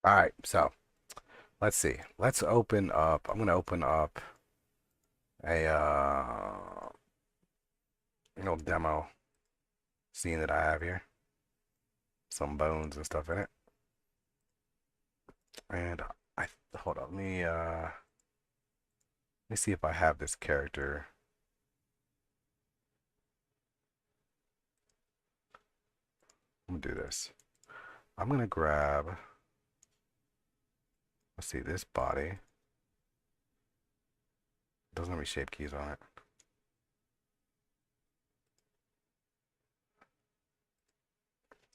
All right, so let's see. Let's open up. I'm gonna open up a demo scene that I have here. Some bones and stuff in it. And I hold on. Let me see if I have this character. I'm gonna do this. I'm gonna grab. Let's see this body. Doesn't have any shape keys on it.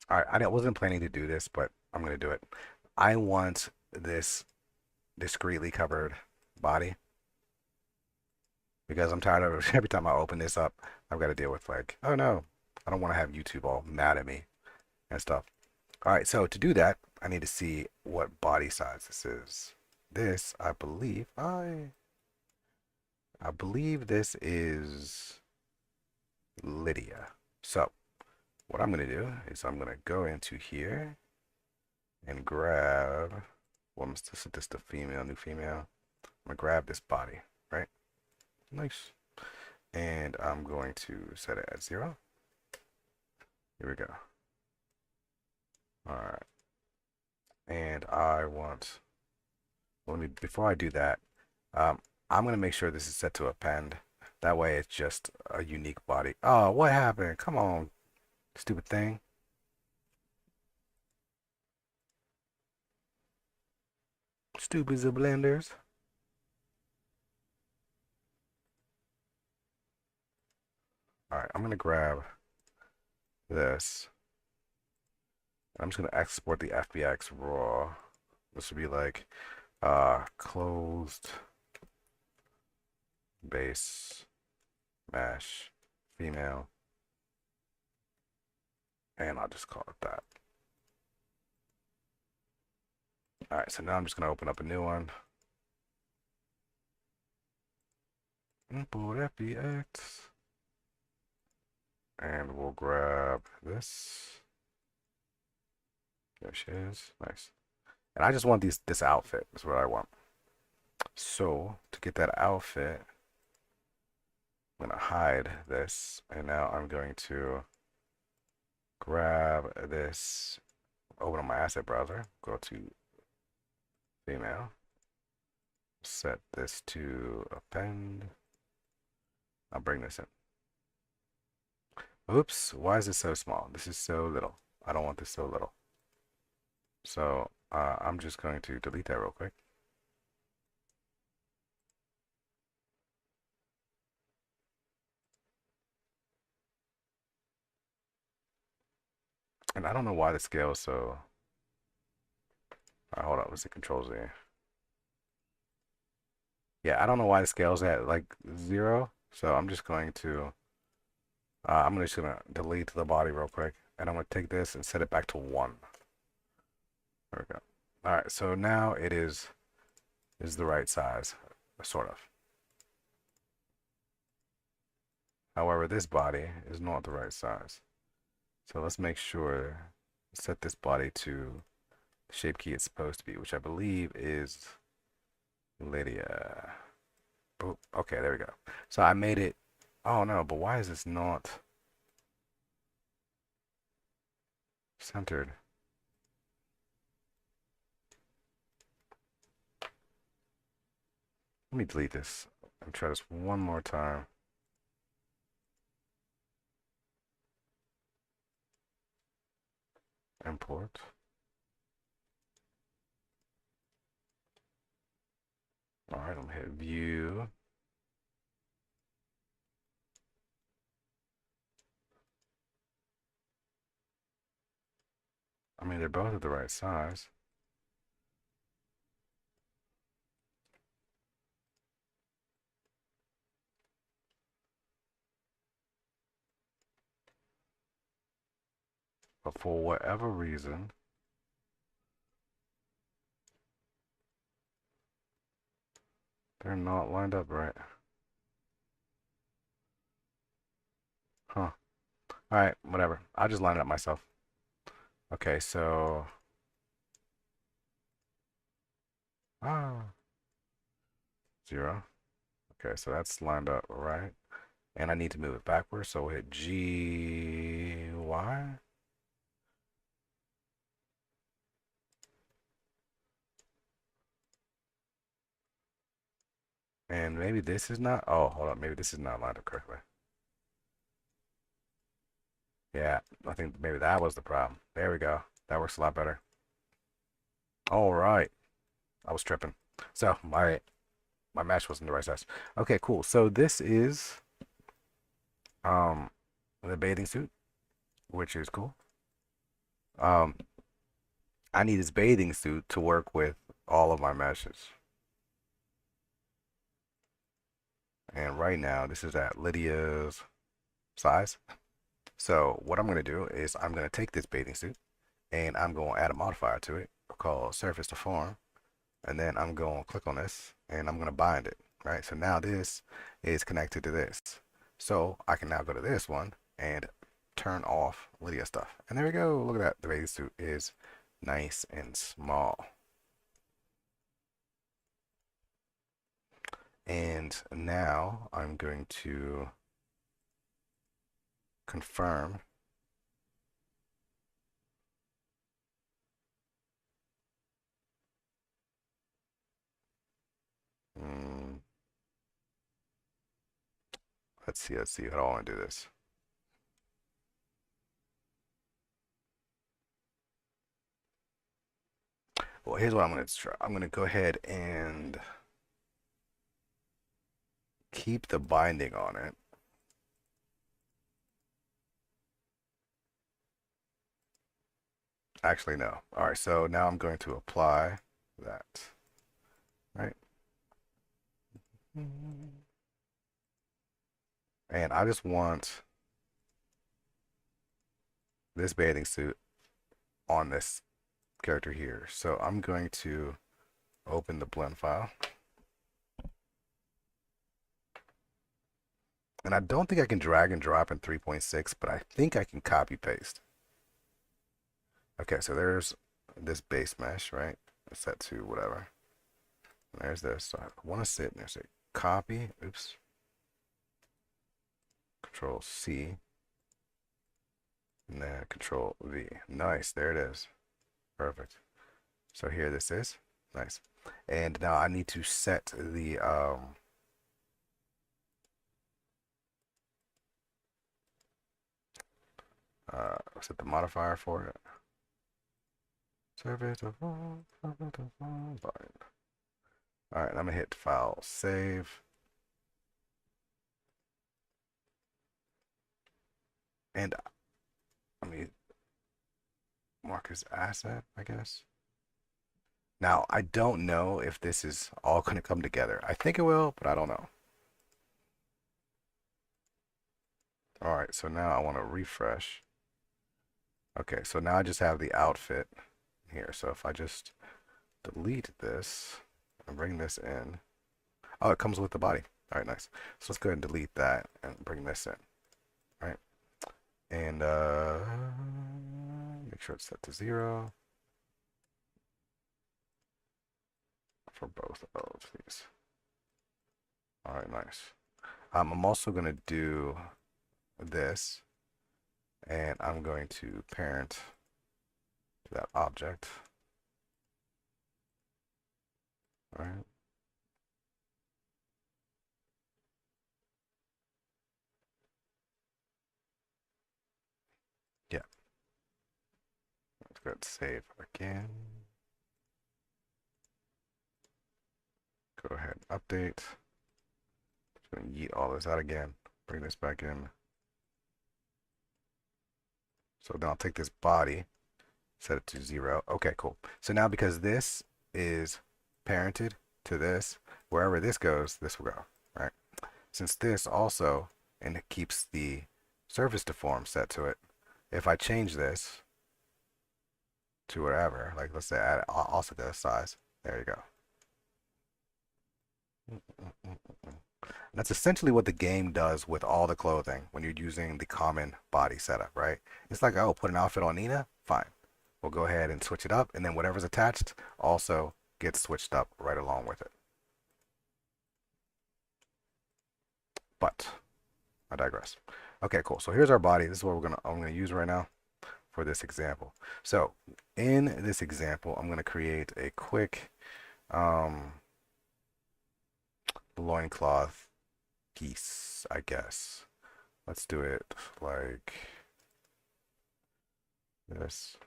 All right, I wasn't planning to do this, but I'm gonna do it. I want this discreetly covered body because I'm tired of every time I open this up, I've got to deal with like, oh no, I don't want to have YouTube all mad at me and stuff. All right, so to do that, I need to see what body size this is. This, I believe this is Lydia. So what I'm gonna do is I'm gonna go into here and grab. Well, this the female, new female. I'm gonna grab this body, right? Nice. And I'm going to set it at 0. Here we go. All right. And I want, let me, before I do that, um, I'm going to make sure this is set to append. That way it's just a unique body. Oh, what happened? Come on, stupid thing. Stupid blenders. All right, I'm going to grab this. I'm just going to export the FBX raw. This would be like closed base mesh female, and I'll just call it that. All right, so now I'm just going to open up a new one. Import FBX. And we'll grab this. There she is. Nice. And I just want this outfit. That's what I want. So to get that outfit, I'm gonna hide this. And now I'm going to grab this, open up my asset browser, go to female, set this to append. I'll bring this in. Oops, why is it so small? This is so little. I don't want this so little. So I'm just going to delete that real quick. And I don't know why the scale is so. Hold on, let's see Control Z. Yeah, I don't know why the scale's at like 0. So I'm just going to. Just gonna delete the body real quick, and I'm gonna take this and set it back to 1. There we go. All right, so now it is the right size, sort of. However, this body is not the right size. So let's make sure set this body to the shape key it's supposed to be, which I believe is Lydia. Oh, okay, there we go. So I made it. Oh no, but why is this not centered? Let me delete this and try this one more time. Import. All right, I'm gonna hit view. I mean, they're both at the right size. But for whatever reason, they're not lined up right. Huh. All right, whatever. I'll just line it up myself. Okay, so Ah, 0. Okay, so that's lined up right. And I need to move it backwards, so we'll hit G, Y. And maybe this is not, oh, hold on, maybe this is not lined up correctly. Yeah, I think maybe that was the problem. There we go. That works a lot better. All right. I was tripping. So, my match wasn't the right size. Okay, cool. So this is um the bathing suit, which is cool. Um, I need his bathing suit to work with all of my meshes. And right now, this is at Lydia's size. So what I'm going to do is I'm going to take this bathing suit and I'm going to add a modifier to it called surface to form. And then I'm going to click on this and I'm going to bind it, right? So now this is connected to this. So I can now go to this one and turn off Lydia stuff. And there we go. Look at that. The bathing suit is nice and small. And now I'm going to confirm mm, let's see how do I want to do this. Well, here's what I'm going to try. I'm going to go ahead and keep the binding on it. Actually, no. All right, so now I'm going to apply that, right? And I just want this bathing suit on this character here. So I'm going to open the blend file. And I don't think I can drag and drop in 3.6, but I think I can copy paste. Okay, so there's this base mesh, right? Set to whatever. And there's this. So I want to sit and there's a copy. Oops. Control C. And then Control V. Nice. There it is. Perfect. So here this is. Nice. And now I need to set the set the modifier for it. Survey to bind. All right, I'm gonna hit File, Save, and let me mark as asset, I guess. Now I don't know if this is all gonna come together. I think it will, but I don't know. All right, so now I want to refresh. Okay, so now I just have the outfit here. So if I just delete this and bring this in. Oh, it comes with the body. All right, nice. So let's go ahead and delete that and bring this in. All right. And make sure it's set to 0 for both of these. All right, nice. I'm also going to do this, and I'm going to parent that object. All right. Yeah. Let's go ahead and save again. Go ahead and update. Just going to yeet all this out again. Bring this back in. So then I'll take this body, set it to 0. Okay, cool. So now because this is parented to this, wherever this goes, this will go, right? Since this also, and it keeps the surface to form set to it, if I change this to whatever, like let's say add also the size, there you go. That's essentially what the game does with all the clothing when you're using the common body setup, right? It's like, oh, put an outfit on Nina, fine. We'll go ahead and switch it up, and then whatever's attached also gets switched up right along with it. But I digress. Okay, cool. So here's our body. This is what I'm gonna use right now for this example. So in this example, I'm gonna create a quick loincloth piece, I guess. Let's do it like this.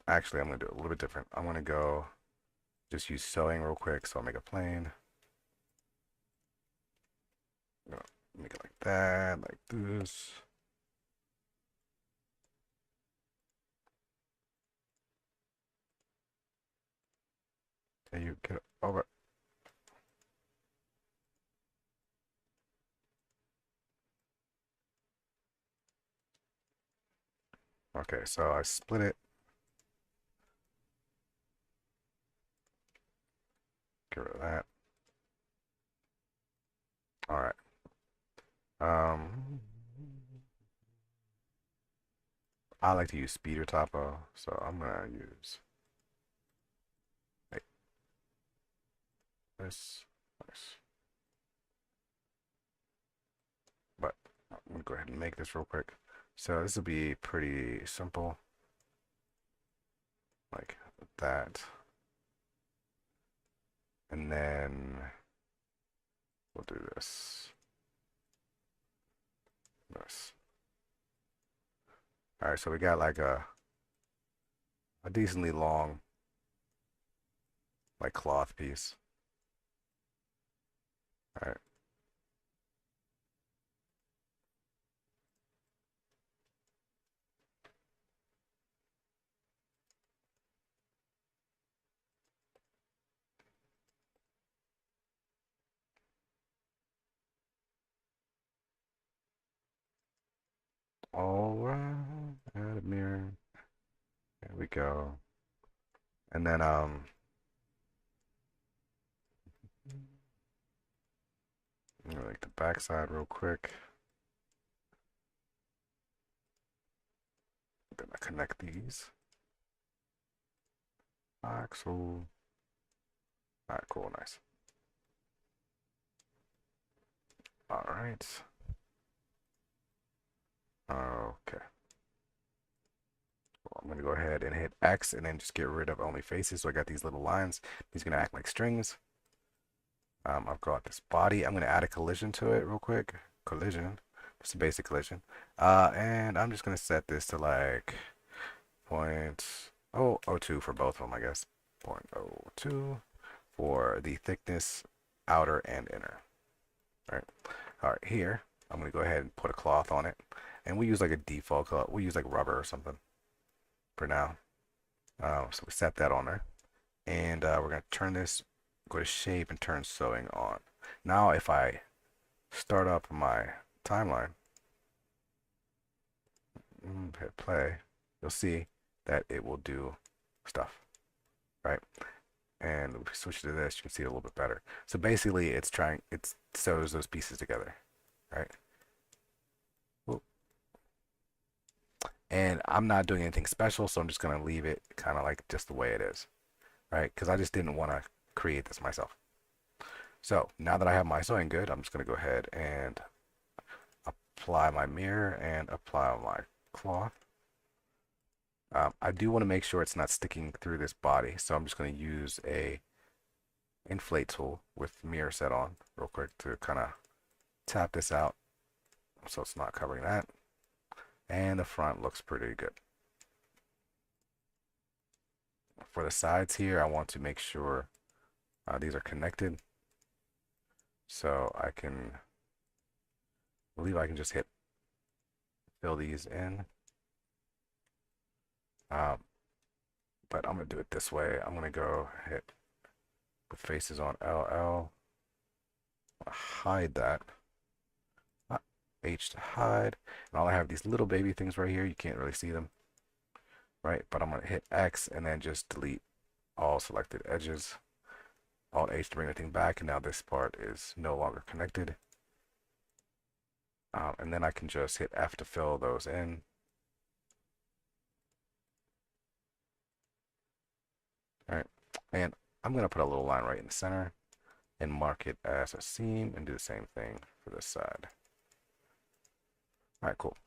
Actually, I'm gonna do it a little bit different. I'm gonna go just use sewing real quick. So I'll make a plane. Make it like that, like this. And you get over. Okay, so I split it. Get rid of that. All right. Um, I like to use speeder topo, so I'm gonna use like this. Nice. But I'm gonna go ahead and make this real quick. So this will be pretty simple, like that. And then we'll do this. This. All right, so we got like a decently long like cloth piece. All right. All right. Add a mirror. There we go. And then like the back side real quick. I'm gonna connect these. Axle. All right, cool, nice. All right. Okay. Well, I'm gonna go ahead and hit X and then just get rid of only faces. So I got these little lines. These are gonna act like strings. I've got this body. I'm gonna add a collision to it real quick. Collision. Just a basic collision. And I'm just gonna set this to like 0.002 for both of them, I guess. 0.02 for the thickness, outer and inner. All right, here, I'm gonna go ahead and put a cloth on it. And we use like a default cloth. We use like rubber or something for now. So we set that on there. And we're gonna turn this, go to shape and turn sewing on. Now if I start up my timeline, hit play, you'll see that it will do stuff, right? And if we switch to this, you can see it a little bit better. So basically it sews those pieces together, right? And I'm not doing anything special, so I'm just gonna leave it kind of like just the way it is, right? Because I just didn't want to create this myself. So now that I have my sewing good, I'm just gonna go ahead and apply my mirror and apply my cloth. I do want to make sure it's not sticking through this body, so I'm just going to use a inflate tool with mirror set on real quick to kind of tap this out so it's not covering that. And the front looks pretty good. For the sides here, I want to make sure these are connected. So I believe I can just hit fill these in. But I'm going to do it this way. I'm going to go hit the faces on LL. Hide that. H to hide. And all I have these little baby things right here. You can't really see them. Right? But I'm going to hit X and then just delete all selected edges. Alt H to bring everything back. And now this part is no longer connected. And then I can just hit F to fill those in. And I'm going to put a little line right in the center and mark it as a seam and do the same thing for this side. All right, cool.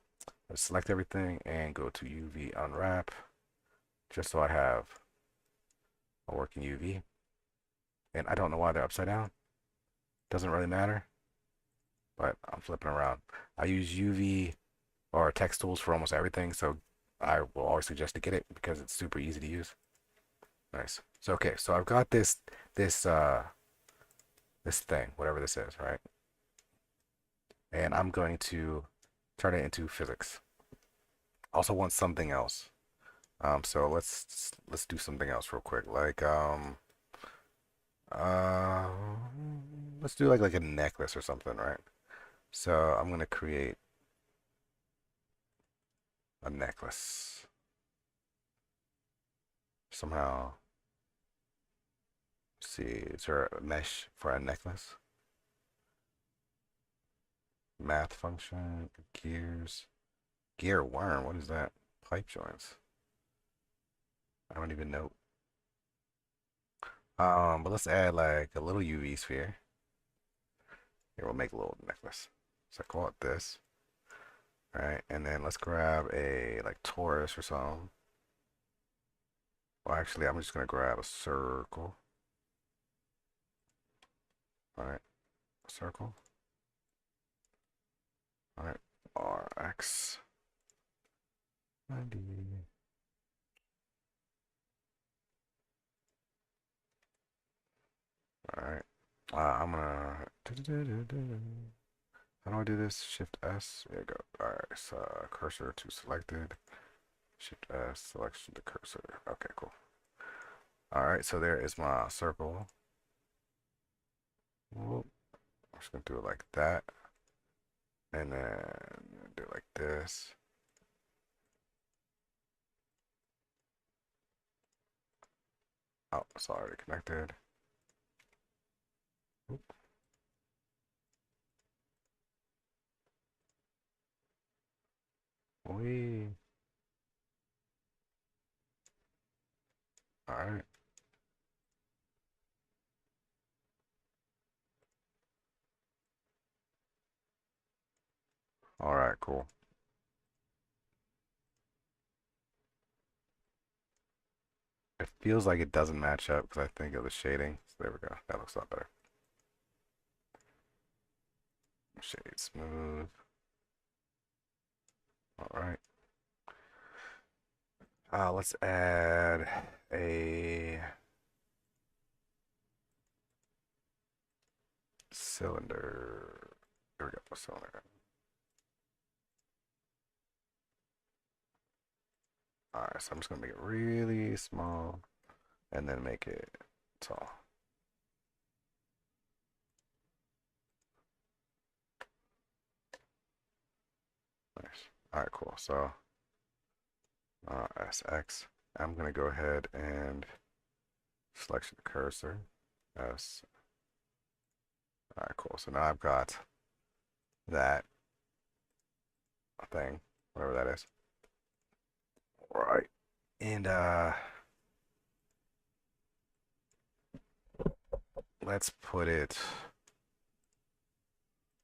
Let's select everything and go to UV unwrap just so I have a working UV. And I don't know why they're upside down. Doesn't really matter, but I'm flipping around. I use UV or text tools for almost everything, so I will always suggest to get it because it's super easy to use. Nice. So okay, so I've got this thing, whatever this is, right? And I'm going to turn it into physics. Also want something else. So let's do something else real quick. Like uh let's do like a necklace or something, right? So I'm gonna create a necklace somehow. Let's see, is there a mesh for a necklace? Math function, gears, gear worm. What is that? Pipe joints. I don't even know. But let's add like a little UV sphere. Here, we'll make a little necklace. So I call it this. All right, and then let's grab a like torus or something. Well, actually, I'm just gonna grab a circle. All right, circle. All right, RX 90. All right, I'm gonna. How do I do this? Shift S. There you go. All right, so cursor to selected. Shift S, selection to cursor. Okay, cool. All right, so there is my circle. Whoop. I'm just gonna do it like that, and then do it like this. Oh, it's already connected. Oop. We. All right. All right. Cool. It feels like it doesn't match up because I think of the shading. So there we go. That looks a lot better. Shade smooth. All right. Let's add a cylinder. There we go. A cylinder. All right. So I'm just gonna make it really small and then make it tall. Nice. All right. Cool. So SX. I'm gonna go ahead and selection cursor. S. All right. Cool. So now I've got that thing, whatever that is. All right. And let's put it,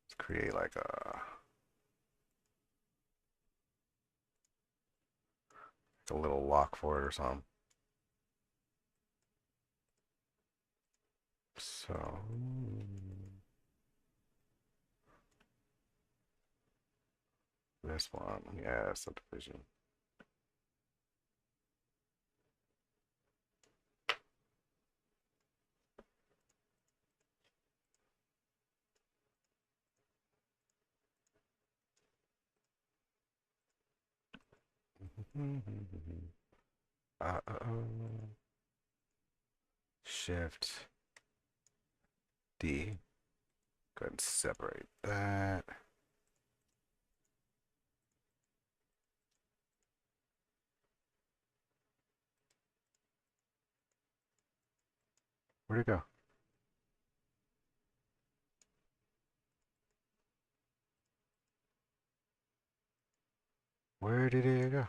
let's create like a little lock for it or something. So this one, yeah, subdivision. Shift D. Go ahead and separate that. Where'd it go? Where did it go?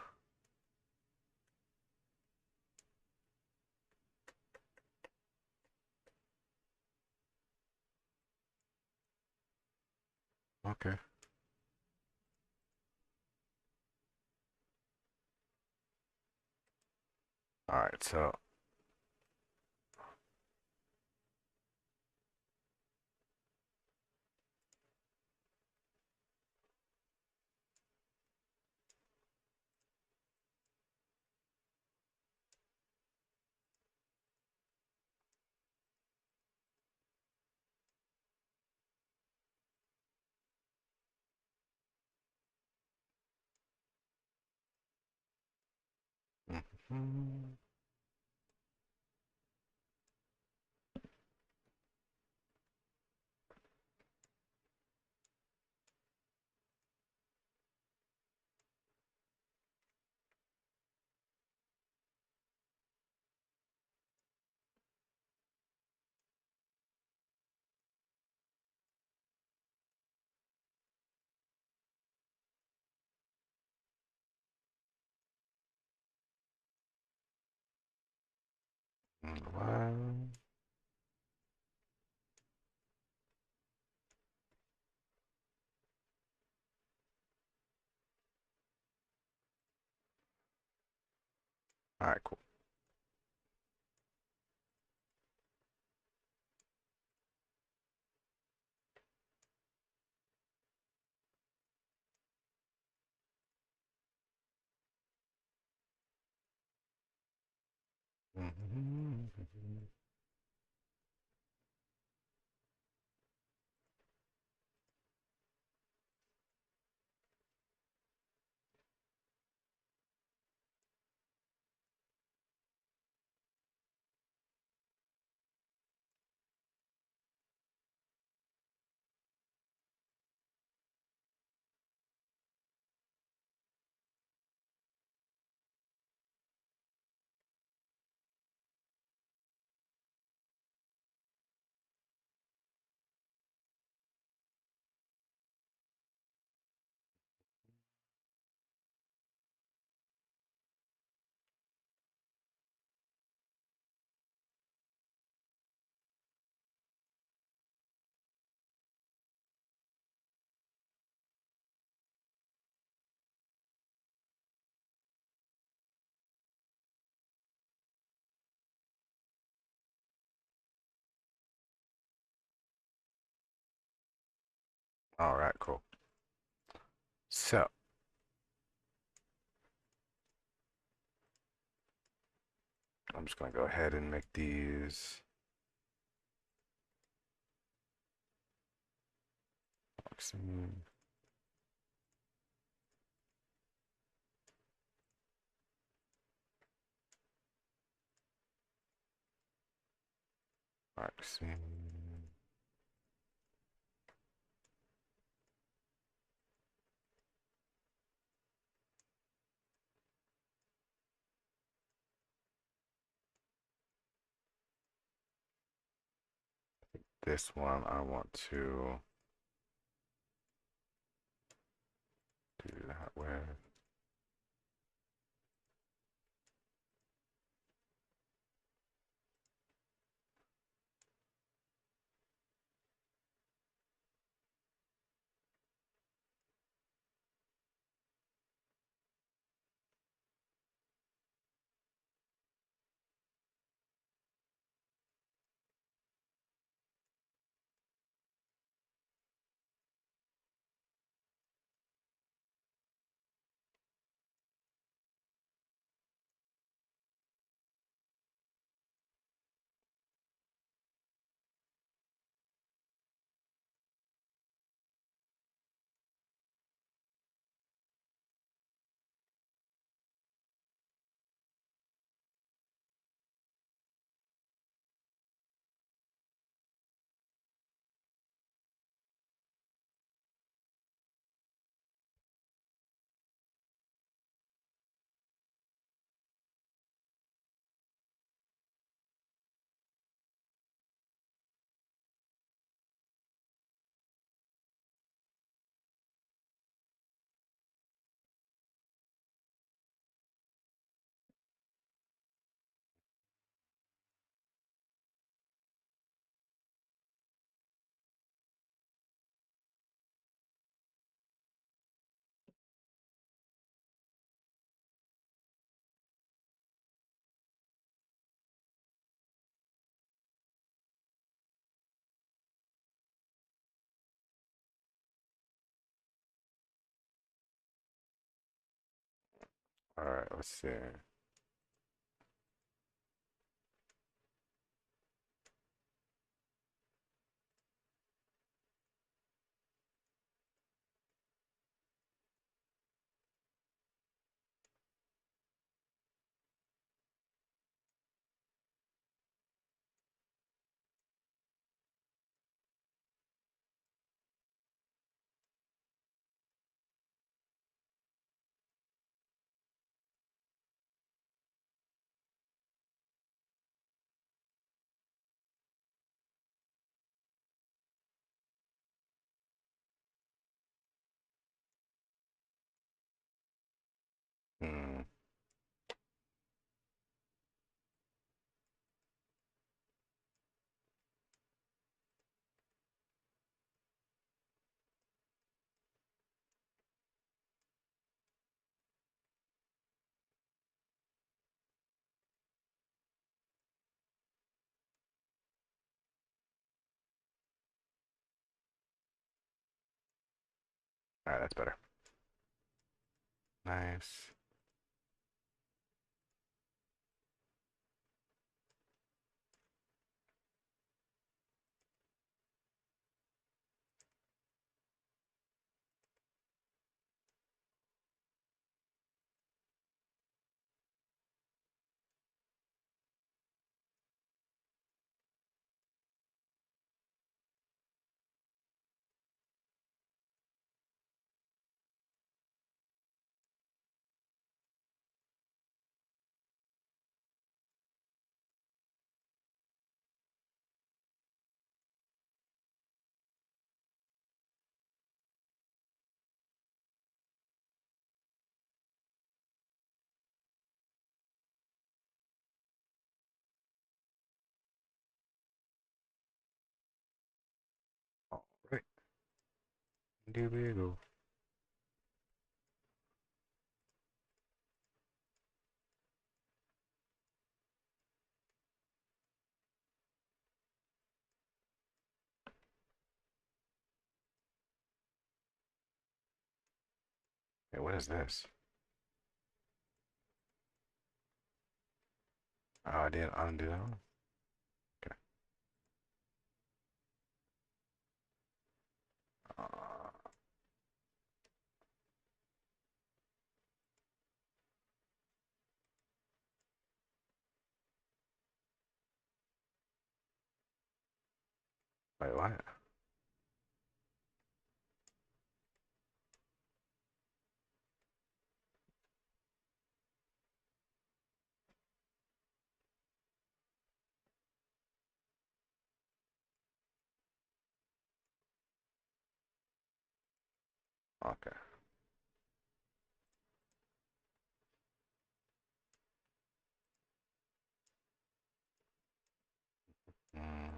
okay. All right, so mhm. One. All right, cool. Mhm. All right, cool. So, I'm just gonna go ahead and make these vaccine, vaccine. This one I want to do that with. All right, let's see. Hmm. All right, that's better. Nice. All right. Here we go. Hey, what is this? Oh, I didn't undo that one? Okay. Wait, what? Okay. Mm,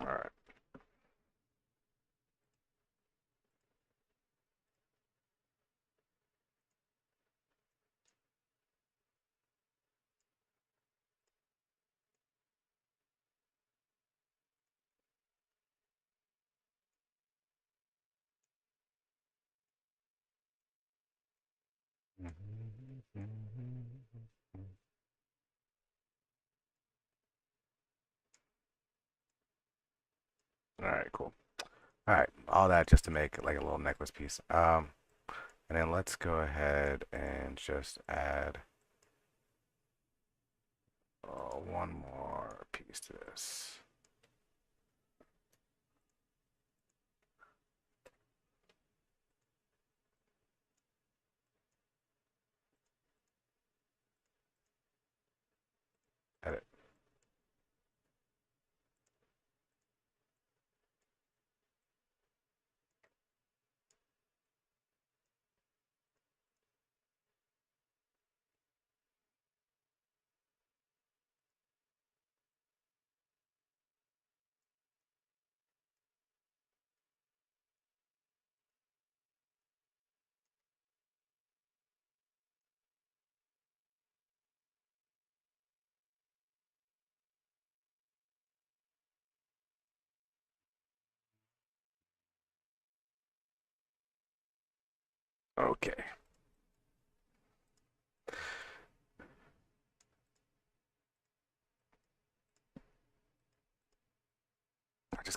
all right. All right, cool. All right, all that just to make like a little necklace piece. And then let's go ahead and just add one more piece to this. Edit.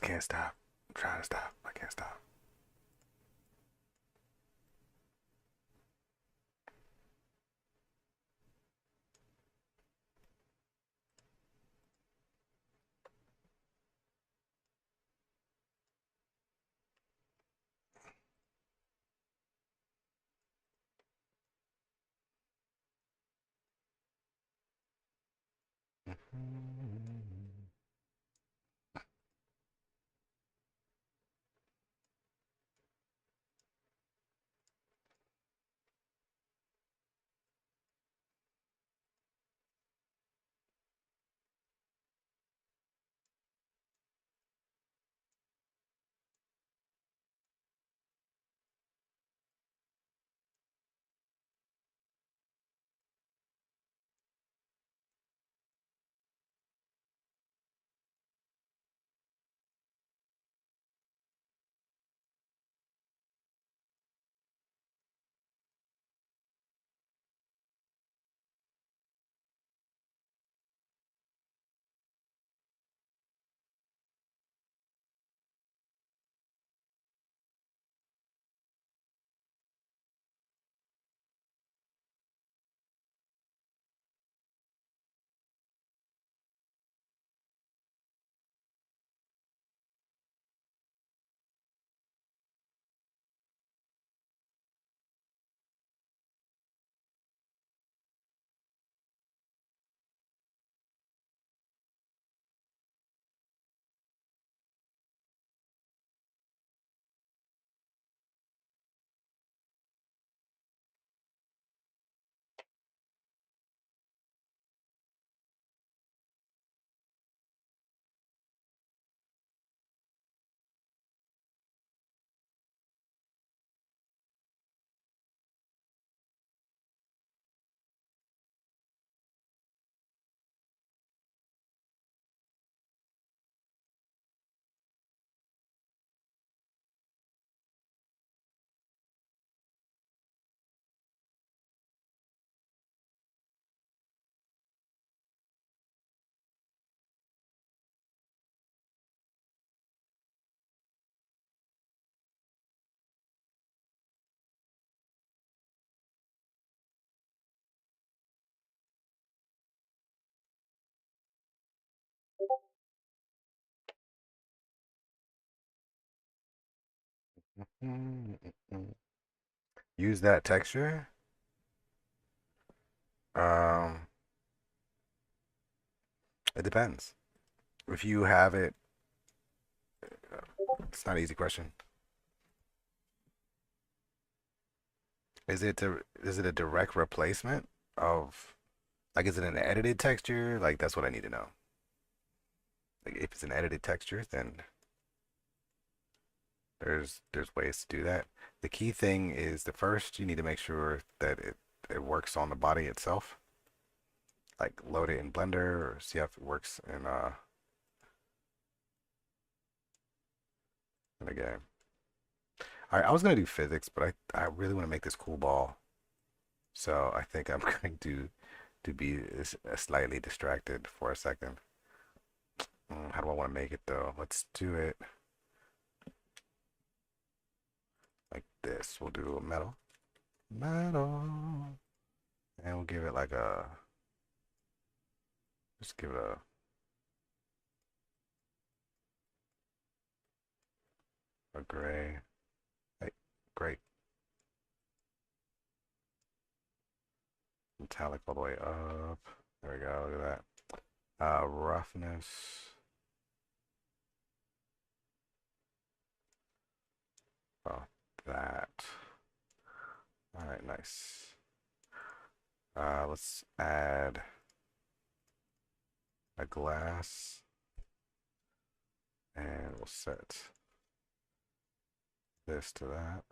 can't stop. I'm trying to stop. I can't stop. Use that texture. Um, it depends. If you have it, it's not an easy question. Is it a direct replacement of like is it an edited texture? Like that's what I need to know. Like if it's an edited texture, then there's ways to do that. The key thing is the first you need to make sure that it works on the body itself. Like load it in Blender or see if it works in a game. All right, I was gonna do physics, but I really want to make this cool ball. So I think I'm going to be slightly distracted for a second. How do I want to make it though? Let's do it like this. We'll do a metal, and we'll give it like just give it a gray. Hey, great. Metallic all the way up. There we go. Look at that. Roughness. Oh, that. All right, nice. Let's add a glass, and we'll set this to that.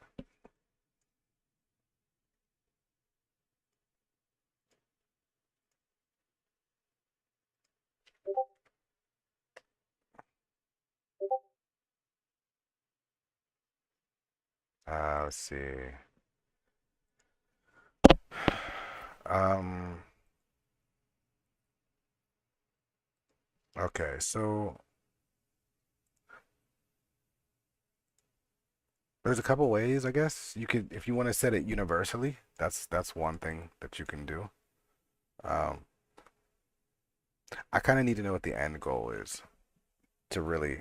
Let's see. Um, okay, so There's a couple ways, I guess. You could, if you want to set it universally, that's one thing that you can do. Um, I kind of need to know what the end goal is to really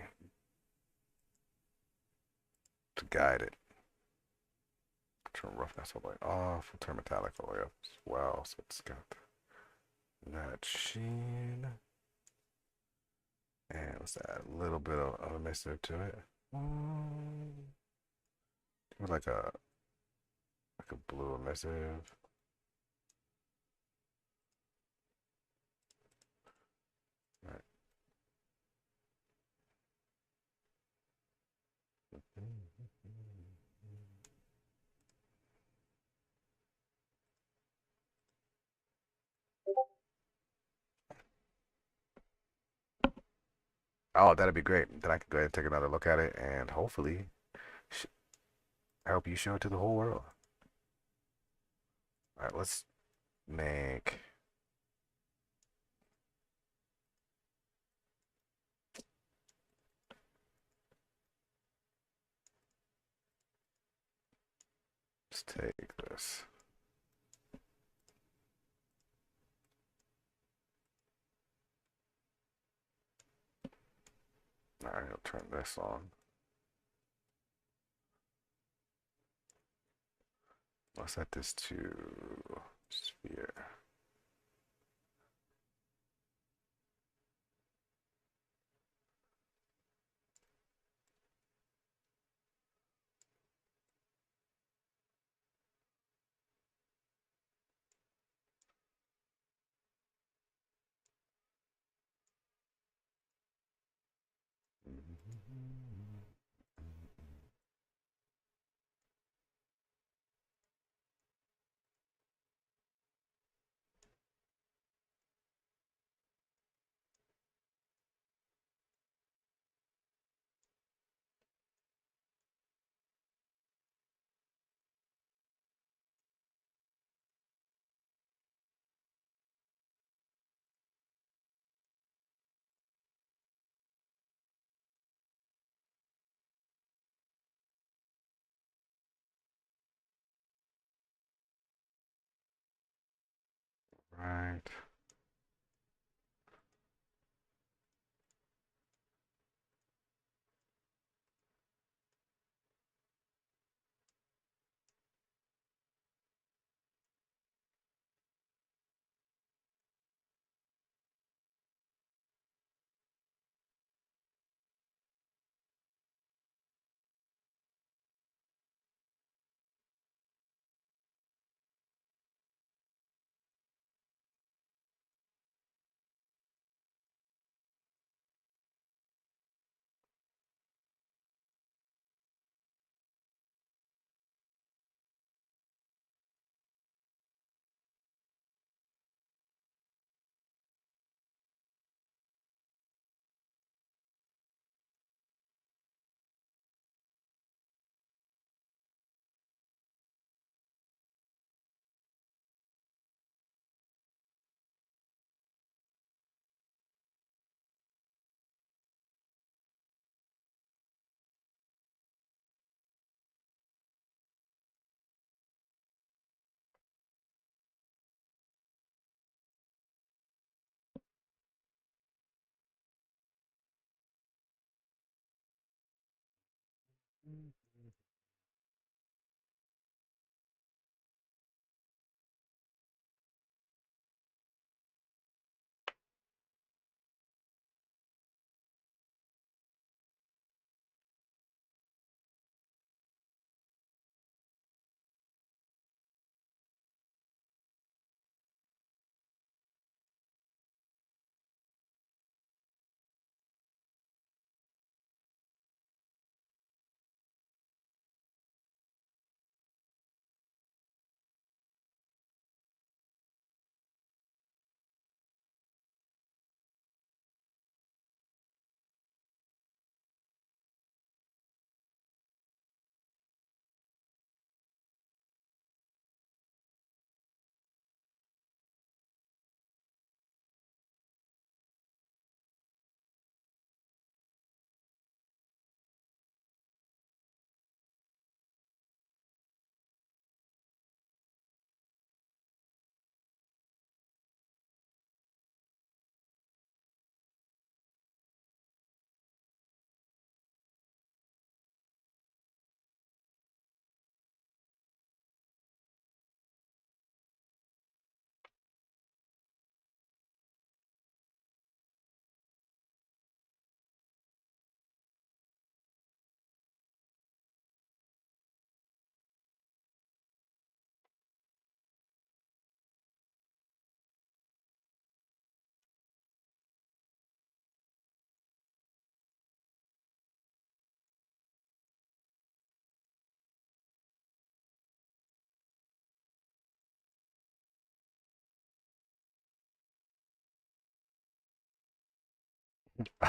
to guide it. Turn roughness all the way off. We'll turn metallic all the way up as well, so it's got that sheen. And let's add a little bit of emissive to it. With like a blue emissive. Right. Oh, that'd be great. Then I can go ahead and take another look at it and hopefully help you show it to the whole world. All right, let's make. Let's take this. All right, I'll turn this on. Let's set this to sphere. Right.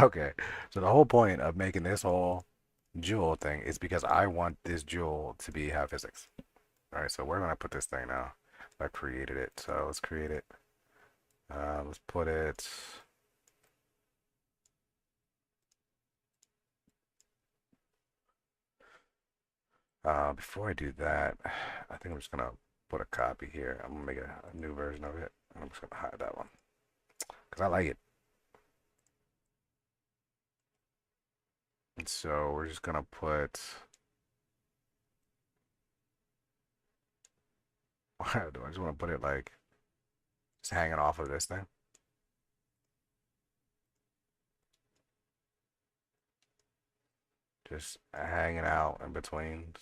Okay, so the whole point of making this whole jewel thing is because I want this jewel to be have physics. All right, so where do I put this thing now? I created it, so let's create it. Let's put it. Before I do that, I think I'm just gonna put a copy here. I'm gonna make a new version of it. I'm just gonna hide that one because I like it. And so we're just gonna put. Why do I just want to put it like just hanging off of this thing? Just hanging out in between.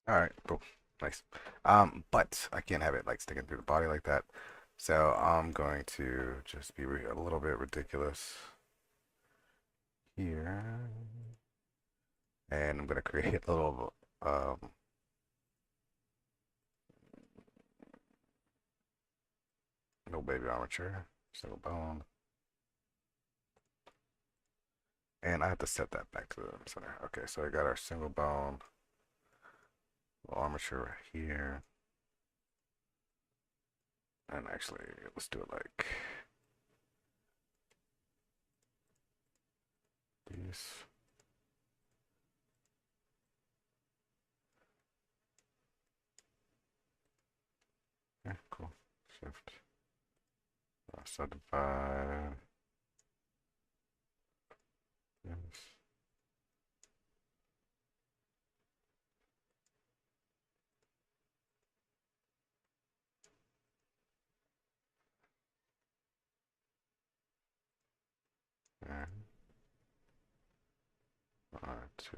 All right, cool, nice. But I can't have it like sticking through the body like that. So I'm going to just be a little bit ridiculous here, and I'm gonna create a little no baby armature, single bone, and I have to set that back to the center. Okay, so I got our single bone armature right here, and actually let's do it like this. Yeah, cool. Shift, subdivide. Yes. And to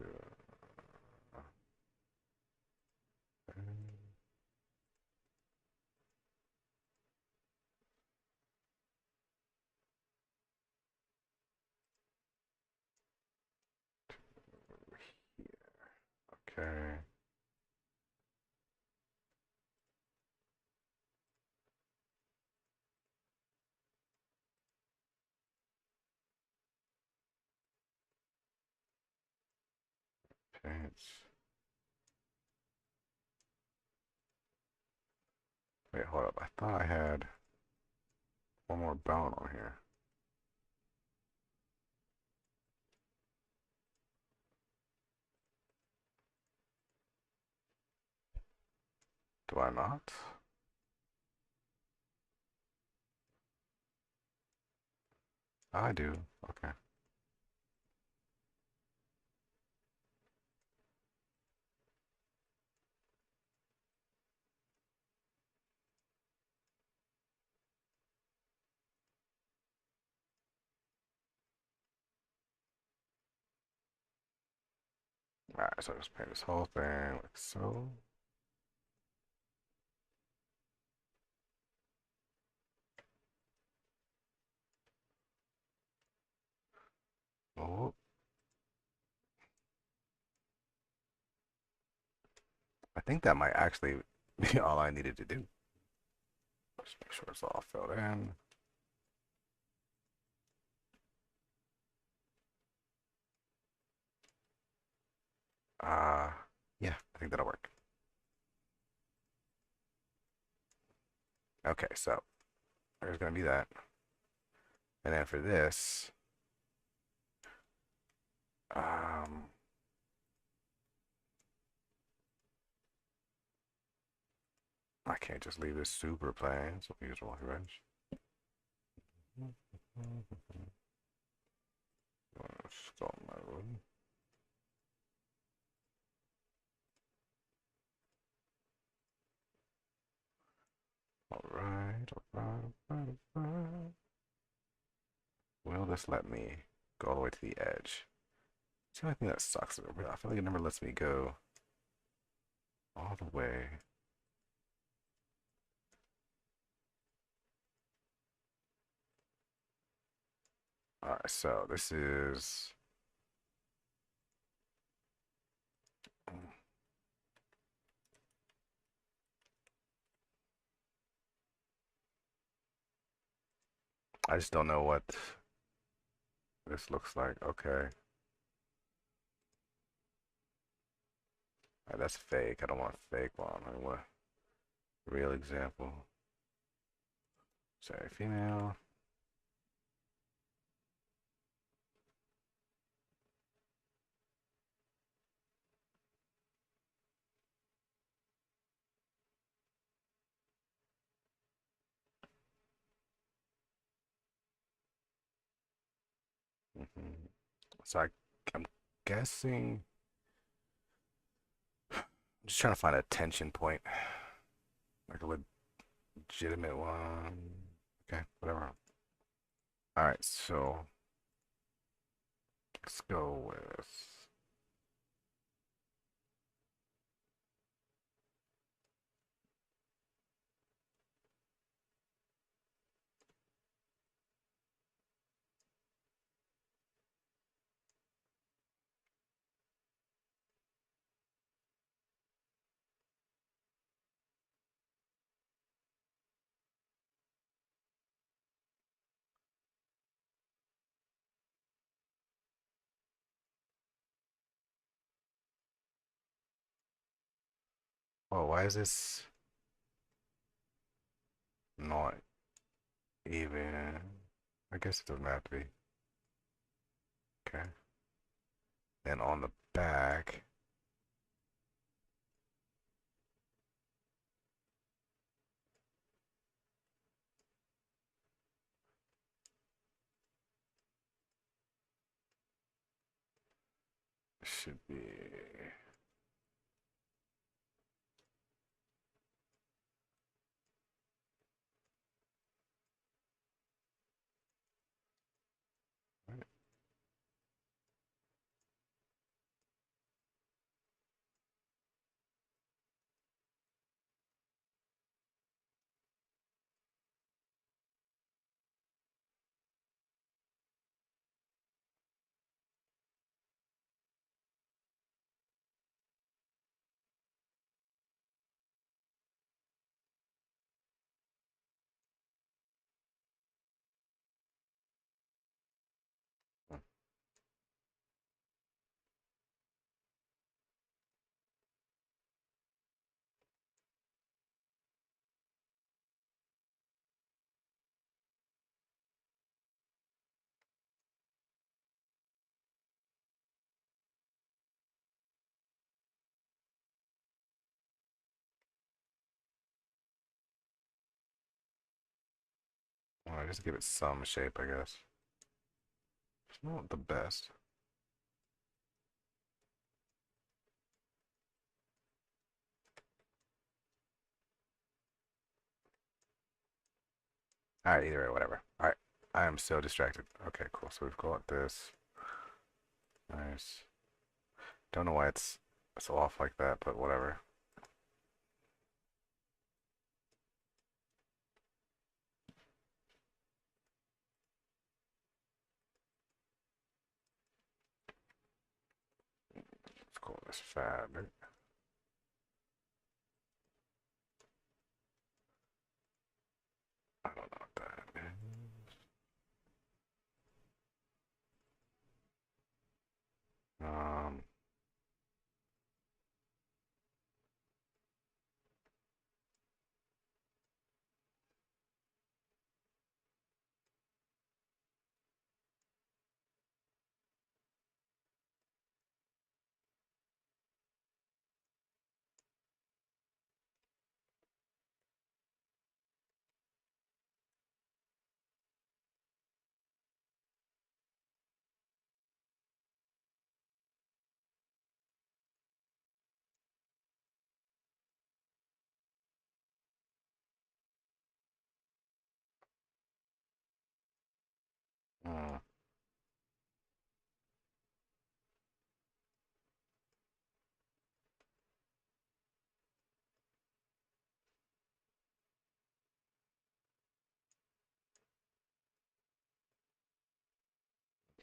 okay. Pants. Wait, hold up. I thought I had one more bone on here. Do I not? I do. Okay. Alright, so just paint this whole thing like so. Oh, I think that might actually be all I needed to do. Just make sure it's all filled in. Uh, yeah, I think that'll work. Okay, so there's gonna be that. And then for this, um, I can't just leave this super plain, so use wrench. Start my room. Alright, alright. Will this let me go all the way to the edge? It's the only thing that sucks. I feel like it never lets me go all the way. Alright, so this is. I just don't know what this looks like. Okay. That's fake. I don't want fake one. I want real example. Sorry, female. So I'm guessing. I'm just trying to find a tension point, like a legitimate one. Okay, whatever. All right, so let's go with. Oh, why is this not even? I guess it doesn't have to be. Okay. Then on the back, should be. Well, just give it some shape, I guess. It's not the best. All right, either way, whatever. All right, I am so distracted. Okay, cool. So we've got this. Nice. Don't know why it's so off like that, but whatever. Let's call this fabric. I don't know what that is. Um,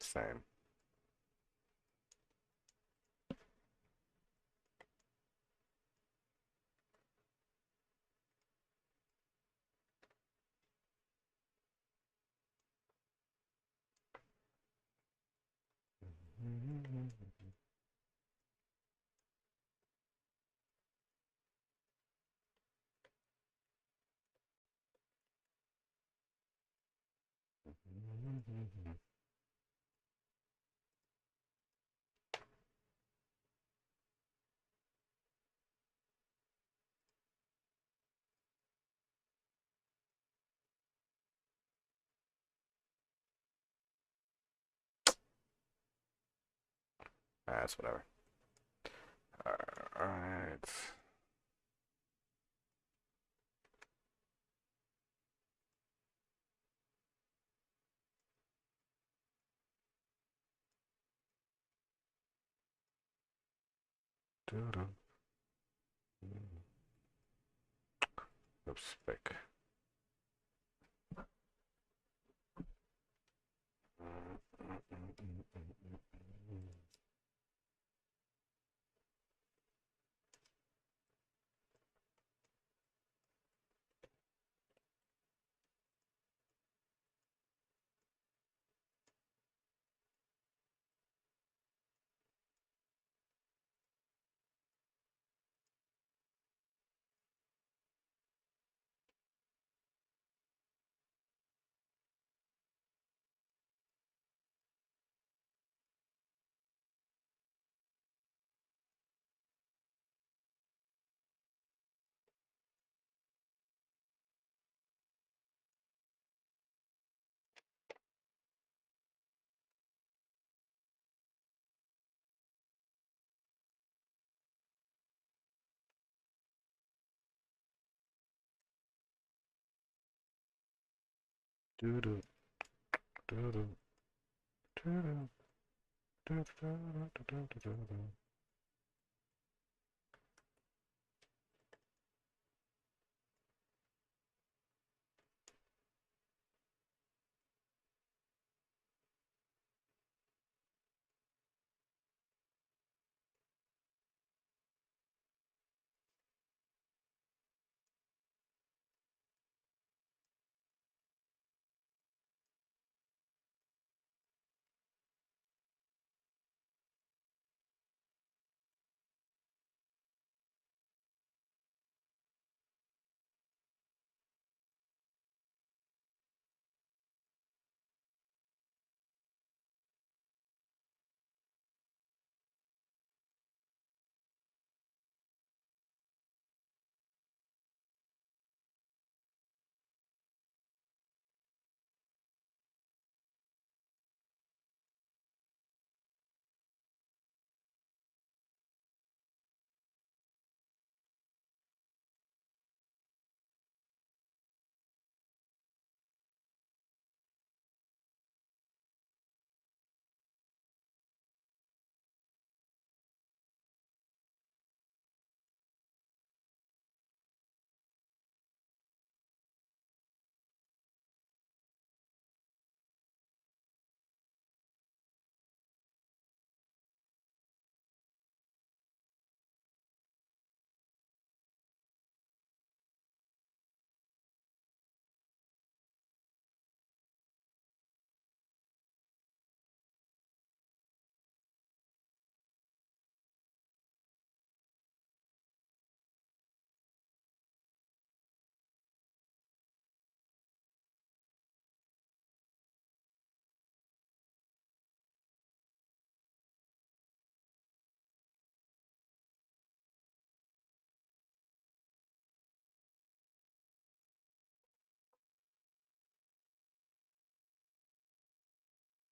Same. That's whatever. All right. Oops, back. Do do do do do do do do do.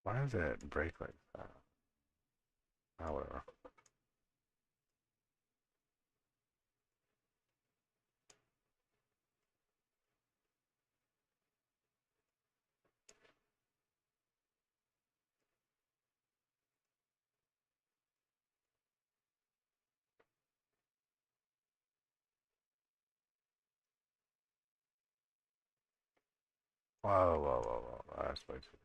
Why does it break like that? Oh, whatever. Whoa, whoa, whoa, whoa. That's way too.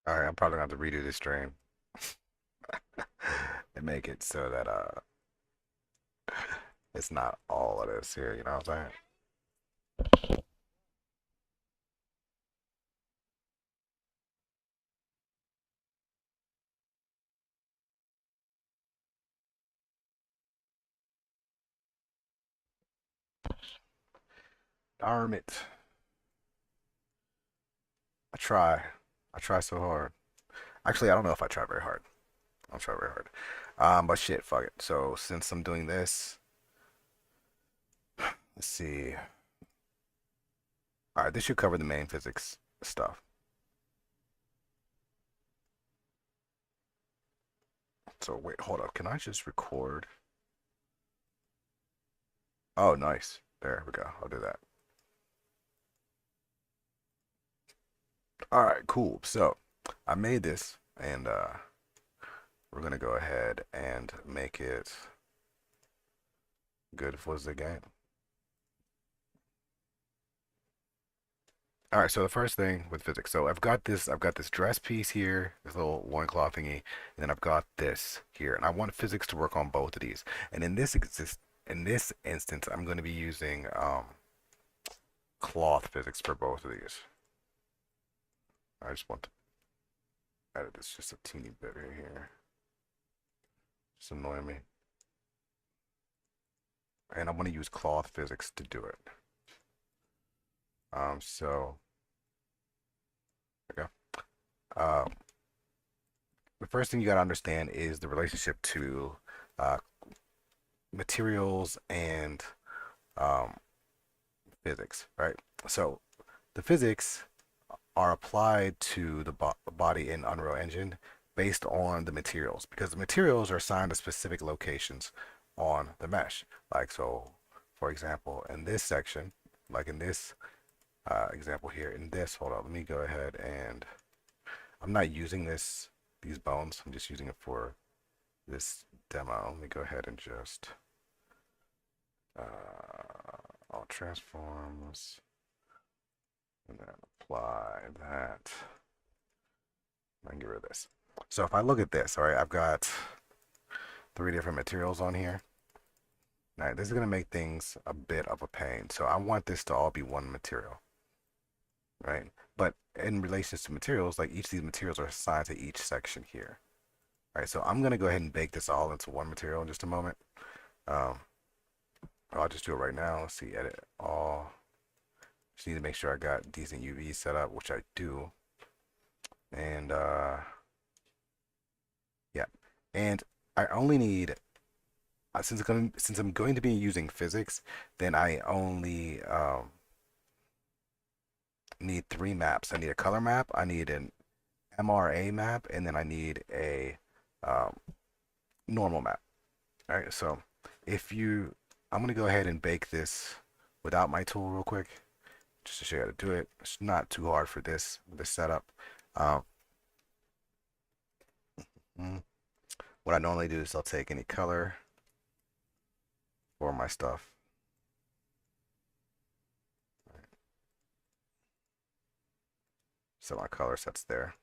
All right, I'm probably gonna have to redo this stream and make it so that it's not all of this here. You know what I'm saying? Darn it! I try. I try so hard. Actually, I don't know if I try very hard. I don't try very hard. But shit, fuck it. So since I'm doing this, let's see. All right, this should cover the main physics stuff. So wait, hold up. Can I just record? Oh, nice. There we go. I'll do that. All right, cool. So I made this, and we're gonna go ahead and make it good for the game. All right, so the first thing with physics. So I've got this dress piece here, this little loincloth thingy, and then I've got this here, and I want physics to work on both of these. And in this instance, I'm going to be using cloth physics for both of these. I just want to edit this just a teeny bit right here. Just annoying me. And I want to use cloth physics to do it. So there we go. The first thing you got to understand is the relationship to uh, materials and um, physics, right? So the physics are applied to the body in Unreal Engine based on the materials because the materials are assigned to specific locations on the mesh. Like, so for example, in this section, like in this example here, in this, hold on, let me go ahead and I'm not using these bones, I'm just using it for this demo. Let me go ahead and just all transforms and then apply that. I can get rid of this. So if I look at this, all right, I've got 3 different materials on here. Now this is going to make things a bit of a pain. So I want this to all be one material, right? But in relations to materials, like each of these materials are assigned to each section here. All right, so I'm going to go ahead and bake this all into one material in just a moment. Um, I'll just do it right now. Let's see, edit all. Just need to make sure I got decent UV set up, which I do. And yeah, and I only need since I'm going to be using physics, then I only need 3 maps. I need a color map, I need an MRA map, and then I need a um, normal map. All right, so I'm gonna go ahead and bake this without my tool real quick, just to show you how to do it. It's not too hard for this setup. Um, mm, what I normally do is I'll take any color for my stuff. So my color set's there.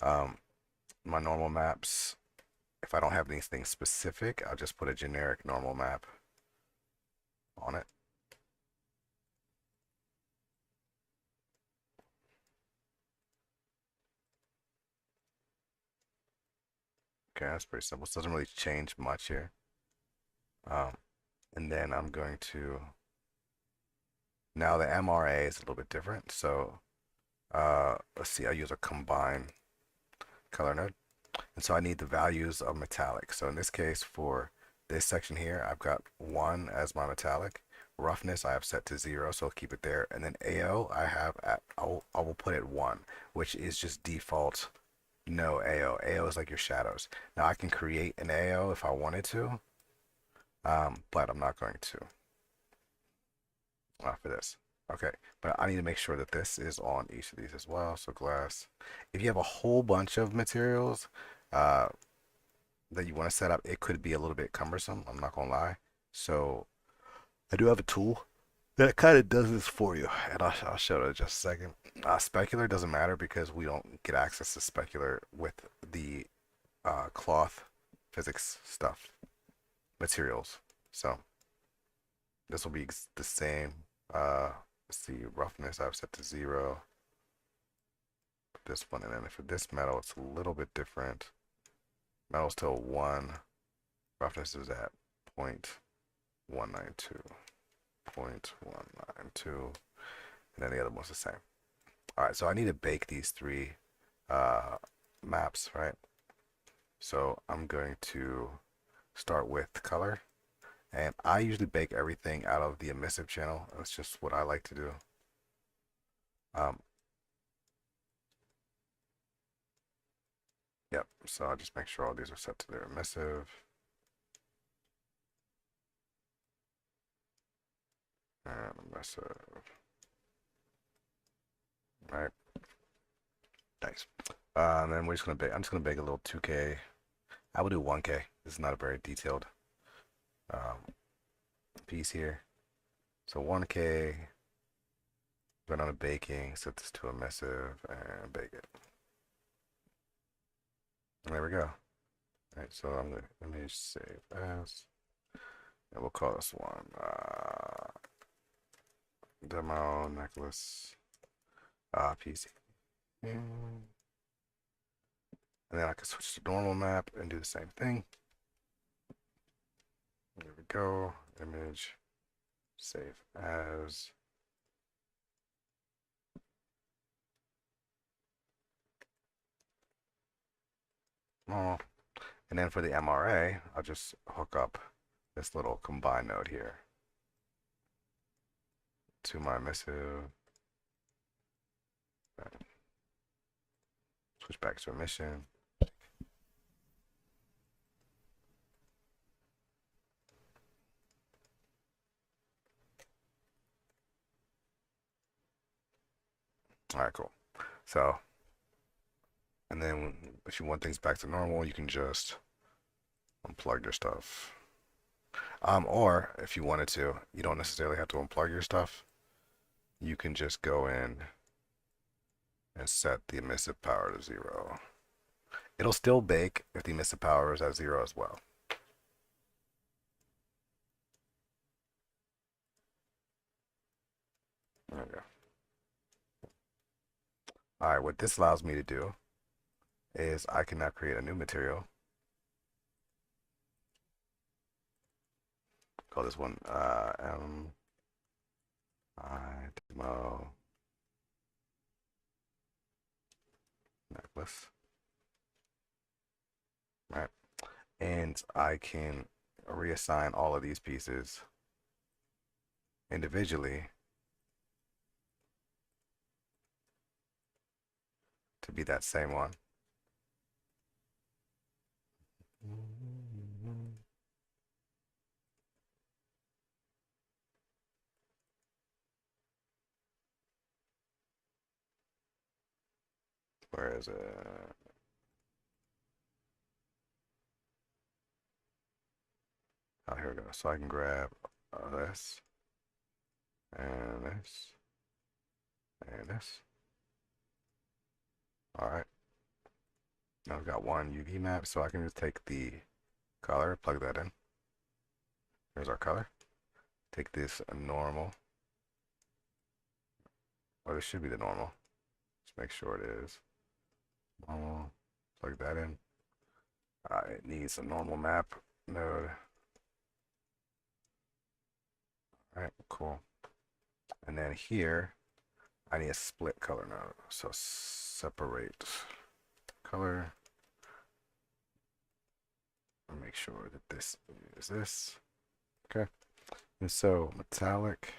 My normal maps, if I don't have anything specific, I'll just put a generic normal map on it. Okay, that's pretty simple. It doesn't really change much here. Um, and then I'm going to, now the MRA is a little bit different. So let's see, I use a combine color node. And so I need the values of metallic. So in this case, for this section here, I've got 1 as my metallic. Roughness I have set to 0, so I'll keep it there. And then AO I will put it 1, which is just default no AO. AO is like your shadows. Now I can create an AO if I wanted to, but I'm not going to for this. Okay, but I need to make sure that this is on each of these as well. So glass. If you have a whole bunch of materials uh, that you want to set up, it could be a little bit cumbersome. I'm not gonna lie. So I do have a tool that kind of does this for you, and I'll show it in just a second. Specular doesn't matter because we don't get access to specular with the cloth physics stuff materials. So this will be the same. Let's see, roughness I've set to 0. Put this one, and then for this metal, it's a little bit different. Metal's still 1. Roughness is at 0.192. 0.192. And then the other one's the same. All right, so I need to bake these 3 maps, right? So I'm going to start with color. And I usually bake everything out of the emissive channel. That's just what I like to do. Um, yep, so I'll just make sure all these are set to their emissive. And emissive. All right. Nice. And then we're just gonna bake. I'm just gonna bake a little 2K. I will do 1K. This is not a very detailed piece here. So 1K. Run on a baking. Set this to emissive and bake it. And there we go. All right. So I'm gonna let me save as, and we'll call this one demo necklace PC. And then I can switch to normal map and do the same thing. There we go. Image, save as. Oh. And then for the MRA, I'll just hook up this little combine node here to my emissive. Switch back to emission. All right, cool. So, and then if you want things back to normal, you can just unplug your stuff. Or if you wanted to, you don't necessarily have to unplug your stuff. You can just go in and set the emissive power to 0. It'll still bake if the emissive power is at 0 as well. There we go. All right, what this allows me to do is I can now create a new material. Call this one demo necklace. Right. And I can reassign all of these pieces individually to be that same one. Where is it? Oh, here we go. So I can grab this and this and this. All right. Now I've got one UV map, so I can just take the color, plug that in. Here's our color. Take this normal. Oh, this should be the normal. Just make sure it is. Normal. Plug that in. It needs a normal map node. All right, cool. And then here, I need a split color node. So separate color. And make sure that this is this. Okay. And so metallic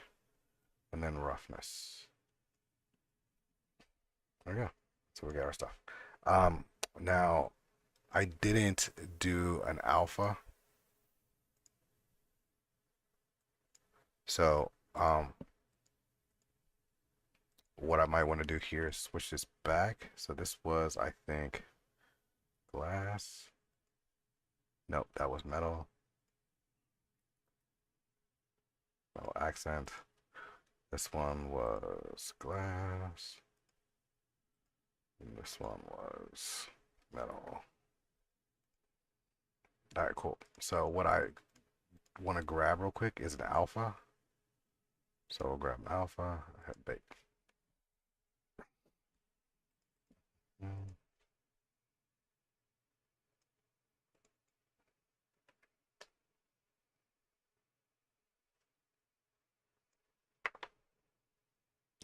and then roughness. There we go. So we got our stuff. Now I didn't do an alpha. So what I might want to do here is switch this back. So this was, I think, glass. Nope, that was metal. Metal accent. This one was glass. And this one was metal. All right, cool. So what I want to grab real quick is an alpha. So we'll grab an alpha, hit bake. Mm.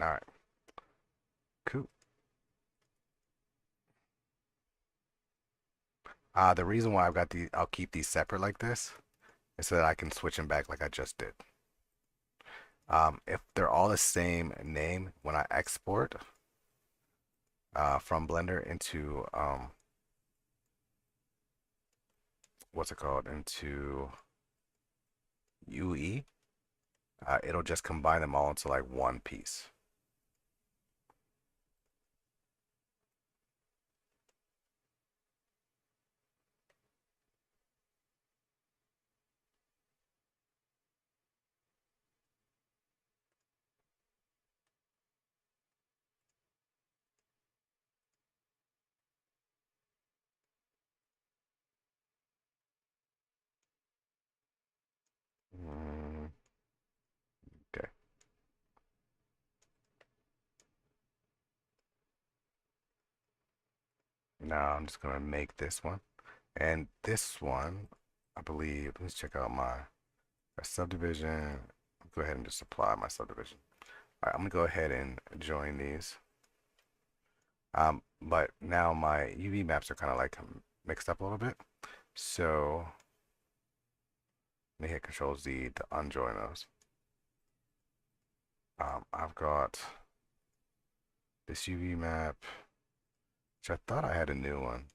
All right, cool. The reason why I'll keep these separate like this is so that I can switch them back like I just did. If they're all the same name, when I export from Blender into what's it called, into UE, it'll just combine them all into like one piece. Mm, okay. Now I'm just gonna make this one. And this one, I believe, let's check out my subdivision. Go ahead and just apply my subdivision. All right, I'm gonna go ahead and join these. But now my UV maps are kind of like mixed up a little bit. So let me hit Control Z to unjoin those. I've got this UV map, which I thought I had a new one.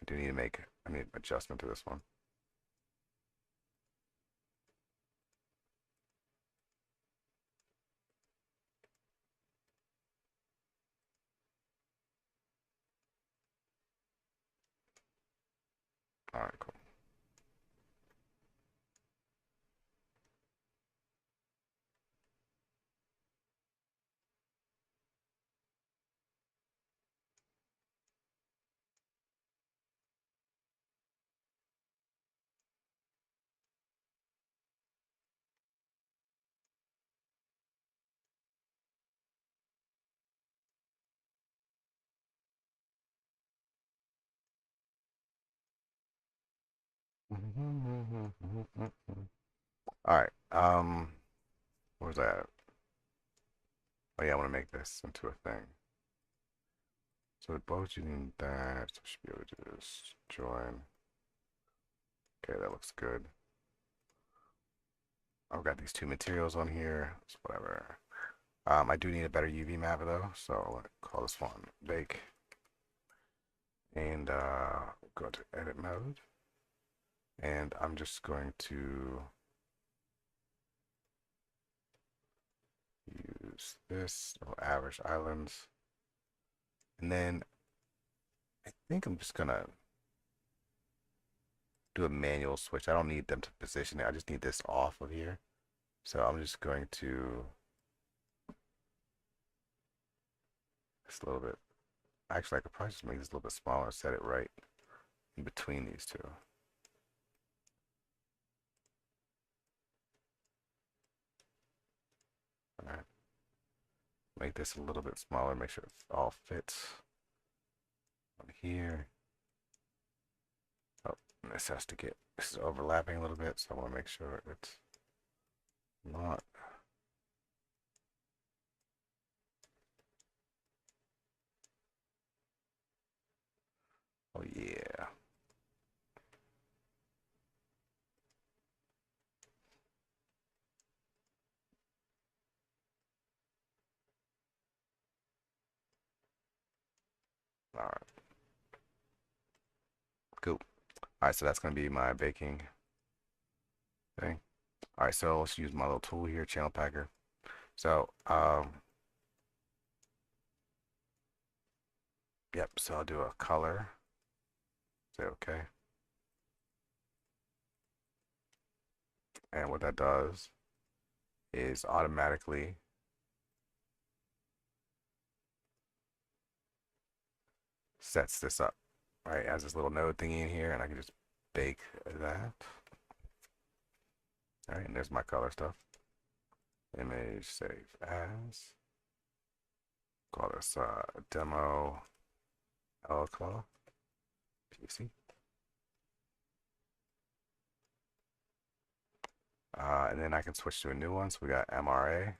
I do need to make an adjustment to this one. All right, cool. All right. What was that? Oh yeah, I want to make this into a thing. So both using that, so I should be able to do this. Join. Okay, that looks good. I've got these two materials on here. It's whatever. I do need a better UV map though, so I'll call this one bake. And go to edit mode. And I'm just going to use this average islands. And then I think I'm just gonna do a manual switch. I don't need them to position it. I just need this off of here. So I'm just going to just a little bit. Actually, I could probably just make this a little bit smaller, set it right in between these two. All right. Make this a little bit smaller, make sure it all fits on here. Oh, this has to get, this is overlapping a little bit, so I want to make sure it's not. Oh yeah. All right. Cool. All right, so that's gonna be my baking thing. All right, so let's use my little tool here, channel packer. So, yep. So I'll do a color. Say okay. And what that does is automatically sets this up, right? It has this little node thingy in here, and I can just bake that. All right, and there's my color stuff. Image save as. Call this demo lclaw PC. And then I can switch to a new one. So we got MRA.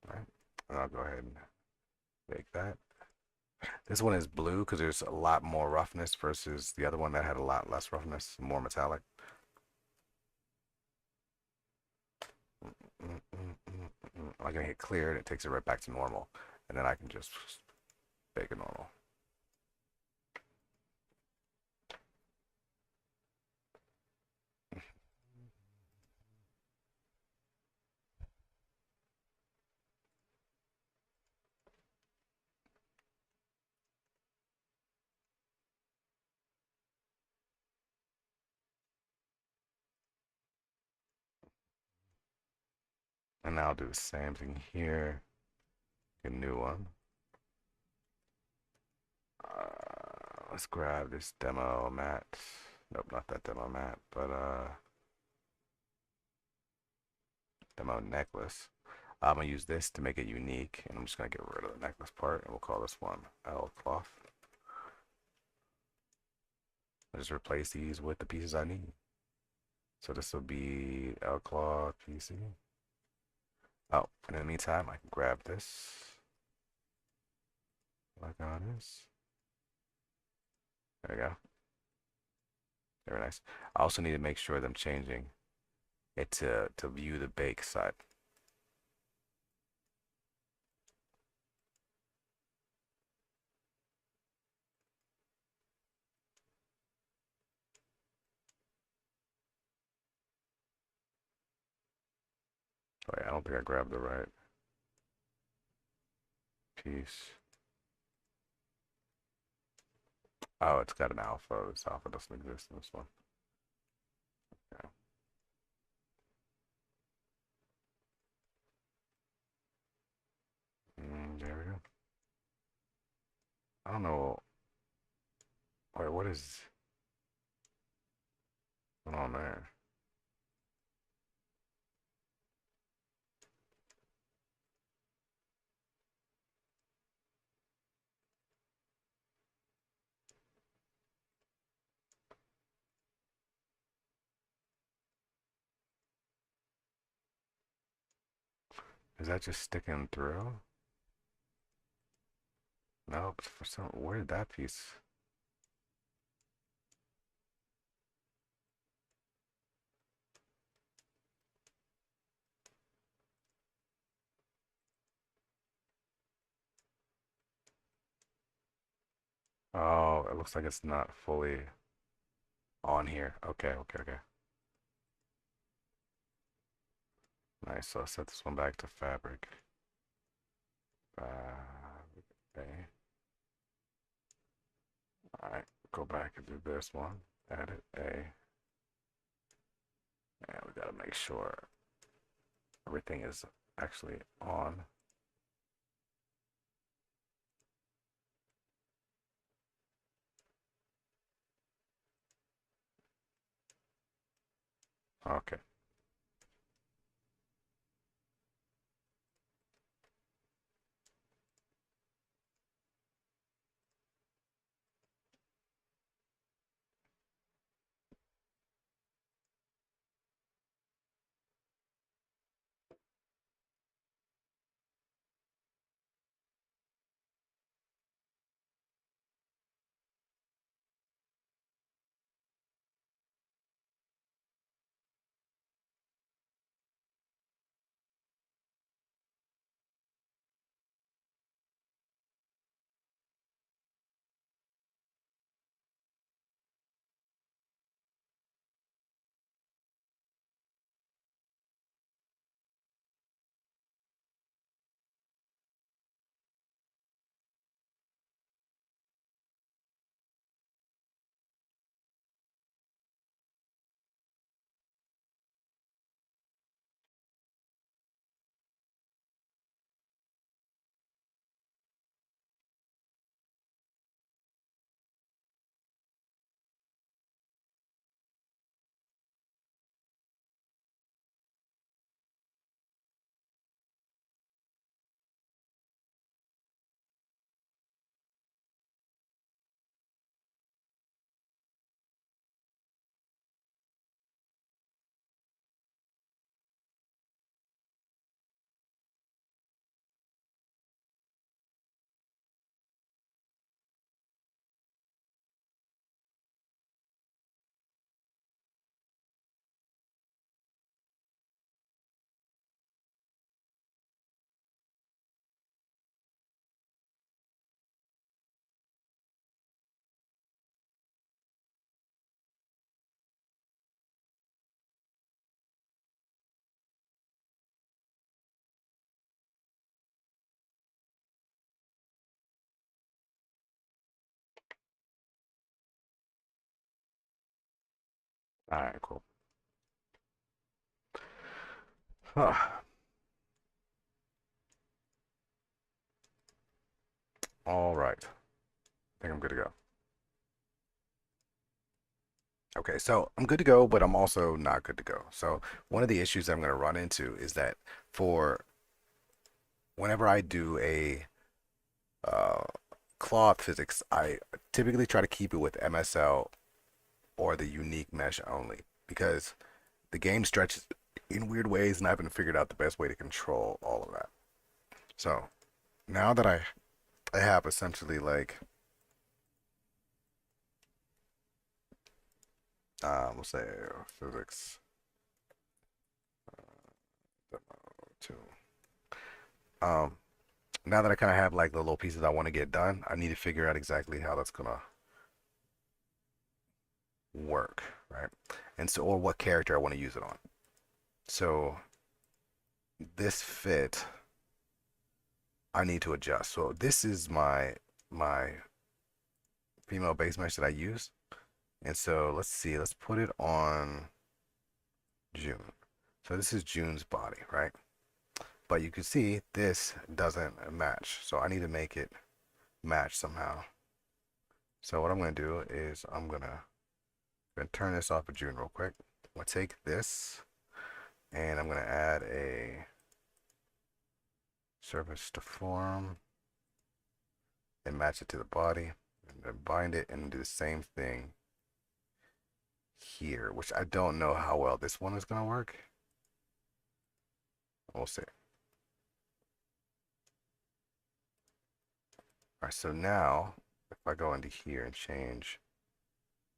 All right, and I'll go ahead and make that. This one is blue because there's a lot more roughness versus the other one that had a lot less roughness, more metallic. I'm gonna hit clear and it takes it right back to normal, and then I can just make it normal. And now I'll do the same thing here. Get a new one. Let's grab this demo mat. Nope, not that demo mat, but demo necklace. I'm gonna use this to make it unique, and I'm just gonna get rid of the necklace part, and we'll call this one L cloth. I'll just replace these with the pieces I need. So this will be L cloth PC. Oh, and in the meantime, I can grab this. Like on this. There we go. Very nice. I also need to make sure that I'm changing it to view the bake side. Oh yeah, I don't think I grabbed the right piece. Oh, it's got an alpha. This alpha doesn't exist in this one. Yeah. There we go. I don't know. Wait, what is going on there? Is that just sticking through? Nope. For some, where did that piece? Oh, it looks like it's not fully on here. Okay, okay, okay. Nice. So I'll set this one back to fabric. Okay. All right. Go back and do this one. Edit A. And we gotta make sure everything is actually on. Okay. All right, cool. Huh. All right. I think I'm good to go. Okay, so I'm good to go, but I'm also not good to go. So one of the issues I'm going to run into is that for whenever I do a uh, cloth physics, I typically try to keep it with MSL or the unique mesh only because the game stretches in weird ways, and I haven't figured out the best way to control all of that. So now that I have essentially like let's say physics demo two. Um, Now that I kind of have like the little pieces I want to get done, I need to figure out exactly how that's gonna work, right? And so, or what character I want to use it on. So this fit, I need to adjust. So this is my female base mesh that I use. And so let's see, let's put it on June. So this is June's body, right? But you can see this doesn't match. So I need to make it match somehow. So what I'm gonna do is I'm gonna turn this off of June real quick. I'm gonna take this and I'm gonna add a surface to form and match it to the body and then bind it and do the same thing here, which I don't know how well this one is gonna work. We'll see. All right, so now if I go into here and change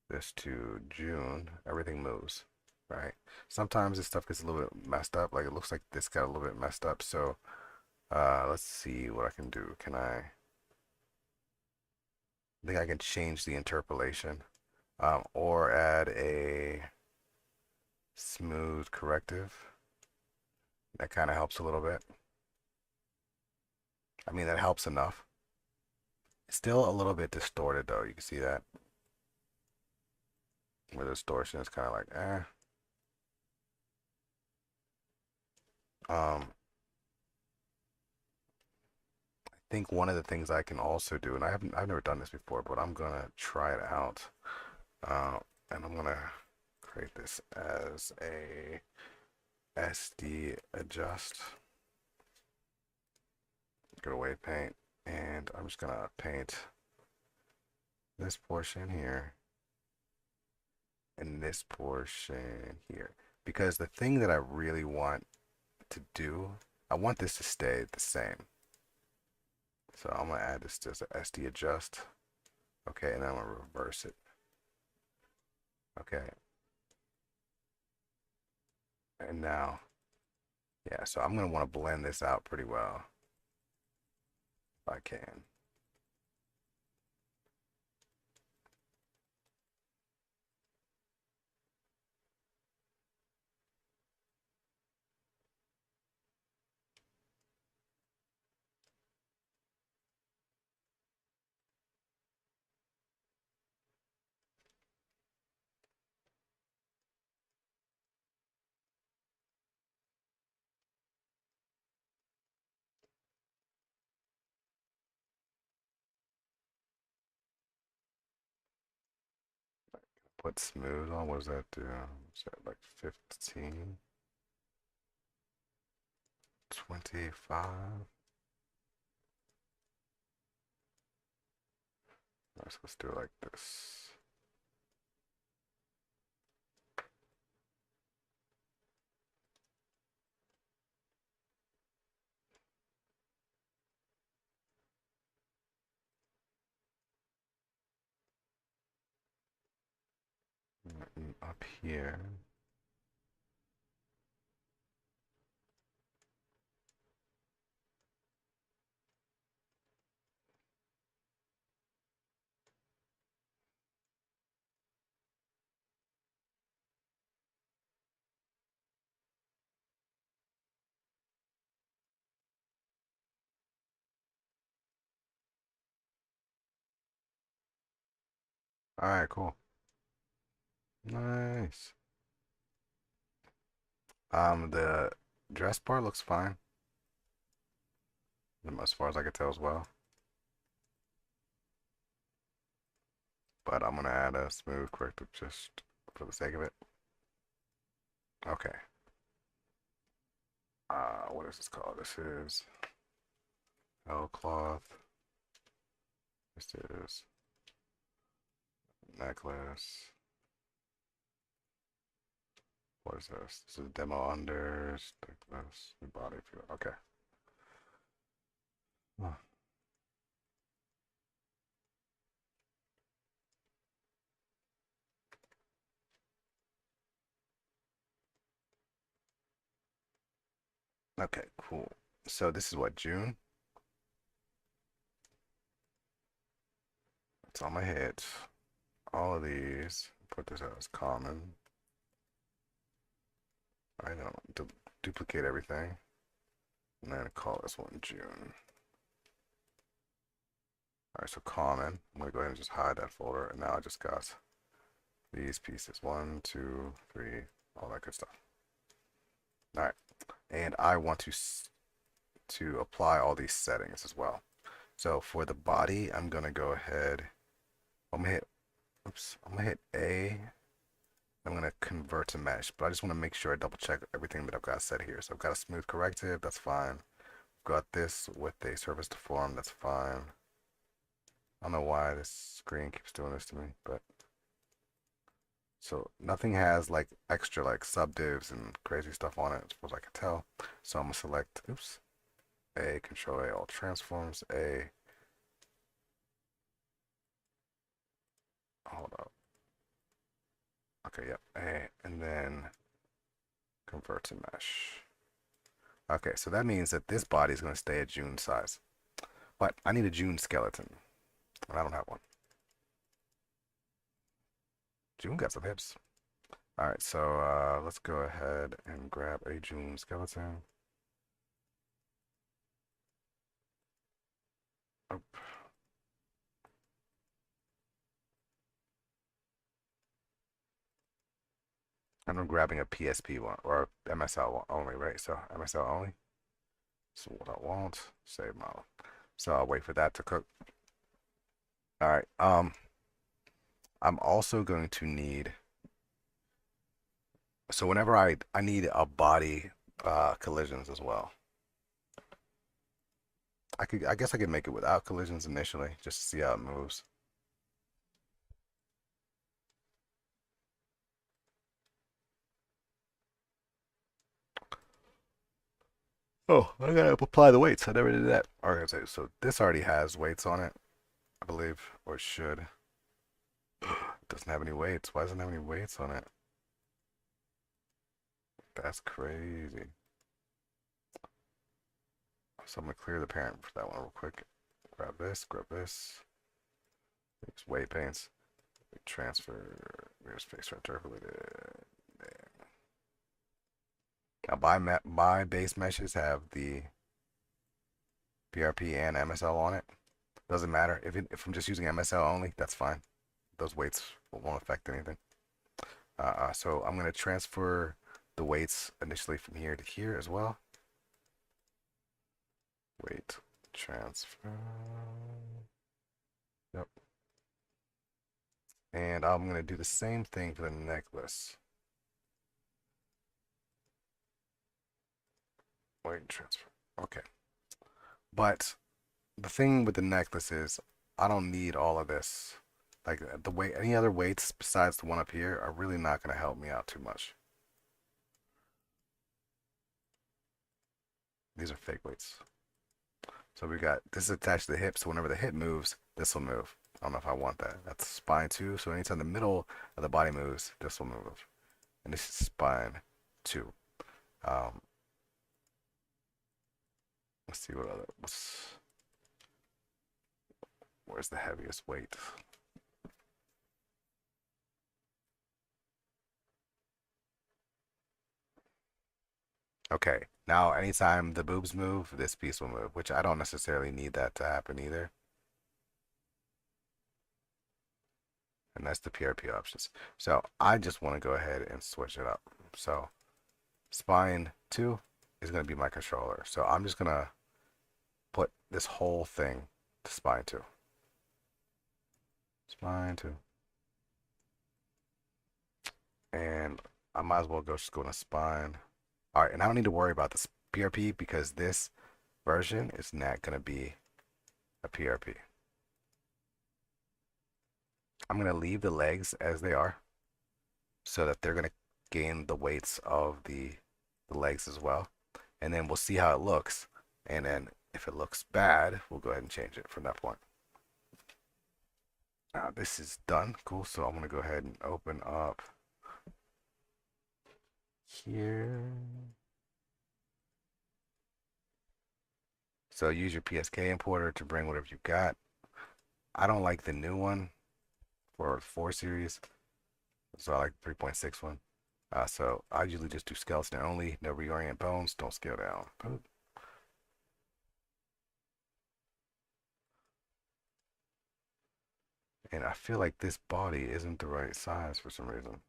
this to June, everything moves, right? Sometimes this stuff gets a little bit messed up. Like it looks like this got a little bit messed up. So let's see what I can do. I think I can change the interpolation or add a smooth corrective. That kind of helps a little bit. I mean, that helps enough. It's still a little bit distorted though. You can see that where the distortion is kind of like, eh. Um, I think one of the things I can also do, and I've never done this before, but I'm gonna try it out. Uh, and I'm gonna create this as a SD adjust. Go to wave paint, and I'm just gonna paint this portion here and this portion here. Because the thing that I really want to do, I want this to stay the same. So I'm gonna add this as a SD adjust. Okay, and then I'm gonna reverse it. Okay, and now, yeah, so I'm gonna want to blend this out pretty well if I can. Put smooth on, what does that do? Is that like 15? 25? Let's do it like this. And up here. All right, cool. Nice. The dress bar looks fine, as far as I can tell as well. But I'm gonna add a smooth corrective just for the sake of it. Okay. What is this called? This is L cloth. This is necklace. What is this? This is demo unders. Necklace. Body feel. Okay. Huh. Okay, cool. So this is what, June? It's on my head. All of these. Put this as common. I don't duplicate everything. And then call this one June. Alright, so common. I'm gonna go ahead and just hide that folder. And now I just got these pieces. 1, 2, 3, all that good stuff. Alright. And I want to apply all these settings as well. So for the body, I'm gonna go ahead. I'm gonna hit I'm gonna hit A. I'm gonna convert to mesh, but I just want to make sure I double check everything that I've got set here. So I've got a smooth corrective, that's fine. Got this with a surface deform, that's fine. I don't know why this screen keeps doing this to me, but so nothing has like extra like subdivs and crazy stuff on it as far as I can tell. So I'm gonna select A, Control A, all transforms, A. Hold up. Okay, yep, A, and then convert to mesh. Okay, so that means that this body is gonna stay at June size. But I need a June skeleton, and I don't have one. June got some hips. All right, so let's go ahead and grab a June skeleton. Oh, and I'm grabbing a PSP one or MSL one only, right? So MSL only. So what I want, save model. So I'll wait for that to cook. All right. I'm also going to need. So whenever I need a body collisions as well. I guess I could make it without collisions initially, just to see how it moves. Oh, I gotta apply the weights. I never did that. Okay, so this already has weights on it, I believe, or it should. It doesn't have any weights. Why doesn't it have any weights on it? That's crazy. So I'm gonna clear the parent for that one real quick. Grab this, grab this. These weight paints. Transfer. Where's face interpolated? Now my base meshes have the PRP and MSL on it. Doesn't matter if I'm just using MSL only. That's fine. Those weights won't affect anything. So I'm gonna transfer the weights initially from here to here as well. Weight transfer. Yep. And I'm gonna do the same thing for the necklace. Weight transfer. Okay. But the thing with the necklace is I don't need all of this. Like the weight, any other weights besides the one up here are really not gonna help me out too much. These are fake weights. So we got this is attached to the hip, so whenever the hip moves, this will move. I don't know if I want that. That's spine two, so anytime the middle of the body moves, this will move. And this is spine two. Um, let's see where's the heaviest weight? Okay, now anytime the boobs move, this piece will move, which I don't necessarily need that to happen either. And that's the PRP options. So I just want to go ahead and switch it up. So spine 2 is going to be my controller. So I'm just going to put this whole thing to spine 2. Spine 2. And I might as well just go to spine. All right, and I don't need to worry about this PRP because this version is not going to be a PRP. I'm going to leave the legs as they are so that they're going to gain the weights of the legs as well. And then we'll see how it looks. And then if it looks bad, we'll go ahead and change it from that point. Now this is done. Cool. So I'm going to go ahead and open up here. So use your PSK importer to bring whatever you got. I don't like the new one for 4 series. So I like the 3.6 one. So I usually just do skeleton only. No reorient bones. Don't scale down. Boop. And I feel like this body isn't the right size for some reason.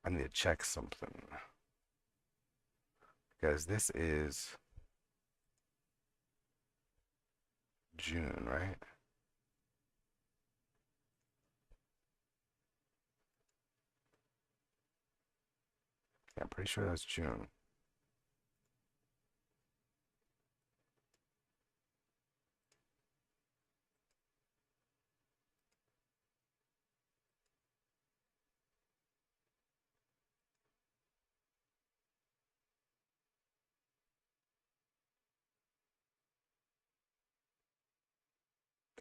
I need to check something. Because this is June, right? Yeah, I'm pretty sure that's June.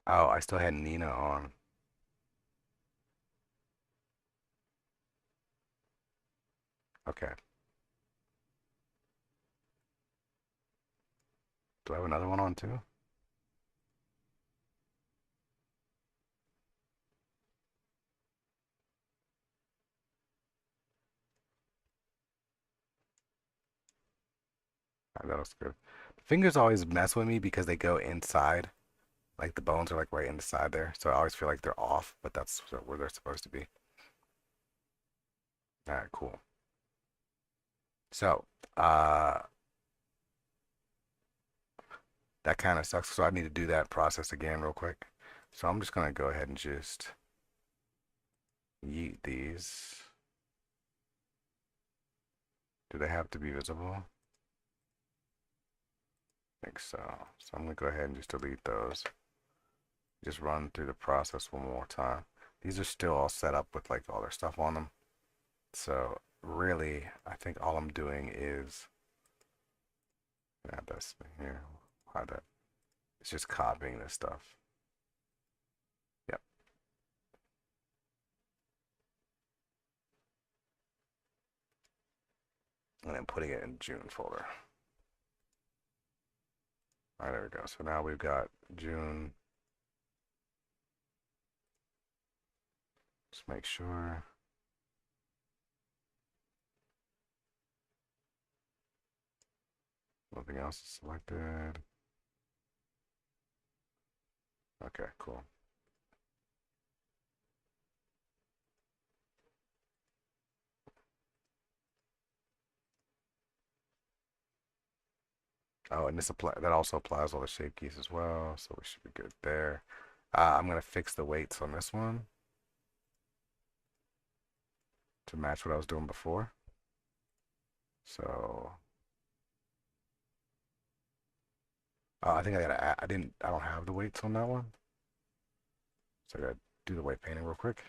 Oh, I still had Nina on. Okay. Do I have another one on too? That looks good. Fingers always mess with me because they go inside. Like the bones are like right inside there. So I always feel like they're off, but that's where they're supposed to be. All right, cool. So, that kind of sucks. So I need to do that process again real quick. So I'm just gonna go ahead and just yeet these. Do they have to be visible? I think so. So I'm gonna go ahead and just delete those. Just run through the process one more time. These are still all set up with like all their stuff on them. So really, I think all I'm doing is add this here. Hide that. It's just copying this stuff. Yep. And then putting it in June folder. All right, there we go. So now we've got June. Just make sure. Nothing else is selected. Okay, cool. Oh, and that also applies all the shape keys as well, so we should be good there. I'm gonna fix the weights on this one to match what I was doing before. So I think I gotta add, I don't have the weights on that one, so I gotta do the weight painting real quick.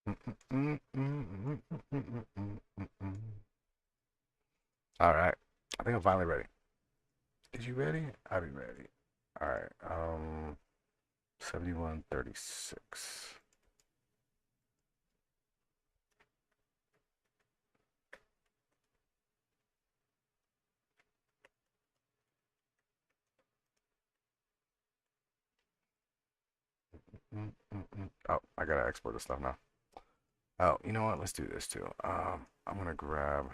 All right. I think I'm finally ready. Is you ready? I'll be ready. All right. 7136. Oh, I gotta export this stuff now. Oh, you know what? Let's do this too. I'm gonna grab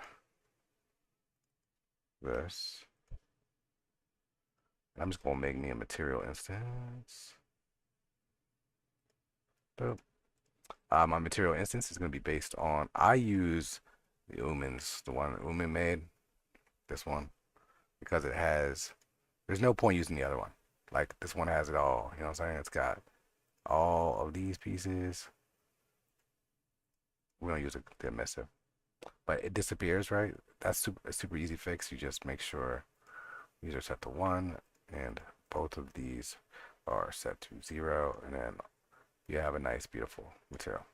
this. I'm just gonna make me a material instance. Boop. My material instance is gonna be based on. I use the Umins, the one Umin made. This one because it has. There's no point using the other one. Like this one has it all. You know what I'm saying? It's got all of these pieces. We don't use the emissive, but it disappears, right? That's a super easy fix. You just make sure these are set to 1 and both of these are set to 0, and then you have a nice, beautiful material.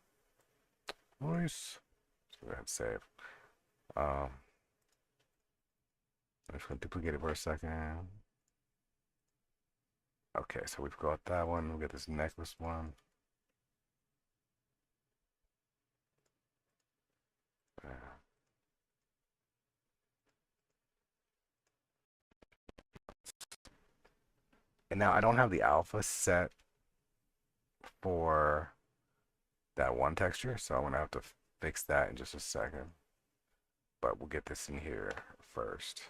Nice. So go ahead and save. Um, I'm just gonna duplicate it for a second. Okay, so we've got that one. We got this necklace one. Uh, and now I don't have the alpha set for that one texture, so I'm gonna have to fix that in just a second. But we'll get this in here first.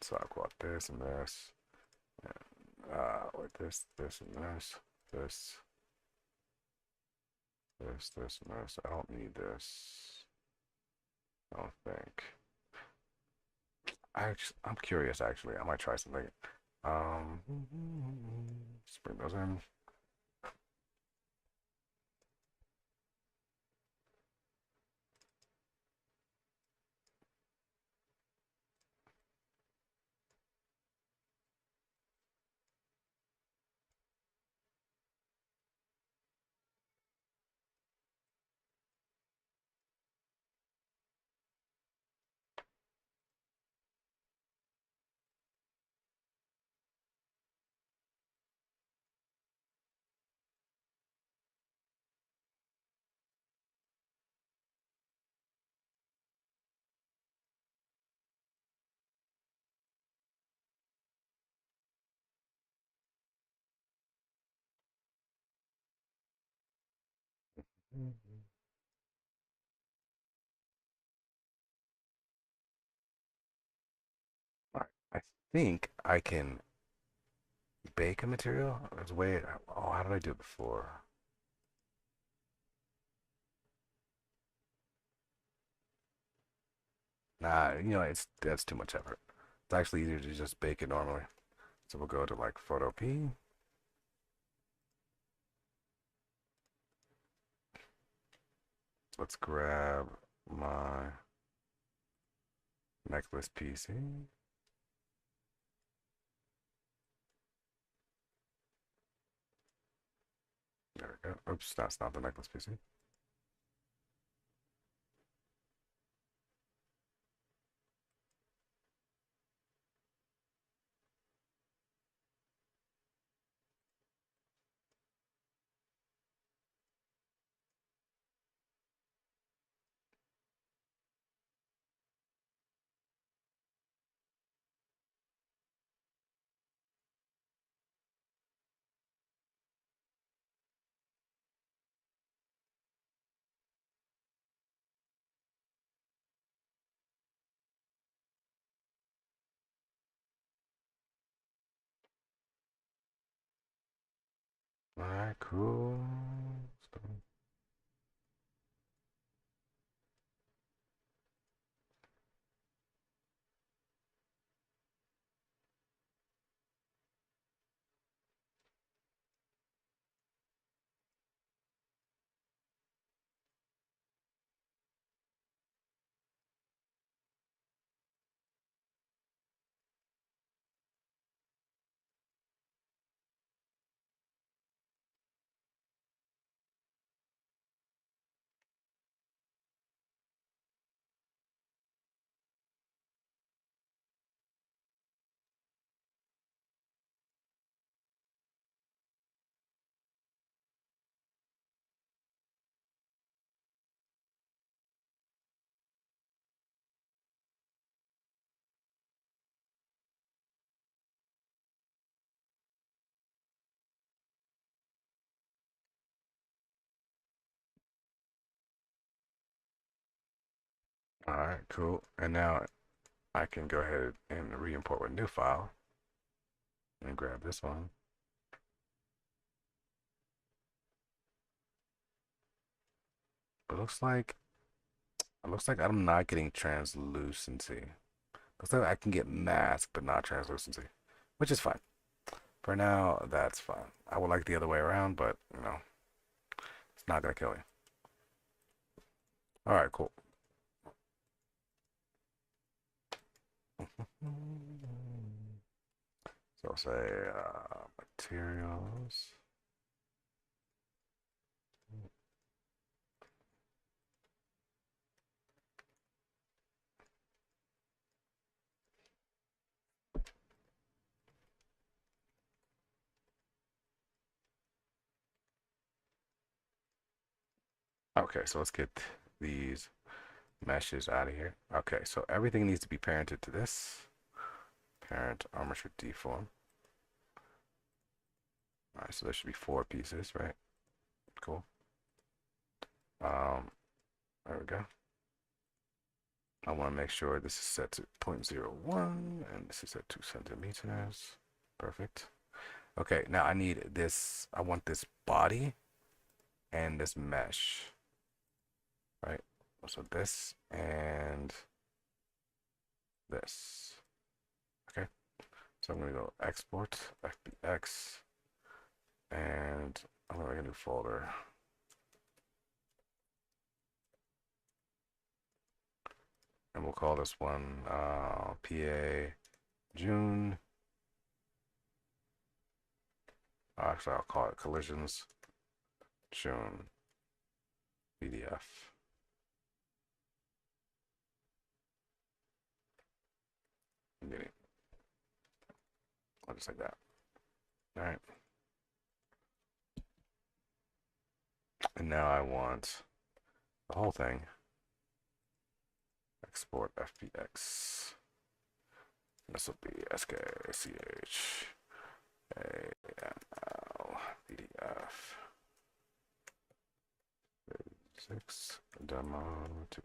So I've got this and this, and, with this and this, this and this. I don't need this. I don't think. I'm curious actually. I might try something. Um, let's bring those in. I think I can bake a material. There's a way. Oh, how did I do it before? Nah, it's that's too much effort. It's actually easier to just bake it normally. So we'll go to like photo P. Let's grab my necklace PC. There we go. Oops, that's not the necklace PC. All right, cool. All right, cool. And now I can go ahead and re-import with new file and grab this one. But it looks like I'm not getting translucency. Looks like I can get mask, but not translucency, which is fine. For now, that's fine. I would like the other way around, but it's not gonna kill me. All right, cool. So I'll say materials. Okay, so let's get these meshes out of here. Okay, so everything needs to be parented to this. Parent armature deform. All right, so there should be 4 pieces, right? Cool. Um, there we go. I want to make sure this is set to 0.01 and this is at 2 centimeters. Perfect. Okay, now I need this. I want this body and this mesh, right? So this and this. Okay, so I'm gonna go export FBX and I'm gonna make a new folder. And we'll call this one PA June. Actually, I'll call it collisions June PDF. I'm getting just like that. All right. And now I want the whole thing. Export FBX. This will be SKCH AML PDF 6 demo 2.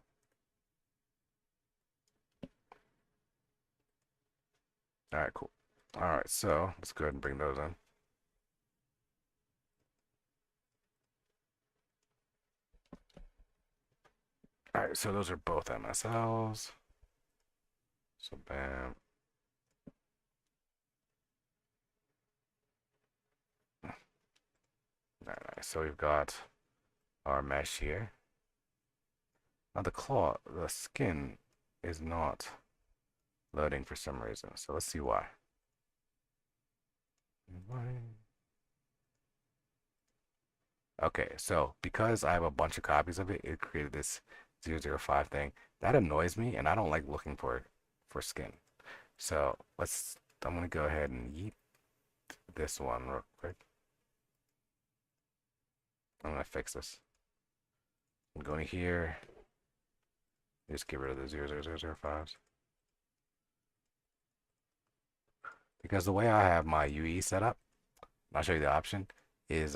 All right, cool. All right, so let's go ahead and bring those in. All right, so those are both MSLs. So bam. Very nice. So we've got our mesh here. Now the skin is not loading for some reason. So let's see why. Okay, so because I have a bunch of copies of it, it created this 005 thing. That annoys me, and I don't like looking for skin. So I'm gonna go ahead and yeet this one real quick. I'm gonna fix this. I'm going here. Just get rid of the 00005s. Because the way I have my UE set up, I'll show you the option, is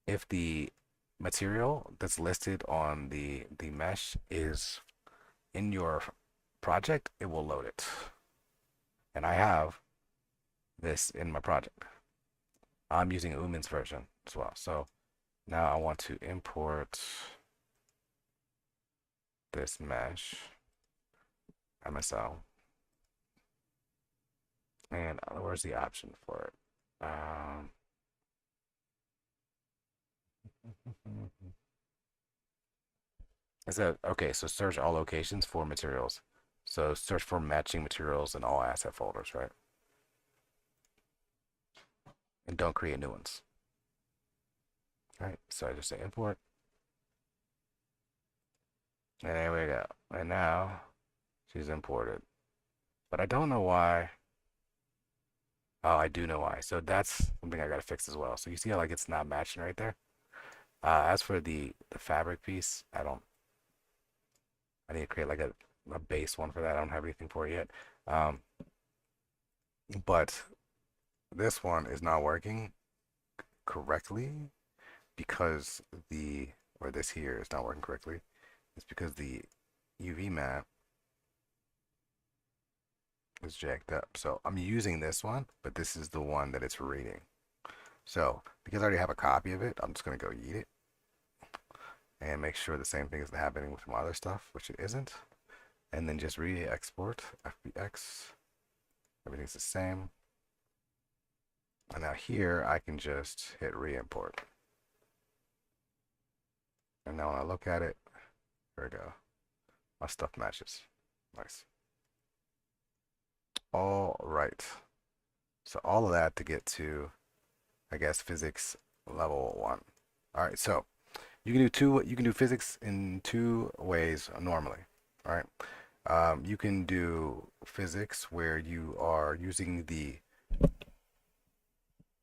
if the material that's listed on the mesh is in your project, it will load it. And I have this in my project. I'm using Umin's version as well. So now I want to import this mesh MSL. And where's the option for it? I said, okay, so search all locations for materials. So search for matching materials in all asset folders, right? And don't create new ones. All right, so I just say import. And there we go. And now she's imported. But I don't know why. Oh, I do know why. So that's something I gotta fix as well. So you see how like it's not matching right there? As for the fabric piece, I need to create like a base one for that. I don't have anything for it yet. But this one is not working correctly because or this here is not working correctly. It's because the UV map is jacked up. So I'm using this one, but this is the one that it's reading. So because I already have a copy of it, I'm just gonna go yeet it and make sure the same thing is happening with my other stuff, which it isn't. And then just re-export FBX. Everything's the same. And now here I can just hit re-import. And now when I look at it, here we go. My stuff matches. Nice. All right. So all of that to get to, I guess, physics level 1. All right. So you can do physics in two ways normally. All right. You can do physics where you are using the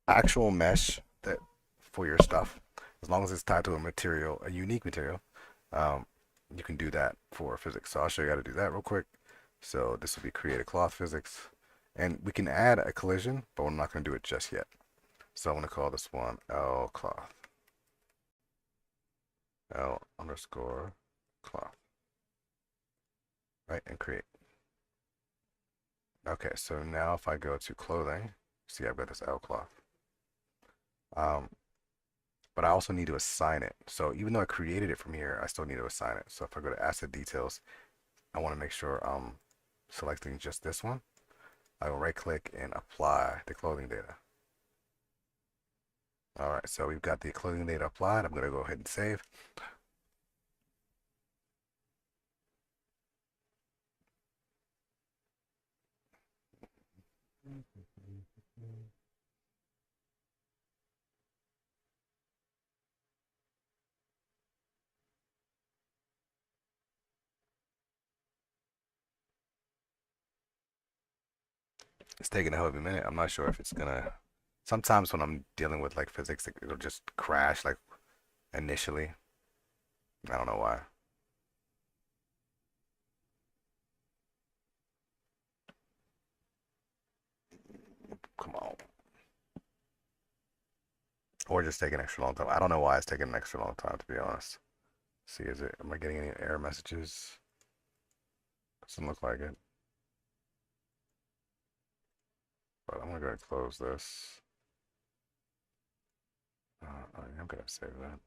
actual mesh that for your stuff, as long as it's tied to a material, a unique material. You can do that for physics. So I'll show you how to do that real quick. So this will be create a cloth physics, and we can add a collision, but we're not going to do it just yet. So I'm going to call this one L cloth. L underscore cloth. Right, and create. Okay, so now if I go to clothing, see I've got this L cloth. But I also need to assign it. So even though I created it from here, I still need to assign it. So if I go to asset details, I want to make sure I'm selecting just this one. I will right click and apply the clothing data. All right, so we've got the clothing data applied. I'm going to go ahead and save. It's taking a hell of a minute. I'm not sure if it's gonna. Sometimes when I'm dealing with like physics, it'll just crash like initially. I don't know why. Come on. Or just take an extra long time. I don't know why it's taking an extra long time, to be honest. See, am I getting any error messages? Doesn't look like it. But I'm gonna go ahead and close this. I'm gonna save that.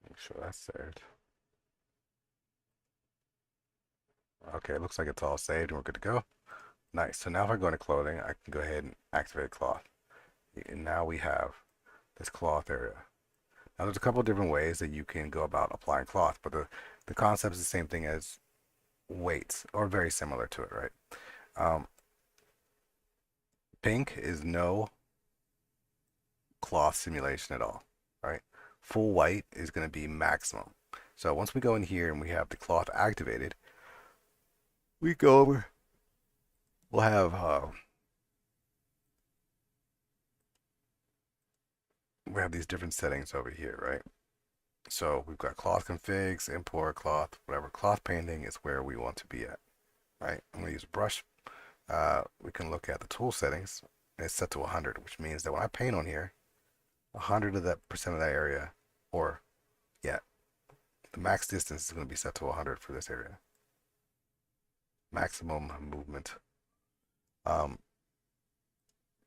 Make sure that's saved. Okay, it looks like it's all saved and we're good to go. Nice. So now if I go into clothing, I can go ahead and activate cloth. And now we have this cloth area. Now there's a couple of different ways that you can go about applying cloth, but the concept is the same thing as weights, or very similar to it, right? Um, pink is no cloth simulation at all, right? Full white is going to be maximum. So once we go in here and we have the cloth activated, we go over, we'll have these different settings over here, right? So we've got cloth configs, import cloth, whatever. Cloth painting is where we want to be at, right? I'm going to use a brush. We can look at the tool settings, and it's set to 100, which means that when I paint on here, 100 of that percent of that area, or yeah, the max distance is going to be set to 100 for this area. Maximum movement.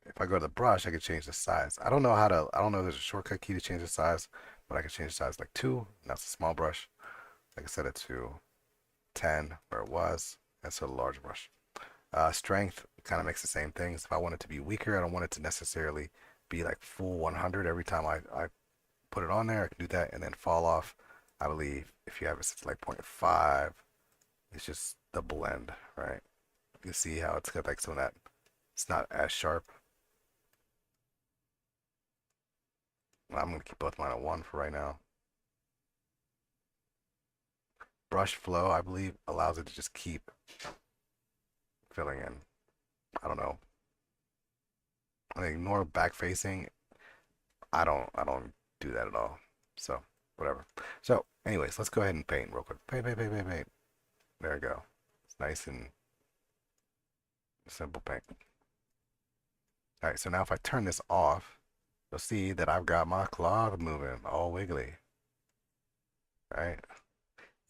If I go to the brush, I can change the size. I don't know if there's a shortcut key to change the size, but I can change the size like 2, and that's a small brush. I can set it to 10 where it was, and so a large brush. Strength kind of makes the same things. If I want it to be weaker, I don't want it to necessarily be like full 100 every time I put it on there. I can do that and then fall off. I believe if you have it set to like 0.5, it's just the blend, right? You see how it's got like some of that, it's not as sharp. I'm going to keep both mine at 1 for right now. Brush flow, I believe, allows it to just keep filling in. I don't know. I ignore back facing. I don't do that at all. So whatever. So anyways, let's go ahead and paint real quick. Paint. There we go. It's nice and simple paint. All right, so now if I turn this off, you'll see that I've got my cloth moving all wiggly. right?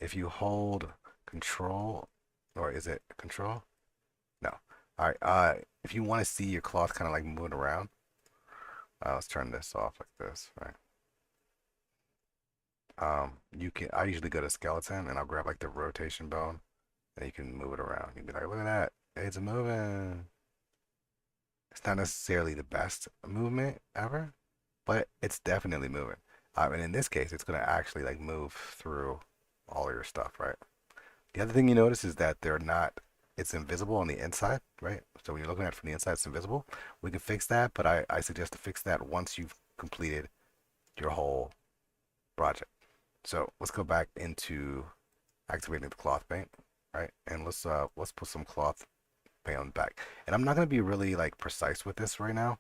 If you hold control, or is it control? No. All right. If you want to see your cloth kind of like moving around, let's turn this off like this, right? You can. I usually go to skeleton and I'll grab like the rotation bone, and you can move it around. You can be like, look at that, it's moving. It's not necessarily the best movement ever, but it's definitely moving. And in this case, it's gonna actually like move through all of your stuff, right? The other thing you notice is that they're not, it's invisible on the inside, right? So when you're looking at it from the inside, it's invisible. We can fix that, but I suggest to fix that once you've completed your whole project. So let's go back into activating the cloth paint, right? And let's put some cloth paint on the back. And I'm not gonna be really like precise with this right now,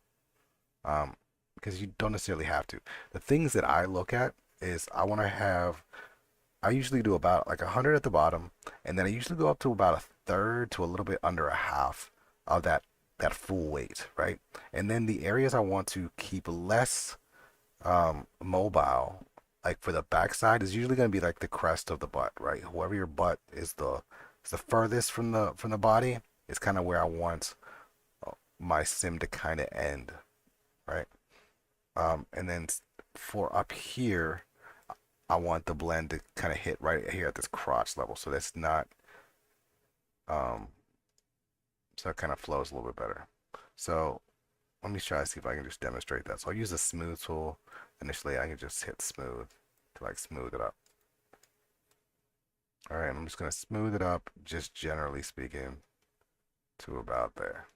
um, because you don't necessarily have to. The things that I look at is I usually do about like 100 at the bottom, and then I usually go up to about a third to a little bit under a half of that full weight, right? And then the areas I want to keep less mobile, like for the backside, is usually going to be like the crest of the butt, right? Whoever your butt is the furthest from the body is kind of where I want my sim to kind of end, right? And then for up here, I want the blend to kind of hit right here at this crotch level, so that's not um, so it kind of flows a little bit better. So let me try to see if I can just demonstrate that. So I'll use the smooth tool. Initially, I can just hit smooth to like smooth it up. All right, I'm just gonna smooth it up, just generally speaking, to about there.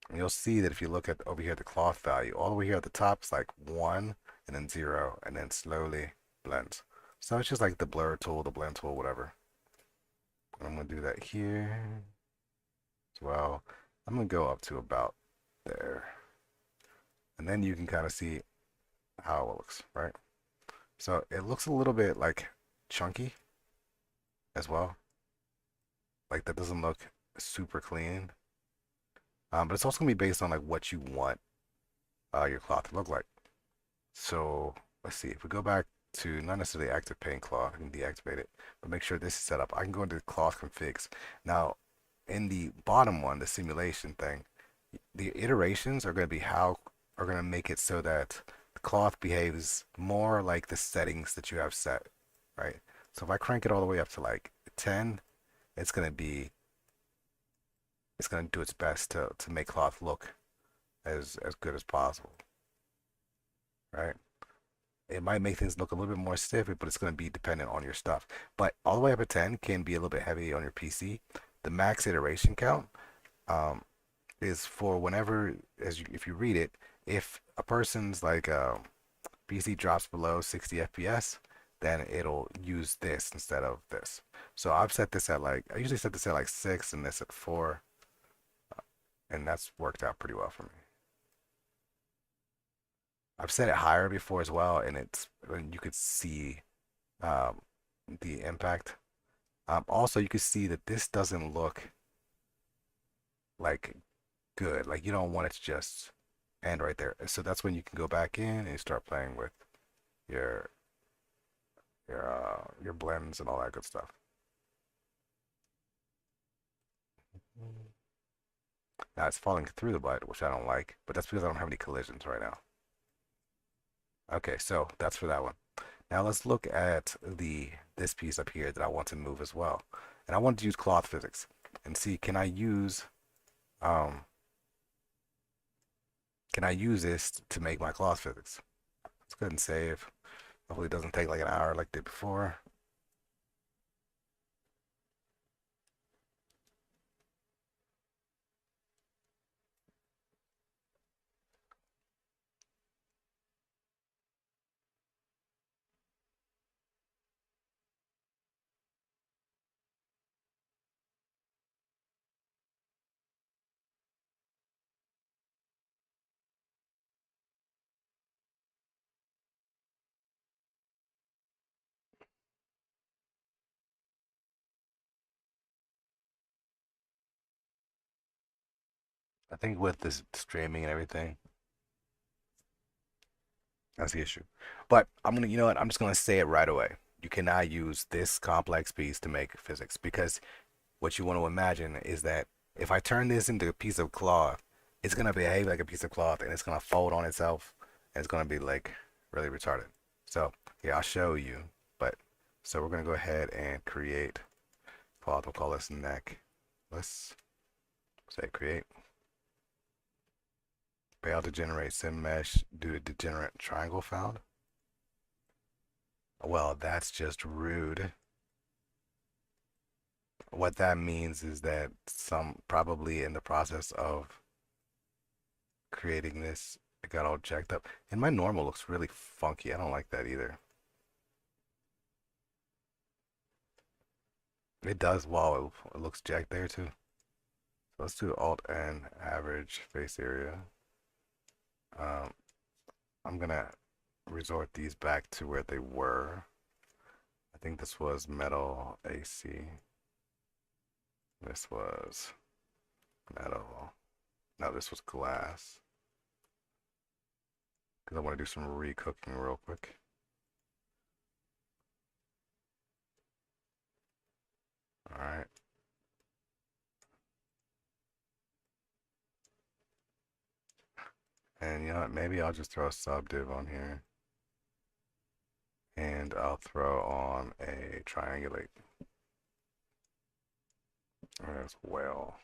And you'll see that if you look at over here, the cloth value, all the way here at the top is like 1 and then 0 and then slowly blends. So it's just like the blur tool, the blend tool, whatever. I'm gonna do that here as well. I'm gonna go up to about there. And then you can kind of see how it looks, right? So it looks a little bit like chunky as well. Like that doesn't look super clean. But it's also gonna be based on like what you want your cloth to look like. So let's see, if we go back to not necessarily active paint cloth, I can deactivate it, but make sure this is set up. I can go into cloth configs. Now, in the bottom one, the simulation thing, the iterations are going to be how are going to make it so that the cloth behaves more like the settings that you have set, right? So if I crank it all the way up to like 10, it's going to be it's going to do its best to make cloth look as good as possible, right? It might make things look a little bit more stiff, but it's going to be dependent on your stuff. But all the way up to 10 can be a little bit heavy on your PC. The max iteration count um, is for whenever, if you read it, if a person's like PC drops below 60 FPS, then it'll use this instead of this. So I've set this at like, I usually set this at like 6 and this at 4, and that's worked out pretty well for me. I've set it higher before as well, and you could see um, the impact. Also, you can see that this doesn't look like good. Like you don't want it to just end right there. So that's when you can go back in and start playing with your your blends and all that good stuff. Now it's falling through the butt, which I don't like, but that's because I don't have any collisions right now. Okay, so that's for that one. Now let's look at this piece up here that I want to move as well. And I want to use cloth physics and see um can I use this to make my cloth physics? Let's go ahead and save. Hopefully it doesn't take like an hour like it did before. I think with this streaming and everything, That's the issue. But I'm gonna, you know what? I'm just gonna say it right away. You cannot use this complex piece to make physics because what you want to imagine is that if I turn this into a piece of cloth, it's gonna behave like a piece of cloth and it's gonna fold on itself and it's gonna be like really retarded. So yeah, I'll show you. But so we're gonna go ahead and create cloth. We'll call this neck. Let's say create. Fail to generate sim mesh due to degenerate triangle found. Well, that's just rude. What that means is that some probably in the process of creating this, it got all jacked up. And my normal looks really funky. I don't like that either. It does. Wow, it looks jacked there too. So let's do Alt and average face area. Um, I'm gonna resort these back to where they were. I think this was metal AC. This was metal. No, this was glass. Because I want to do some recooking real quick. All right. And you know what? Maybe I'll just throw a subdiv on here. And I'll throw on a triangulate as well.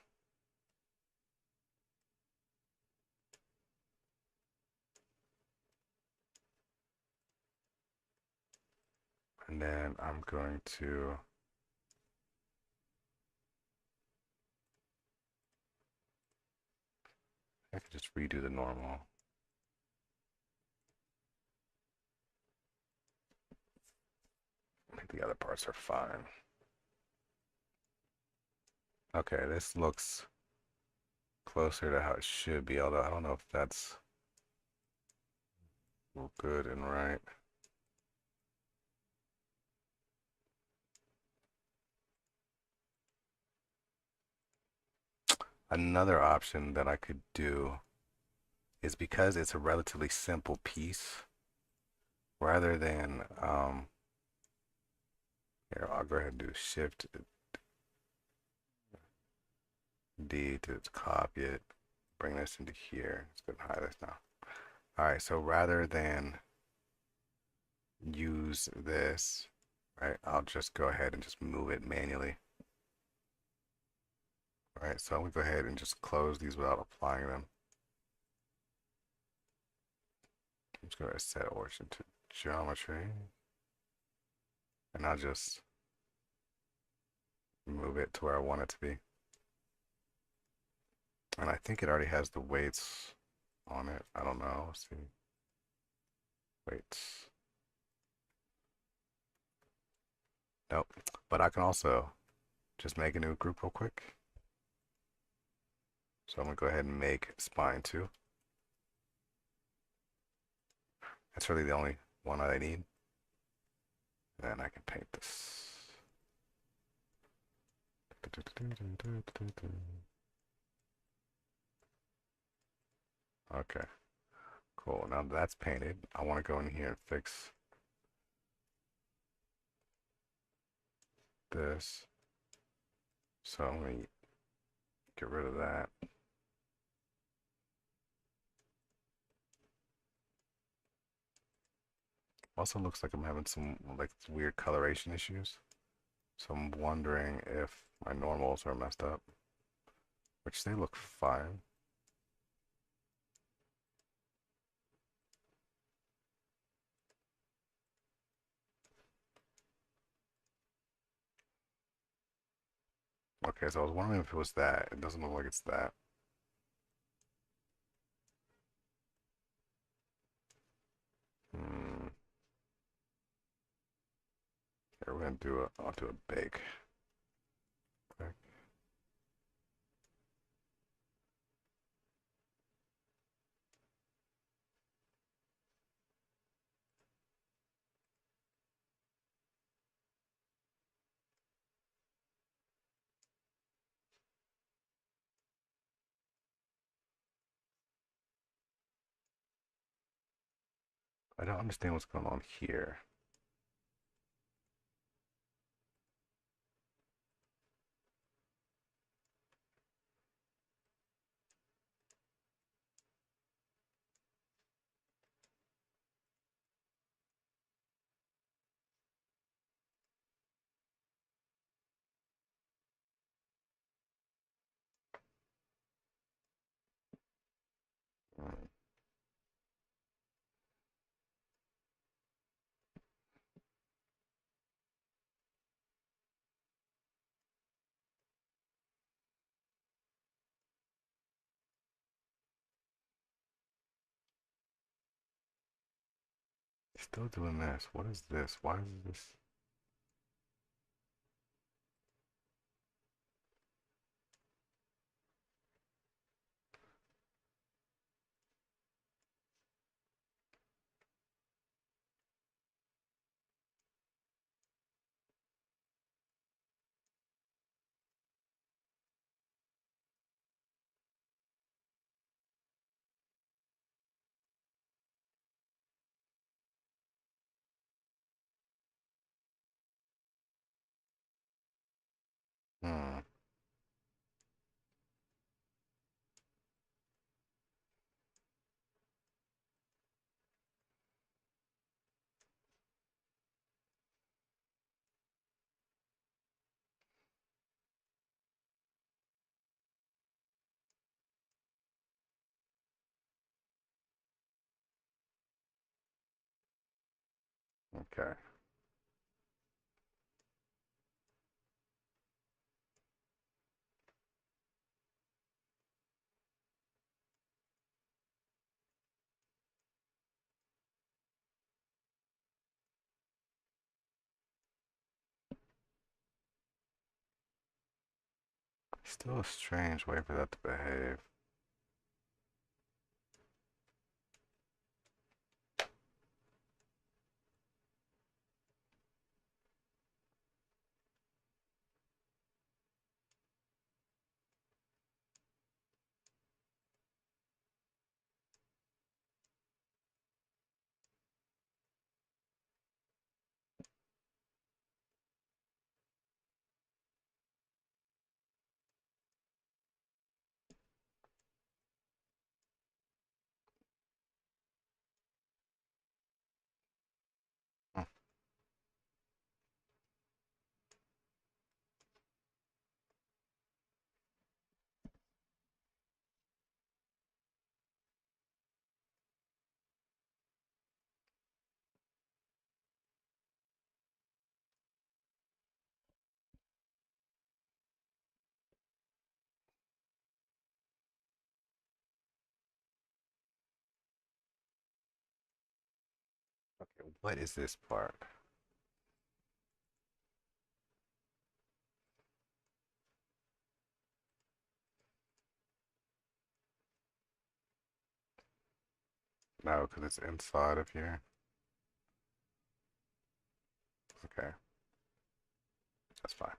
And then I'm going to I could just redo the normal. I think the other parts are fine. Okay, this looks closer to how it should be, although I don't know if that's good and right. Another option that I could do is because it's a relatively simple piece, rather than here, I'll go ahead and do Shift D to copy it, bring this into here. Let's go and hide this now. All right, so rather than use this, right, I'll just go ahead and just move it manually. All right, so I'm gonna go ahead and just close these without applying them. I'm just gonna set origin to geometry, and I'll just move it to where I want it to be. And I think it already has the weights on it. I don't know. Let's see. Weights. Nope. But I can also just make a new group real quick. So I'm gonna go ahead and make spine 2. That's really the only one I need. And then I can paint this. Okay, cool. Now that's painted. I want to go in here and fix this. So I'm going to get rid of that. Also looks like I'm having some like weird coloration issues. So I'm wondering if my normals are messed up, which they look fine. Okay, so I was wondering if it was that. It doesn't look like it's that. Hmm. Here, we're gonna do a, I'll do a bake. Quick. I don't understand what's going on here. Mm, Still doing this. What is this? Why is this? Hmm. Okay. Still a strange way for that to behave. Hmm. Okay, what is this part? No, because it's inside of here. Okay, that's fine.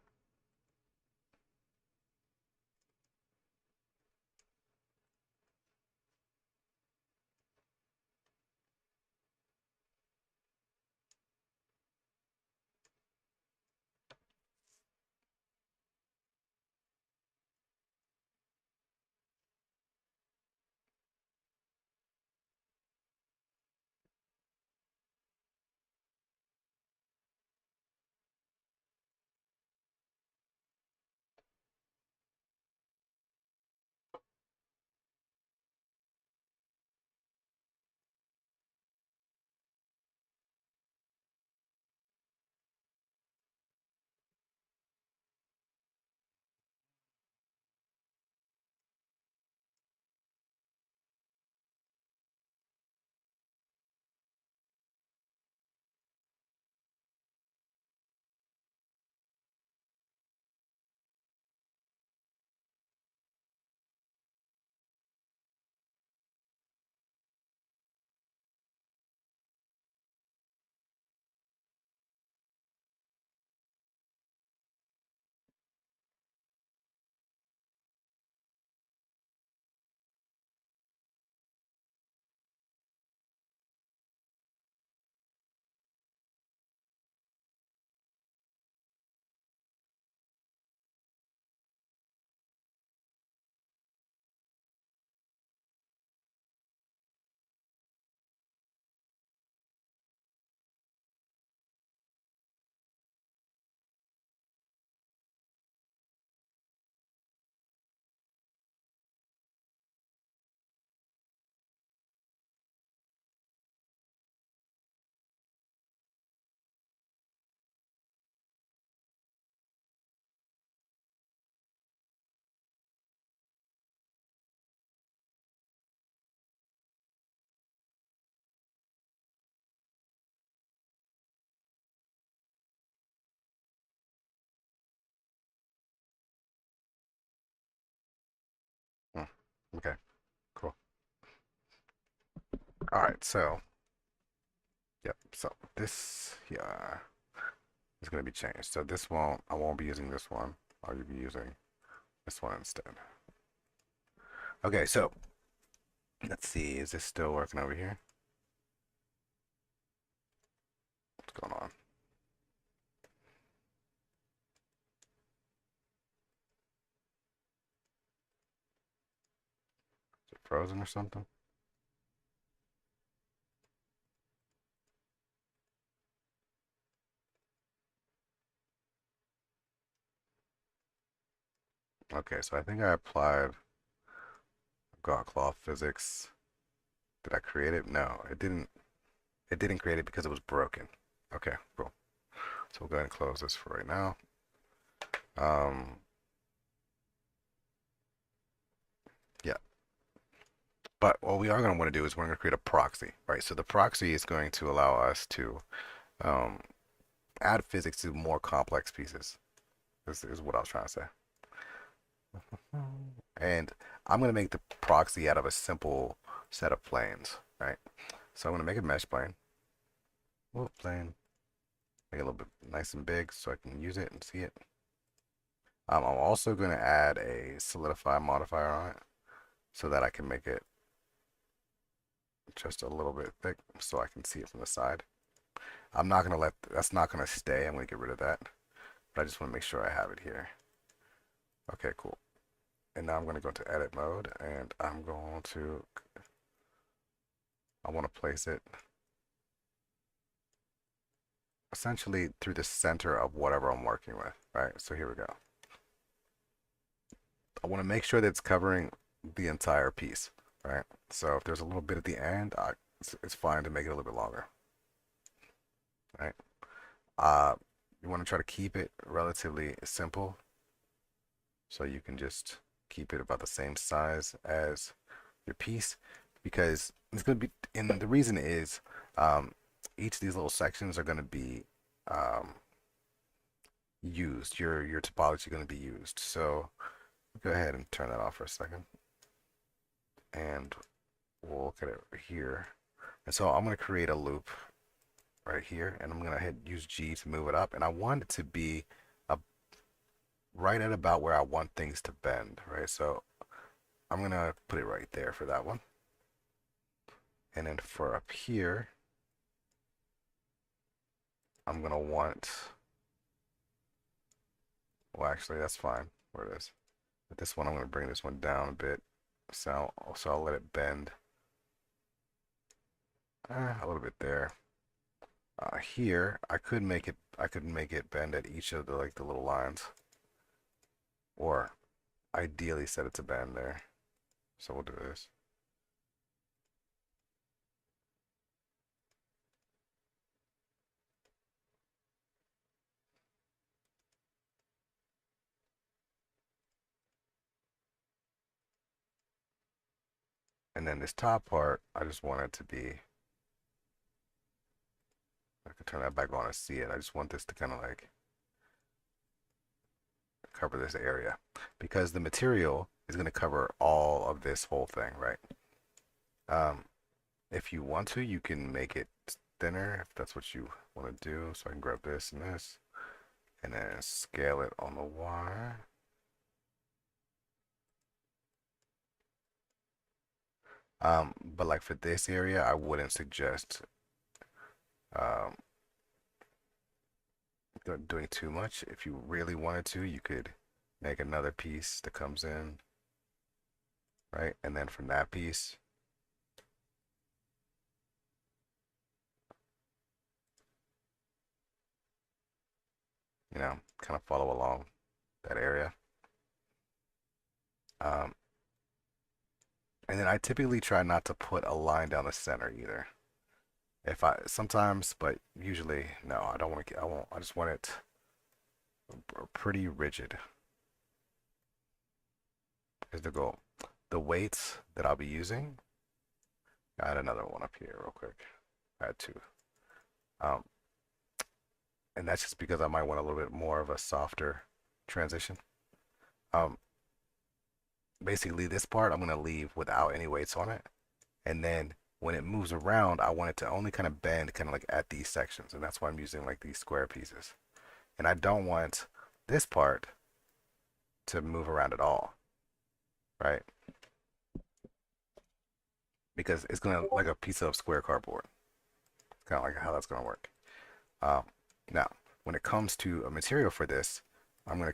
Okay, cool. All right, so yep. So this here is going to be changed. So this won't. I won't be using this one. I'll be using this one instead. Okay, so let's see. Is this still working over here? What's going on? Is it frozen or something? Okay, so I think I applied got cloth physics. Did I create it? No, it didn't. It didn't create it because it was broken. Okay, cool. So we'll go ahead and close this for right now. Um, yeah. But what we are going to want to do is we're going to create a proxy, right? So the proxy is going to allow us to um, add physics to more complex pieces. This is what I was trying to say. And I'm going to make the proxy out of a simple set of planes, right? So I'm going to make a mesh plane. Whoop, plane. Make it a little bit nice and big so I can use it and see it. I'm also going to add a solidify modifier on it so that I can make it just a little bit thick so I can see it from the side. I'm not going to let, that's not going to stay. I'm going to get rid of that. But I just want to make sure I have it here. Okay, cool. And now I'm going to go to edit mode and I'm going to, I want to place it essentially through the center of whatever I'm working with, right? So here we go. I want to make sure that it's covering the entire piece, right? So if there's a little bit at the end, it's fine to make it a little bit longer, right? Uh, you want to try to keep it relatively simple, so you can just keep it about the same size as your piece, because it's going to be, and the reason is, each of these little sections are going to be um, used. Your topology is going to be used. So go ahead and turn that off for a second, and we'll look at it here. And so I'm going to create a loop right here, and I'm going to hit use G to move it up, and I want it to be a, right at about where I want things to bend, right? So I'm going to put it right there for that one. And then for up here, I'm going to want, well, actually, that's fine where it is. But this one, I'm going to bring this one down a bit. So I'll let it bend a little bit there. Here, I could make it bend at each of the like the little lines, or ideally set it to bend there. So we'll do this. And then this top part, I just want it to be, I can turn that back on and see it. I just want this to kind of like cover this area because the material is going to cover all of this whole thing, right? Um, if you want to, you can make it thinner if that's what you want to do. So I can grab this and then scale it on the Y. But like for this area, I wouldn't suggest um, doing too much. If you really wanted to, you could make another piece that comes in, right? And then from that piece, kind of follow along that area. Um, and then I typically try not to put a line down the center either. If I sometimes, but usually no, I don't want to. I won't. I just want it pretty rigid. Is the goal. The weights that I'll be using. I had another one up here real quick. I had two. Um, and that's just because I might want a little bit more of a softer transition. Um, basically this part I'm gonna leave without any weights on it. And then when it moves around, I want it to only kind of bend kind of like at these sections. And that's why I'm using like these square pieces. And I don't want this part to move around at all, right? Because it's gonna look like a piece of square cardboard. Kind of like how that's gonna work. Um, Now, when it comes to a material for this, I need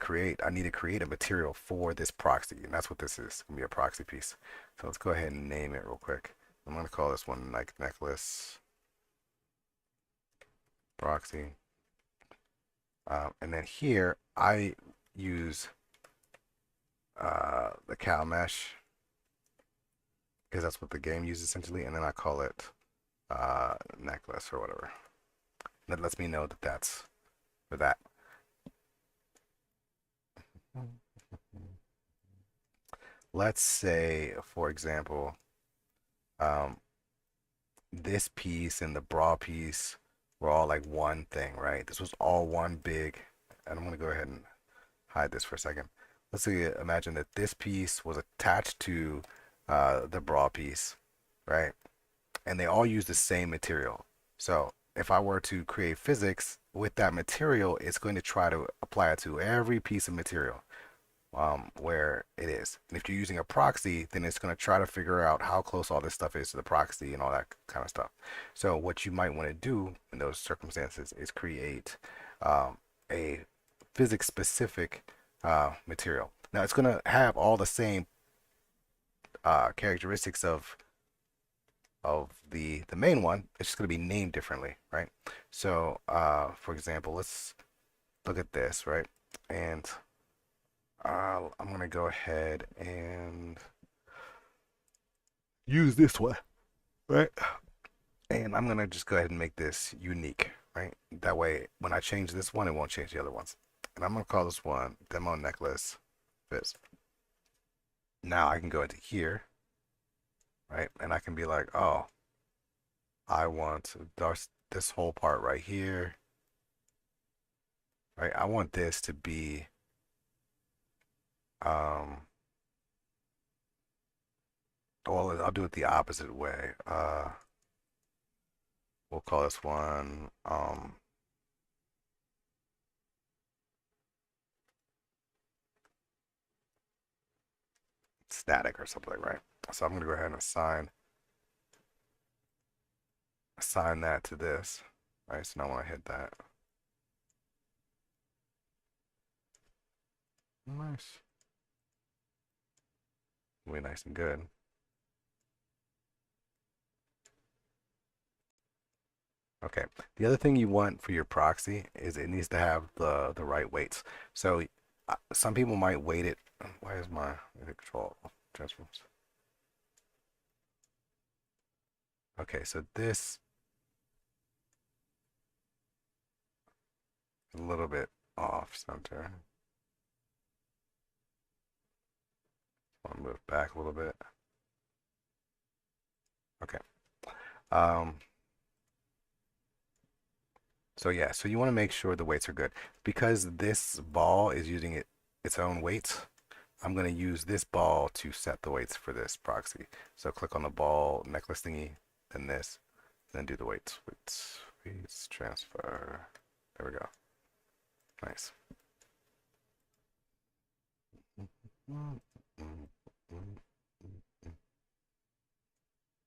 to create a material for this proxy, and that's what this is. It's gonna be a proxy piece. So let's go ahead and name it real quick. I'm gonna call this one like necklace proxy. And then here I use the cow mesh because that's what the game uses essentially, and then I call it necklace or whatever. That lets me know that that's for that. Let's say, for example, um, this piece and the bra piece were all like one thing, right? This was all one big, and I'm gonna go ahead and hide this for a second. Let's say, imagine that this piece was attached to the bra piece, right? And they all use the same material. So if I were to create physics with that material, it's going to try to apply it to every piece of material where it is. And if you're using a proxy, then it's going to try to figure out how close all this stuff is to the proxy and all that kind of stuff. So what you might want to do in those circumstances is create a physics specific material. Now it's going to have all the same characteristics of the main one. It's just going to be named differently, right? So for example, let's look at this, right? And I'm gonna go ahead and use this one, right? And I'm gonna just go ahead and make this unique, right? That way, when I change this one, it won't change the other ones. And I'm gonna call this one demo necklace fizz. Now I can go into here, right? And I can be like, oh, I want this whole part right here, right? I want this to be, um, well, I'll do it the opposite way. We'll call this one, static or something, right? So I'm gonna go ahead and assign that to this, right? So now when I hit that, nice, really nice and good. Okay. The other thing you want for your proxy is it needs to have the right weights. So some people might weight it. Why is my control transforms? Okay, so this a little bit off center. I'll move back a little bit. Okay. Um, so yeah, so you want to make sure the weights are good because this ball is using its own weights. I'm going to use this ball to set the weights for this proxy. So click on the ball necklace thingy, then this, then do the weights. Weights transfer. There we go. Nice.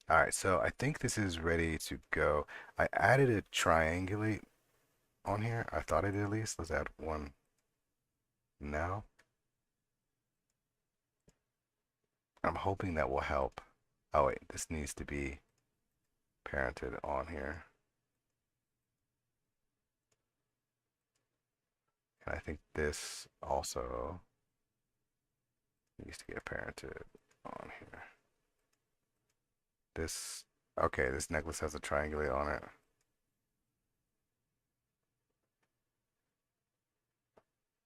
All right, so I think this is ready to go. I added a triangulate on here. I thought I did at least. Let's add one now. I'm hoping that will help. Oh wait, this needs to be parented on here. And I think this also needs to get parented on here. This, okay, this necklace has a triangulate on it.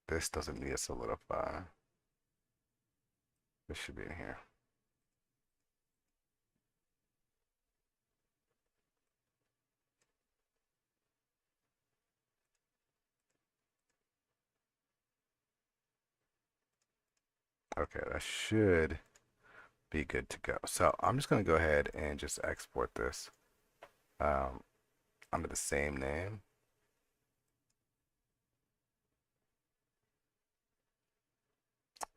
This doesn't need a solidify. This should be in here. Okay, that should be good to go. So I'm just gonna go ahead and just export this um, under the same name.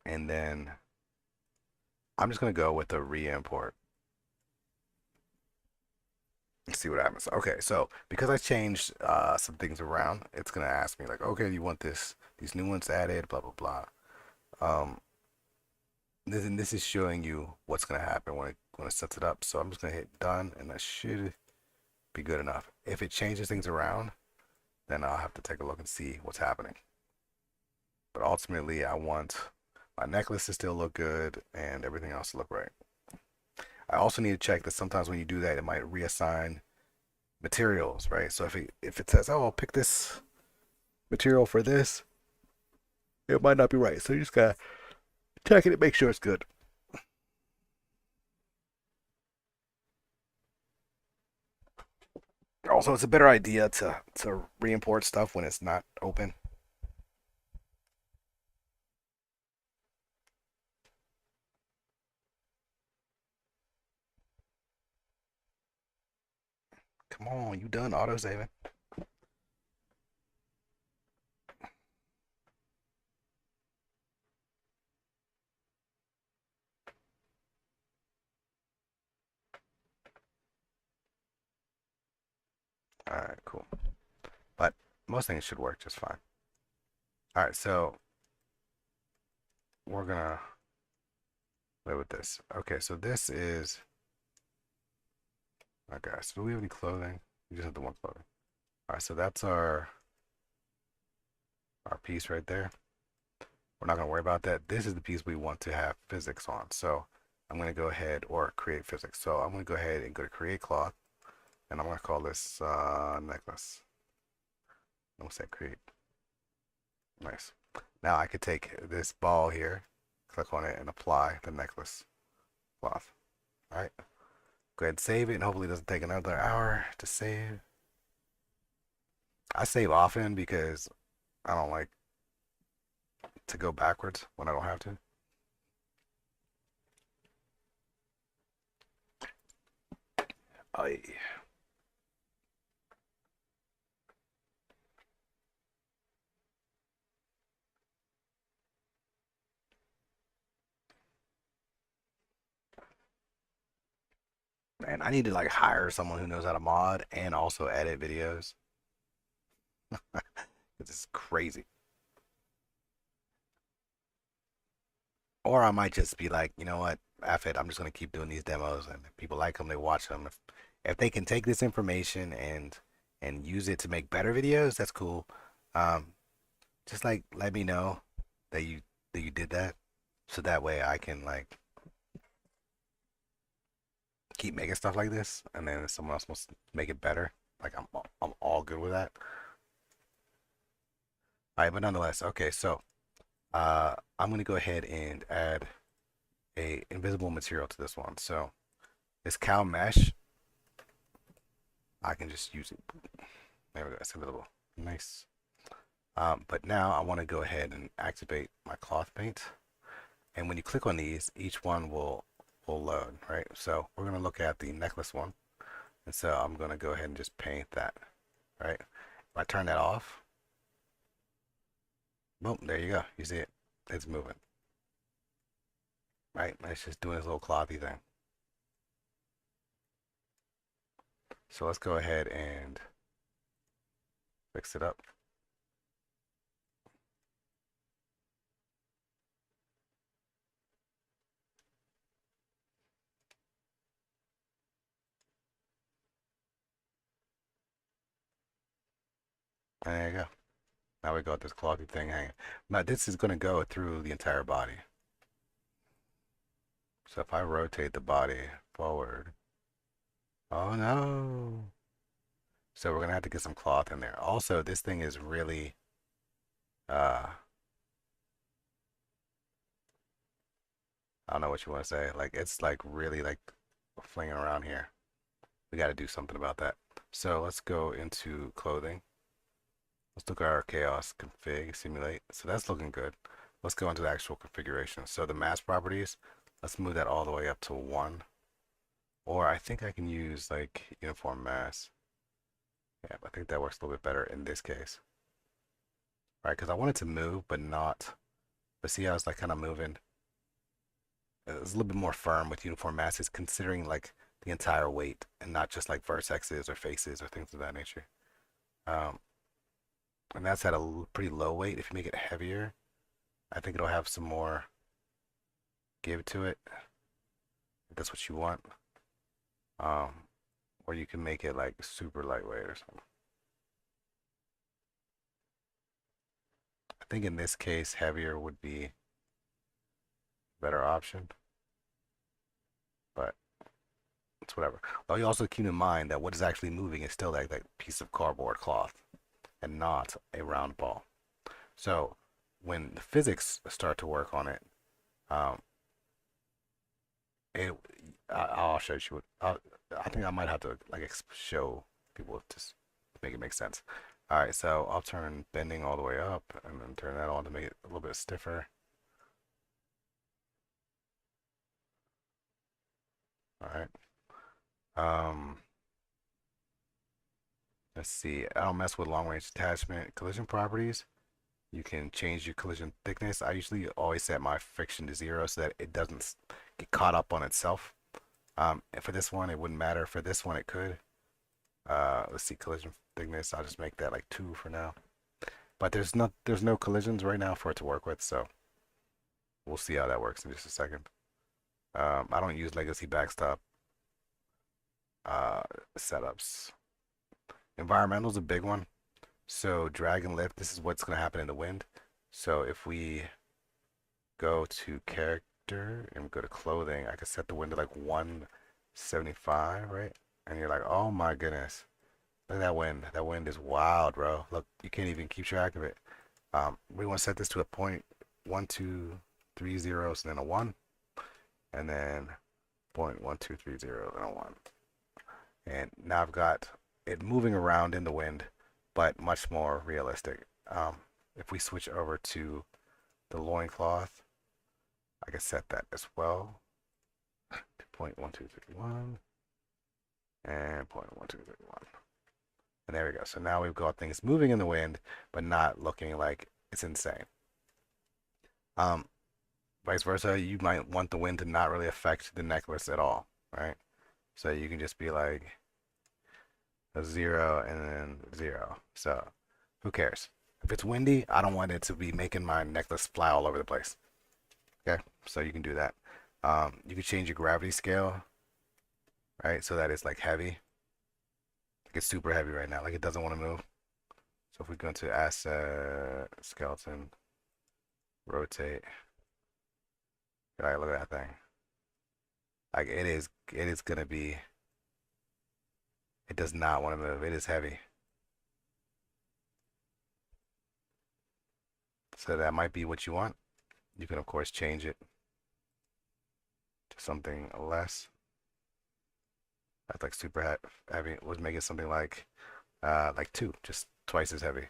And then I'm just gonna go with a re-import and see what happens. Okay, so because I changed some things around, it's gonna ask me like, okay, do you want these new ones added, blah blah blah. Um, this is showing you what's gonna happen when it sets it up. So I'm just gonna hit done, and that should be good enough. If it changes things around, then I'll have to take a look and see what's happening. But ultimately, I want my necklace to still look good and everything else to look right. I also need to check that sometimes when you do that, it might reassign materials, right? So if it says, "Oh, I'll pick this material for this," it might not be right. So you just gotta check it and make sure it's good. Also, it's a better idea to re-import stuff when it's not open. Come on, you done auto saving? All right, cool. But most things should work just fine. All right, so we're gonna play with this. Okay, so this is okay. So do we have any clothing? We just have the one clothing. All right, so that's our piece right there. We're not gonna worry about that. This is the piece we want to have physics on. So I'm gonna go ahead or create physics. So I'm gonna go ahead and go to create cloth, and I'm gonna call this necklace. I'm gonna say create. Nice. Now I could take this ball here, click on it, and apply the necklace cloth. All right. Go ahead and save it, and hopefully it doesn't take another hour to save. I save often because I don't like to go backwards when I don't have to. I Man, I need to like hire someone who knows how to mod and also edit videos. This is crazy. Or I might just be like, you know what, F it, I'm just gonna keep doing these demos, and if people like them, they watch them. If they can take this information and use it to make better videos, that's cool. Um, just like let me know that you did that, so that way I can like keep making stuff like this, and then if someone else wants to make it better, like I'm all good with that. All right, but nonetheless, okay, so I'm gonna go ahead and add a invisible material to this one. So this cow mesh, I can just use it. There we go. It's invisible. Nice. But now I want to go ahead and activate my cloth paint. And when you click on these, each one will load, right? So we're gonna look at the necklace one. And so I'm gonna go ahead and just paint that, right? If I turn that off, boom, there you go. You see it. It's moving, right? It's just doing this little clothy thing. So let's go ahead and fix it up. And there you go. Now we got this clothy thing hanging. Now this is gonna go through the entire body. So if I rotate the body forward, oh no. So we're gonna have to get some cloth in there. Also, this thing is really, uh, I don't know what you want to say. Like it's like really like flinging around here. We got to do something about that. So let's go into clothing. Let's look at our chaos config simulate. So that's looking good. let's go into the actual configuration. So the mass properties, let's move that all the way up to 1. Or I think I can use like uniform mass. Yeah, I think that works a little bit better in this case. All right, because I want it to move, but not. But see how it's like kind of moving. It's a little bit more firm with uniform masses, considering like the entire weight and not just like vertexes or faces or things of that nature. Um, and that's at a pretty low weight. If you make it heavier, I think it'll have some more give to it. If that's what you want. Um, or you can make it like super lightweight or something. I think in this case, heavier would be a better option, but it's whatever. Well, you also keep in mind that what is actually moving is still like that piece of cardboard cloth and not a round ball. So when the physics start to work on it, um, it I'll show you. I think I might have to like show people just to make it make sense. All right, so I'll turn bending all the way up and then turn that on to make it a little bit stiffer. All right. Um, let's see. I don't mess with long range attachment collision properties. You can change your collision thickness. I usually always set my friction to 0 so that it doesn't get caught up on itself. And for this one, it wouldn't matter. For this one, it could. Let's see, collision thickness. I'll just make that like 2 for now. But there's no collisions right now for it to work with, so we'll see how that works in just a second. I don't use legacy backstop uh, setups. Environmental is a big one. So drag and lift, this is what's going to happen in the wind. So if we go to character and go to clothing, I can set the wind to like 175, right? And you're like, oh my goodness. Look at that wind. That wind is wild, bro. Look, you can't even keep track of it. We want to set this to a point 1, 2, 3 zeros and then a 1. And then point 1, 2, 3 zeros and a 1. And now I've got it moving around in the wind, but much more realistic. If we switch over to the loincloth, I can set that as well. 2.1231 and 0.1231. And there we go. So now we've got things moving in the wind, but not looking like it's insane. Vice versa, you might want the wind to not really affect the necklace at all, right? So you can just be like a 0 and then 0. So who cares? If it's windy, I don't want it to be making my necklace fly all over the place. Okay, so you can do that. You can change your gravity scale, right? So that it's like heavy. Like it's super heavy right now. Like it doesn't want to move. So if we go into asset, skeleton, rotate. Right, look at that thing. Like it is gonna be, it does not want to move. It is heavy. So that might be what you want. You can of course change it to something less. That's like super heavy. Let's make it something like 2, just twice as heavy.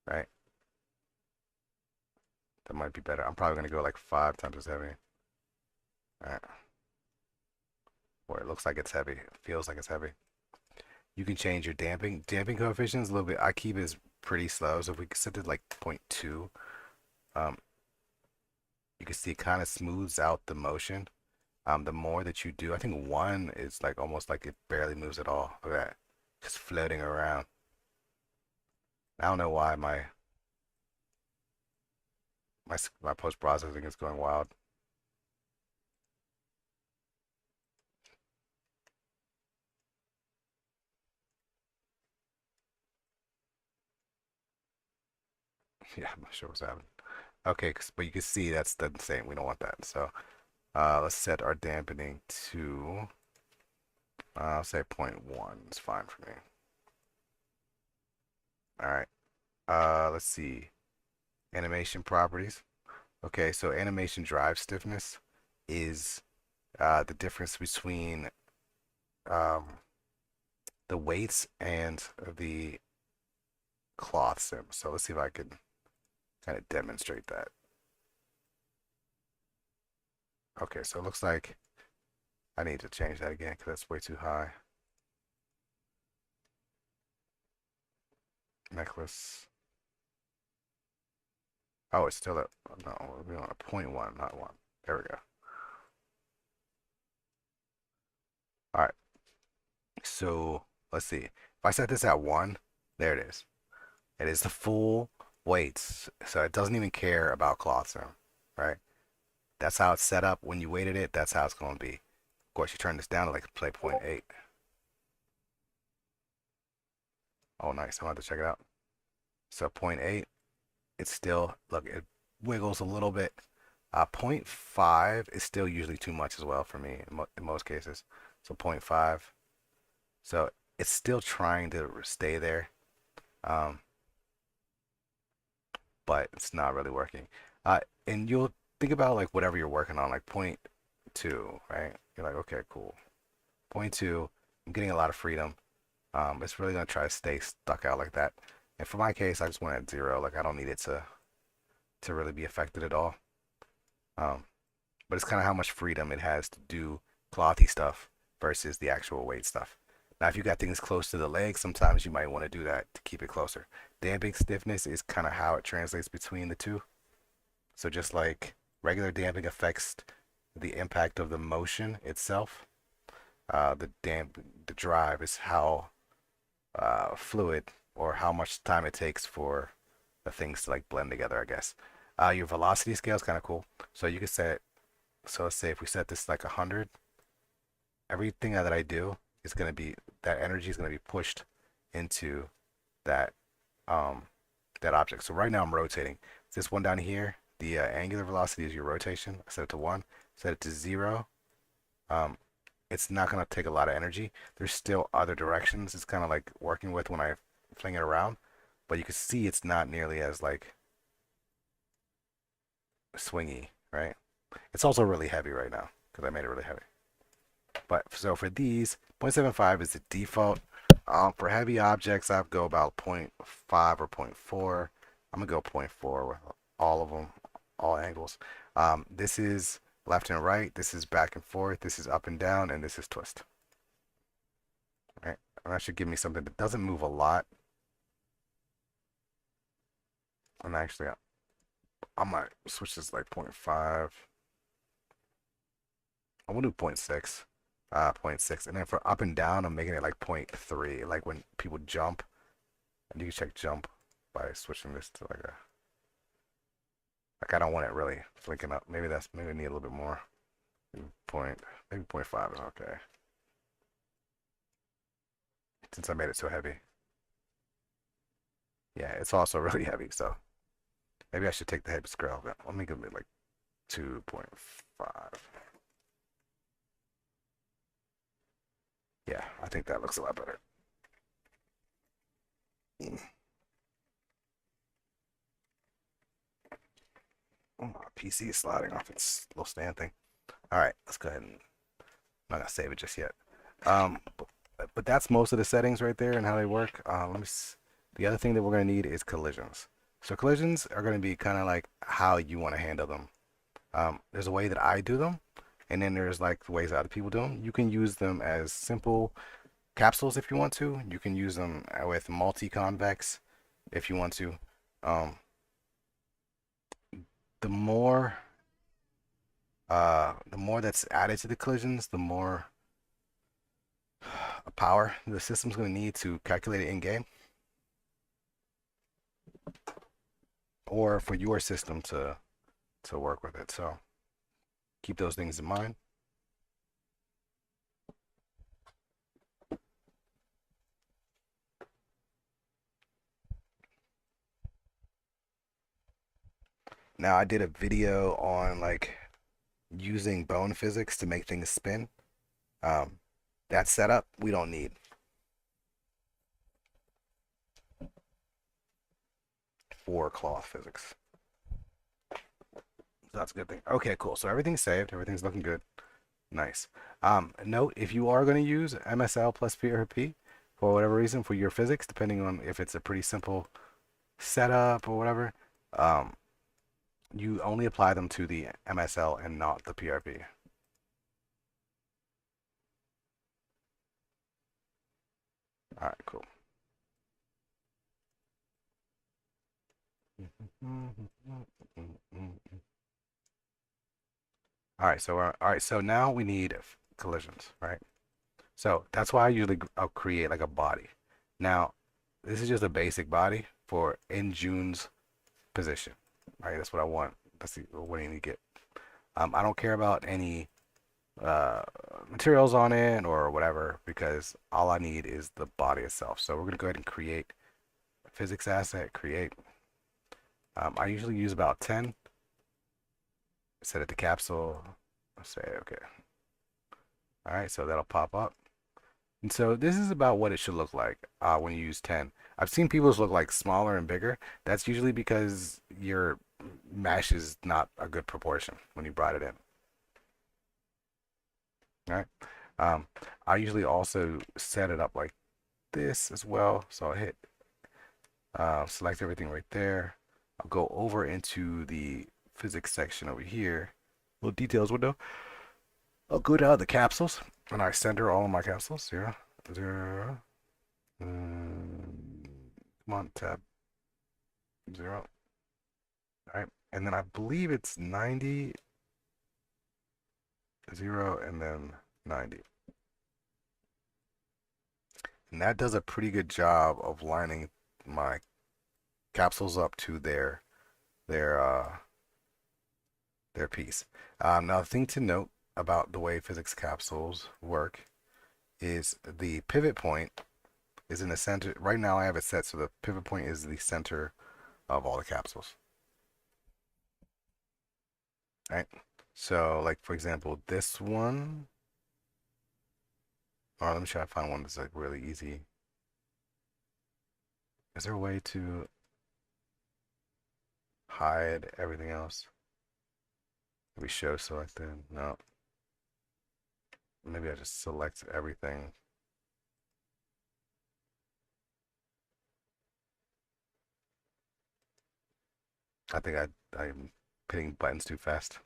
Right? That might be better. I'm probably gonna go like 5 times as heavy. Alright. Or it looks like it's heavy. It feels like it's heavy. You can change your damping coefficients a little bit. I keep it as pretty slow. So if we set it like 0.2, you can see it kind of smooths out the motion. The more that you do, I think 1 is like almost like it barely moves at all. Look at that. Just floating around. I don't know why my post processing is going wild. Yeah, I'm not sure what's happening. Okay, but you can see that's the same. We don't want that. So let's set our dampening to, I'll say 0.1. It's fine for me. All right. Let's see. Animation properties. Okay, so animation drive stiffness is the difference between um, the weights and the cloth sim. So let's see if I can kind of demonstrate that. Okay, so it looks like I need to change that again because that's way too high. Necklace. Oh, it's still at, no, we're on a 0.1, not 1. There we go. All right, so let's see. If I set this at 1, there it is. It is the full weights, so it doesn't even care about cloth sound, right? That's how it's set up. When you weighted it, that's how it's going to be. Of course, you turn this down to like play 0.8. Oh, nice. I'm going to check it out. So 0.8, it's still, look, it wiggles a little bit. 0.5 is still usually too much as well for me in most cases. So 0.5. So it's still trying to stay there, um, but it's not really working. And you'll think about like whatever you're working on, like 0.2, right? You're like, okay, cool. 0.2, I'm getting a lot of freedom. It's really gonna try to stay stuck out like that. And for my case, I just want it at 0. Like I don't need it to really be affected at all. Um, but it's kind of how much freedom it has to do clothy stuff versus the actual weight stuff. Now, if you got things close to the leg, sometimes you might want to do that to keep it closer. Damping stiffness is kind of how it translates between the two. So just like regular damping affects the impact of the motion itself, the drive is how fluid or how much time it takes for the things to like blend together, I guess. Your velocity scale is kind of cool. So you can set, so let's say if we set this like 100, everything that I do is going to be, that energy is going to be pushed into that um that object. So right now I'm rotating. This one down here, the angular velocity is your rotation. I set it to 1, set it to 0. Um, it's not going to take a lot of energy. There's still other directions it's kind of like working with when I fling it around, but you can see it's not nearly as like swingy, right? It's also really heavy right now because I made it really heavy. But so for these, 0.75 is the default. For heavy objects, I go about 0.5 or 0.4. I'm gonna go 0.4 with all of them, all angles. This is left and right. This is back and forth. This is up and down, and this is twist. All right, and that should give me something that doesn't move a lot. And actually, I might switch this like 0.5. I want to do 0.6. 0.6, and then for up and down, I'm making it like 0.3. Like when people jump, and you can check jump by switching this to like I don't want it really flinking up. Maybe maybe I need a little bit more. Maybe maybe 0.5 is okay. Since I made it so heavy. Yeah, it's also really heavy, so maybe I should take the heavy scale. Let me give it like 2.5. Yeah, I think that looks a lot better. Oh, my PC is sliding off its little stand thing. All right, let's go ahead and I'm not gonna save it just yet. But that's most of the settings right there and how they work. The other thing that we're gonna need is collisions. So collisions are gonna be kind of like how you want to handle them. There's a way that I do them, and then there's like the ways other people do them. You can use them as simple capsules if you want to. You can use them with multi-convex if you want to. Um, the more the more that's added to the collisions, the more power the system's going to need to calculate it in game, or for your system to work with it. So keep those things in mind. Now I did a video on like using bone physics to make things spin. Um, that setup we don't need for cloth physics. So that's a good thing. Okay, cool. So everything's saved. Everything's looking good. Nice. Note if you are going to use MSL plus PRP for whatever reason for your physics, depending on if it's a pretty simple setup or whatever, um, you only apply them to the MSL and not the PRP. All right, cool. All right, so now we need collisions, right? So that's why I usually I'll create like a body. Now, this is just a basic body for in June's position, right? That's what I want. That's what I need to get. I don't care about any uh, materials on it or whatever because all I need is the body itself. So we're gonna go ahead and create a physics asset. Create. I usually use about 10. Set it to capsule. Say okay. All right, so that'll pop up. And so this is about what it should look like when you use 10. I've seen people's look like smaller and bigger. That's usually because your mesh is not a good proportion when you brought it in. All right. Um, I usually also set it up like this as well. So I'll hit select everything right there. I'll go over into the physics section over here, little details window. I'll go down to the capsules and I center all of my capsules. Zero, zero. Come on, tab. Zero. All right. And then I believe it's 90, 0, and then 90. And that does a pretty good job of lining my capsules up to their their piece. Now, the thing to note about the way physics capsules work is the pivot point is in the center. Right now, I have it set so the pivot point is the center of all the capsules. All right. So, like for example, this one. All right, let me try to find one that's like really easy. Is there a way to hide everything else? Maybe show selected. No. Maybe I just select everything. I think I'm hitting buttons too fast.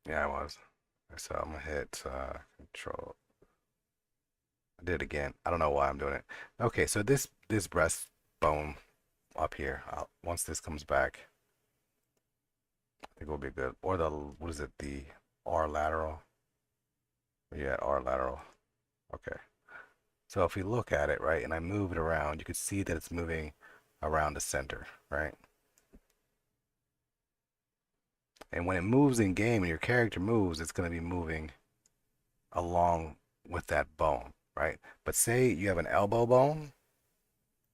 Yeah, I was. So I'm gonna hit control. I did it again. I don't know why I'm doing it. Okay, so this breastbone up here. Once this comes back, I think it will be good. Or the what is it? The R lateral. Yeah, R lateral. Okay. So if we look at it, right, and I move it around, you can see that it's moving around the center, right? And when it moves in game and your character moves, it's going to be moving along with that bone, right? But say you have an elbow bone.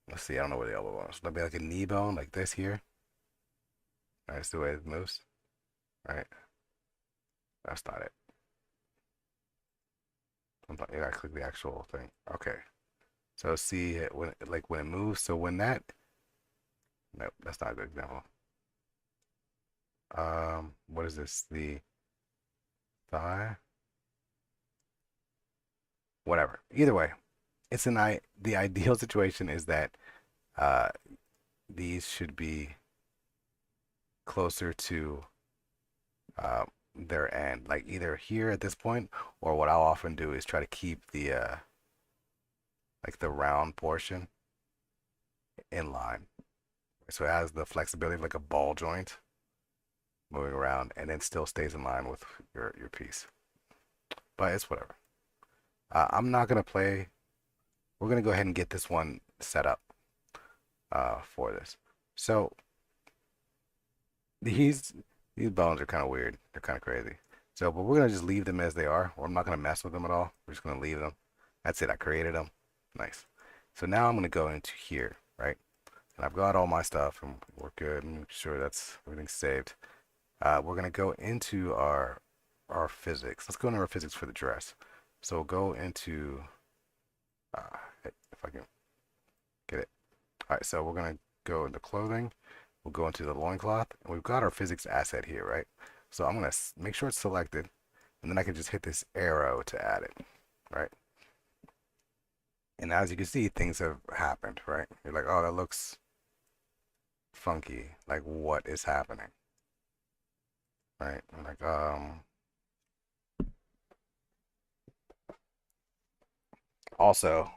Let's see, I don't know where the elbow bone is. It'll be like a knee bone, like this here. All right, that's the way it moves. All right, that's not it. You gotta click the actual thing. Okay, so see it when like when it moves. So when that, no, that's not a good example. What is this? The thigh? Whatever. Either way, it's an I. The ideal situation is that uh these should be closer to uh, their end, like either here at this point, or what I'll often do is try to keep the like the round portion in line, so it has the flexibility of like a ball joint moving around, and then still stays in line with your piece. But it's whatever. I'm not gonna play. We're gonna go ahead and get this one set up for this. So these these bones are kind of weird. They're kind of crazy. So, but we're gonna just leave them as they are. Or I'm not gonna mess with them at all. We're just gonna leave them. That's it. I created them. Nice. So now I'm gonna go into here, right? And I've got all my stuff, and we're good. Make sure that's everything's saved. We're gonna go into our physics. Let's go into our physics for the dress. So we'll go into if I can get it. All right. So we're gonna go into clothing. We'll go into the loincloth, and we've got our physics asset here, right? So I'm gonna make sure it's selected, and then I can just hit this arrow to add it, right? And as you can see, things have happened, right? You're like, oh, that looks funky. Like, what is happening? Right? Like, also,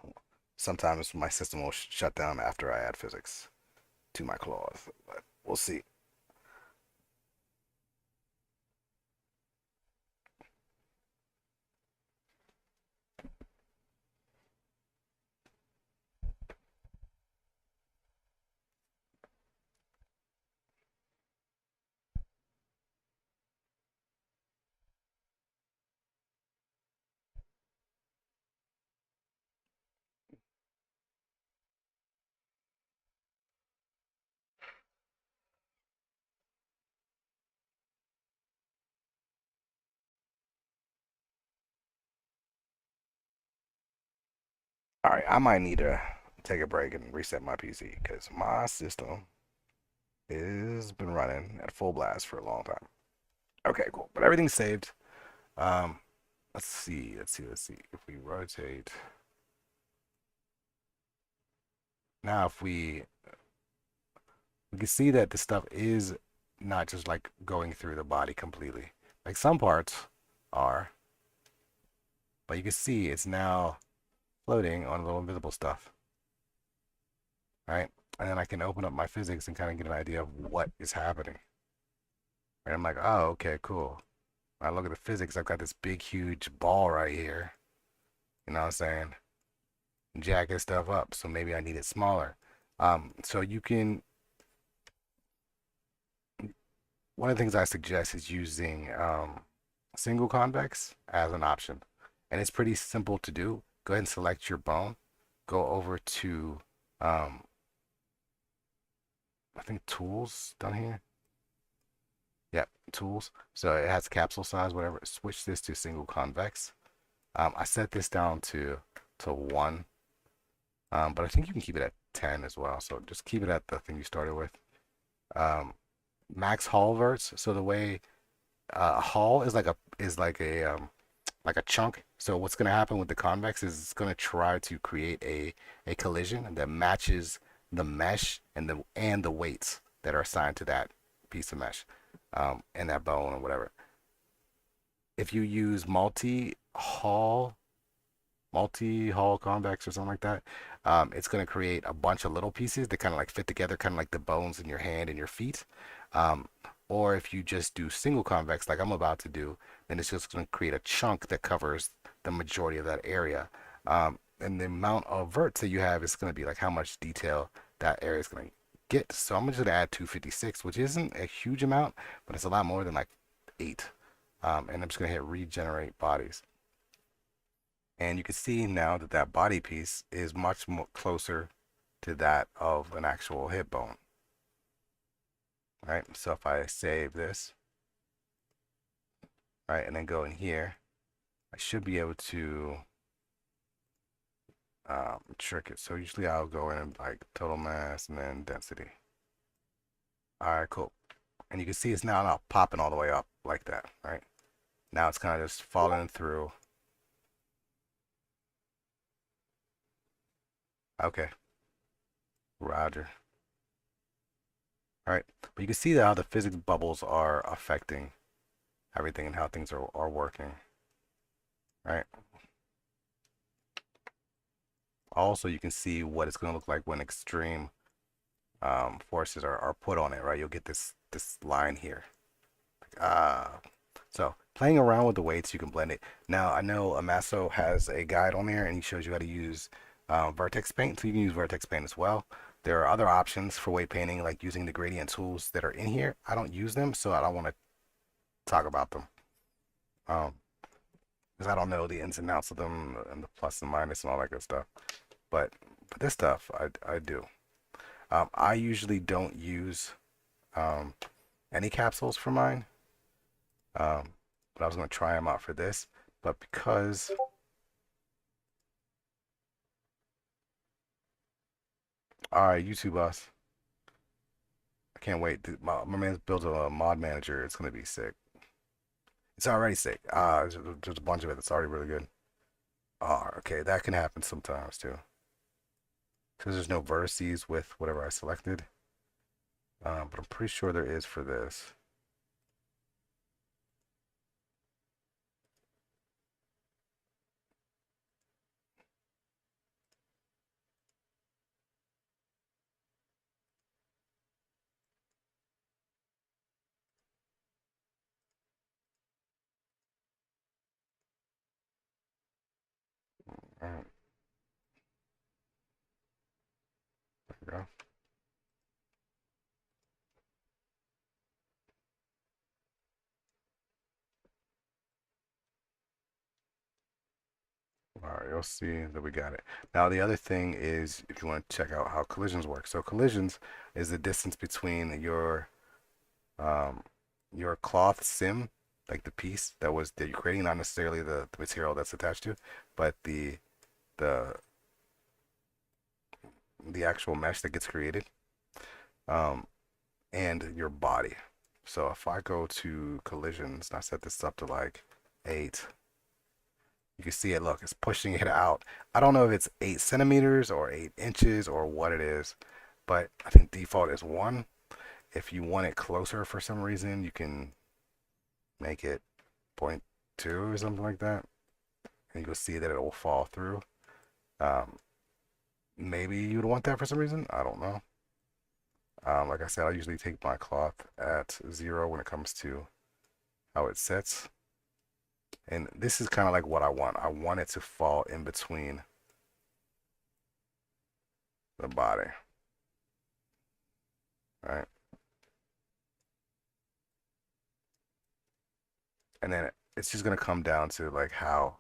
sometimes my system will shut down after I add physics to my claws, but we'll see. All right, I might need to take a break and reset my PC because my system has been running at full blast for a long time. Okay, cool. But everything's saved. Um, let's see. If we rotate now, if we can see that the stuff is not just like going through the body completely. Like some parts are, but you can see it's now floating on little invisible stuff, right? And then I can open up my physics and kind of get an idea of what is happening. And I'm like, oh, okay, cool. When I look at the physics, I've got this big, huge ball right here. You know what I'm saying? Jacking stuff up. So maybe I need it smaller. So you can, one of the things I suggest is using single convex as an option. And it's pretty simple to do. Go ahead and select your bone. Go over to, um, I think tools down here. Yep, tools. So it has capsule size, whatever. Switch this to single convex. I set this down to 1, but I think you can keep it at 10 as well. So just keep it at the thing you started with. Um, Max Hall verts. So the way Hall is like a chunk. So what's going to happen with the convex is it's going to try to create a collision that matches the mesh and the weights that are assigned to that piece of mesh, and that bone or whatever. If you use multi-hall convex or something like that, it's going to create a bunch of little pieces that kind of like fit together, kind of like the bones in your hand and your feet. Um, or if you just do single convex, like I'm about to do, then it's just going to create a chunk that covers the majority of that area. And the amount of verts that you have is going to be like how much detail that area is going to get. So I'm just going to add 256, which isn't a huge amount, but it's a lot more than like 8. And I'm just going to hit regenerate bodies. And you can see now that that body piece is much more closer to that of an actual hip bone. Right? So if I save this, right, and then go in here, I should be able to trick it. So usually I'll go in and like total mass and then density. All right, cool. And you can see it's now not popping all the way up like that, right? Now it's kind of just falling through. Okay, Roger. All right, but you can see how the physics bubbles are affecting everything and how things are working, right? Also, you can see what it's going to look like when extreme forces are put on it, right? You'll get this line here. So playing around with the weights, you can blend it. Now, I know Amasso has a guide on there and he shows you how to use Vertex Paint, so you can use Vertex Paint as well. There are other options for weight painting, like using the gradient tools that are in here. I don't use them, so I don't want to talk about them. Um, because I don't know the ins and outs of them and the plus and minus and all that good stuff. But this stuff I do. I usually don't use um, any capsules for mine. But I was going to try them out for this. But because, all right, YouTube boss, I can't wait. My man's built a mod manager. It's going to be sick. It's already sick. There's a bunch of it that's already really good. Okay, that can happen sometimes too. Because there's no vertices with whatever I selected. But I'm pretty sure there is for this. All right, there we go. All right, you'll see that we got it. Now, the other thing is if you want to check out how collisions work. So collisions is the distance between um, your cloth sim, like the piece that you're creating, not necessarily the material that's attached to, but the the actual mesh that gets created, um, and your body. So if I go to collisions and I set this up to like 8, you can see it. Look, it's pushing it out. I don't know if it's 8 centimeters or 8 inches or what it is, but I think default is 1. If you want it closer for some reason, you can make it point 0.2 or something like that, and you'll see that it will fall through. Um, Maybe you'd want that for some reason. I don't know. Like I said, I usually take my cloth at 0 when it comes to how it sets. And this is kind of like what I want. I want it to fall in between the body, right? And then it's just gonna come down to like how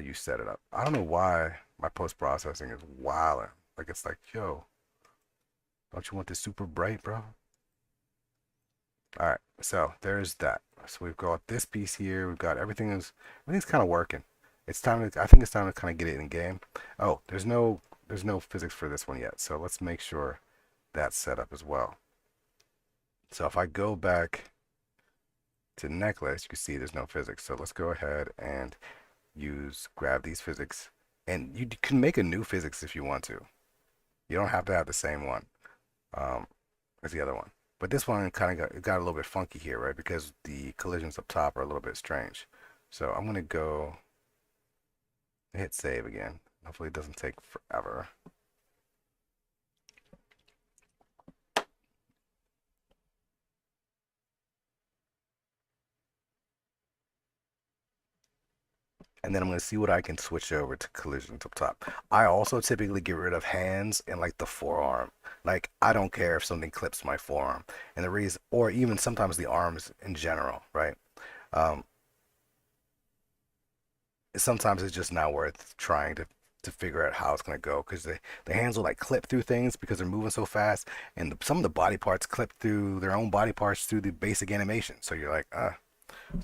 you set it up. I don't know why my post processing is wilding. Like it's like, yo, don't you want this super bright, bro? All right, so there's that. So we've got this piece here. We've got everything's kind of working. It's time to. I think it's time to kind of get it in game. Oh, there's no physics for this one yet. So let's make sure that's set up as well. So if I go back to necklace, you can see there's no physics. So let's go ahead and grab these physics, and you can make a new physics if you want to. You don't have to have the same one um, as the other one. But this one kind of got a little bit funky here, right? Because the collisions up top are a little bit strange. So I'm gonna go hit save again. Hopefully it doesn't take forever. And then I'm going to see what I can switch over to collisions up top. I also typically get rid of hands and like the forearm. Like I don't care if something clips my forearm, and the reason, or even sometimes the arms in general, right? Um, Sometimes it's just not worth trying to figure out how it's going to go because the hands will like clip through things because they're moving so fast, and some of the body parts clip through their own body parts through the basic animation. So you're like, ah.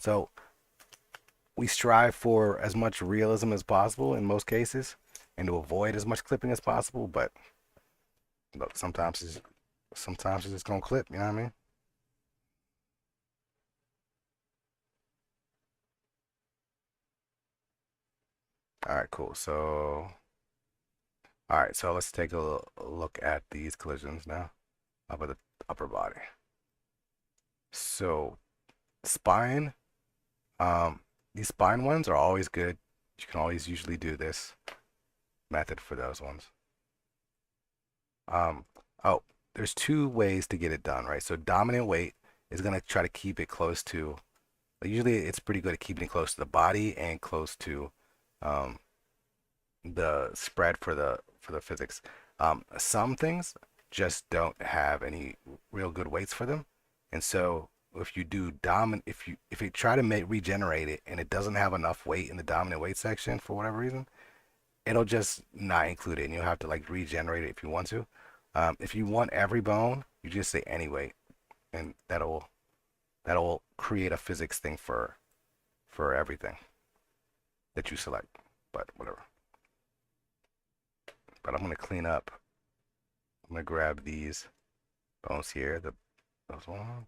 So we strive for as much realism as possible in most cases and to avoid as much clipping as possible. But look, sometimes it's just gonna clip. You know what I mean? All right, cool. So, all right, so let's take a look at these collisions now up at the upper body. So, spine, um, these spine ones are always good. You can always usually do this method for those ones. Um, oh, there's 2 ways to get it done, right? So, dominant weight is gonna try to keep it close to. Usually, it's pretty good at keeping it close to the body and close to um, the spread for the physics. Some things just don't have any real good weights for them, and so if you do dominant, if you try to regenerate it and it doesn't have enough weight in the dominant weight section for whatever reason, it'll just not include it, and you'll have to like regenerate it if you want to. If you want every bone, you just say any weight, and that'll create a physics thing for everything that you select. But whatever. But I'm gonna clean up. I'm gonna grab these bones here, those ones,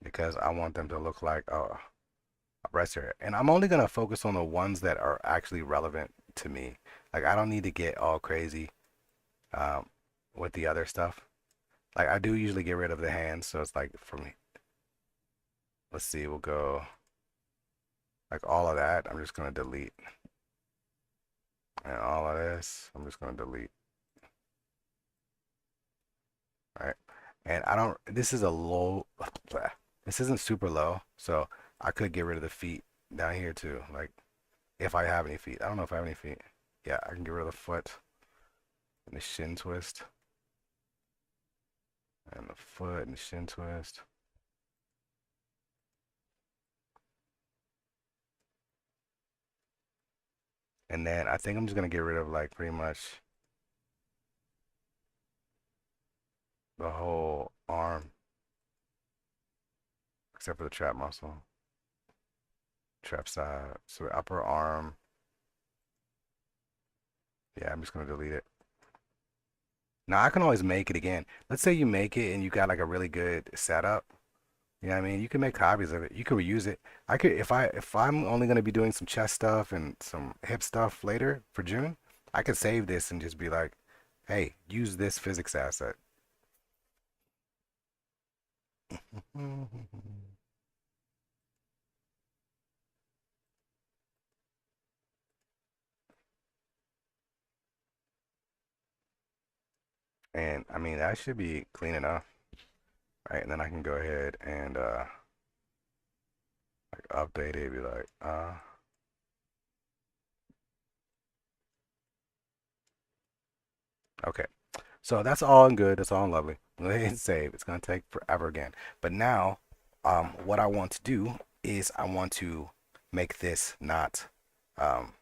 because I want them to look like a breast area. And I'm only gonna focus on the ones that are actually relevant to me. Like I don't need to get all crazy um, with the other stuff. Like I do usually get rid of the hands, so it's like for me. Let's see, we'll go like all of that. I'm just gonna delete, and all of this, I'm just gonna delete. All right, and I don't. This is a low. This isn't super low, so I could get rid of the feet down here too. Like if I have any feet, I don't know if I have any feet. Yeah, I can get rid of the foot and the shin twist, and the foot and the shin twist. And then I think I'm just gonna get rid of like pretty much the whole arm except for the trap muscle, trap side. So the upper arm, yeah, I'm just gonna delete it. Now I can always make it again. Let's say you make it and you got like a really good setup. You know what I mean? You can make copies of it. You can reuse it. I could if I'm only gonna be doing some chest stuff and some hip stuff later for June, I could save this and just be like, hey, use this physics asset. And I mean that should be clean enough, right? And then I can go ahead and like update it, be like, okay. So that's all good. That's all lovely. Go ahead and save. It's gonna take forever again. But now, what I want to do is I want to make this not um,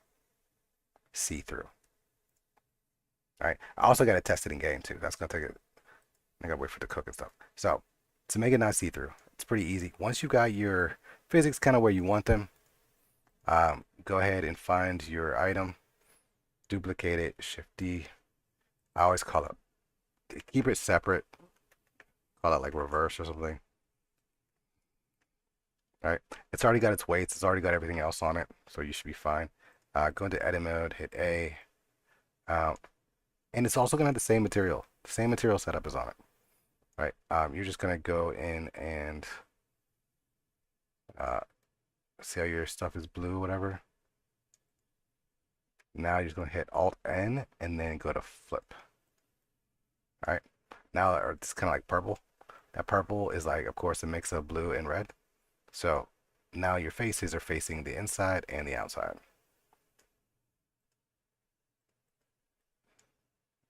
see through. All right. I also got to test it in game too. That's gonna take it. I gotta wait for it to cook and stuff. So to make it not see through, it's pretty easy. Once you got your physics kind of where you want them, go ahead and find your item, duplicate it, Shift D. I always call it, keep it separate. Call it like reverse or something. All right, it's already got its weights. It's already got everything else on it, so you should be fine. Go into edit mode, hit A, uh, and it's also gonna have the same material. The same material setup is on it, right? You're just gonna go in and uh, see how your stuff is blue, whatever. Now you're just gonna hit Alt N and then go to flip. All right, now it's kind of like purple. That purple is like, of course, a mix of blue and red. So now your faces are facing the inside and the outside.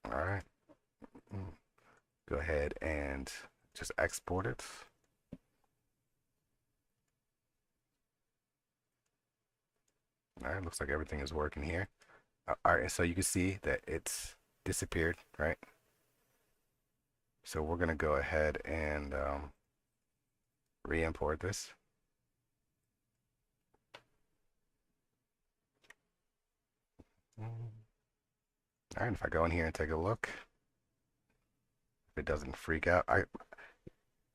All right. Go ahead and just export it. All right, looks like everything is working here. All right, so you can see that it's disappeared, right? So we're gonna go ahead and re-import this. All right, if I go in here and take a look, if it doesn't freak out, I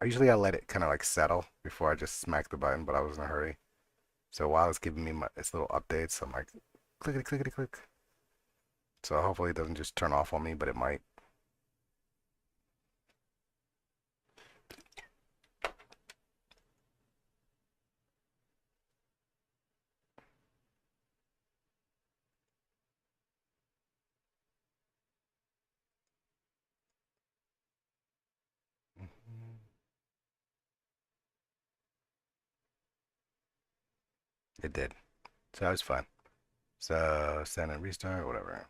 usually I let it kind of like settle before I just smack the button, but I was in a hurry. So while it's giving me its little updates, I'm like, clickety clickety click. So hopefully it doesn't just turn off on me, but it might. It did. So that was fun. So send and restart, whatever.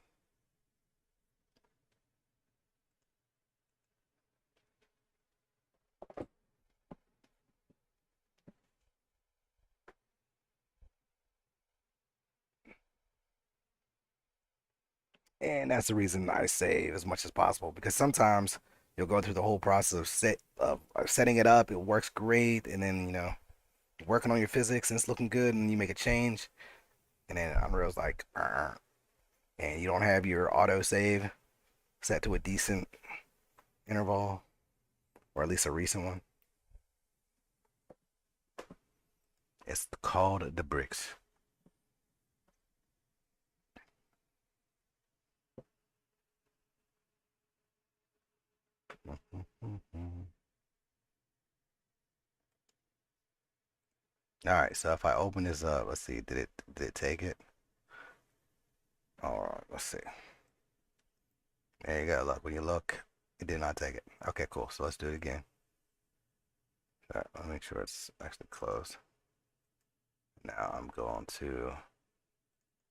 And that's the reason I save as much as possible because sometimes you'll go through the whole process of setting it up. It works great, and then working on your physics and it's looking good, and you make a change, and then Unreal's like, and you don't have your auto save set to a decent interval, or at least a recent one. It's called the bricks. All right, so if I open this up, let's see, did it take it? All right, let's see. There you go. Look, when you look, it did not take it. Okay, cool. So let's do it again. Let me make sure it's actually closed. Now I'm going to.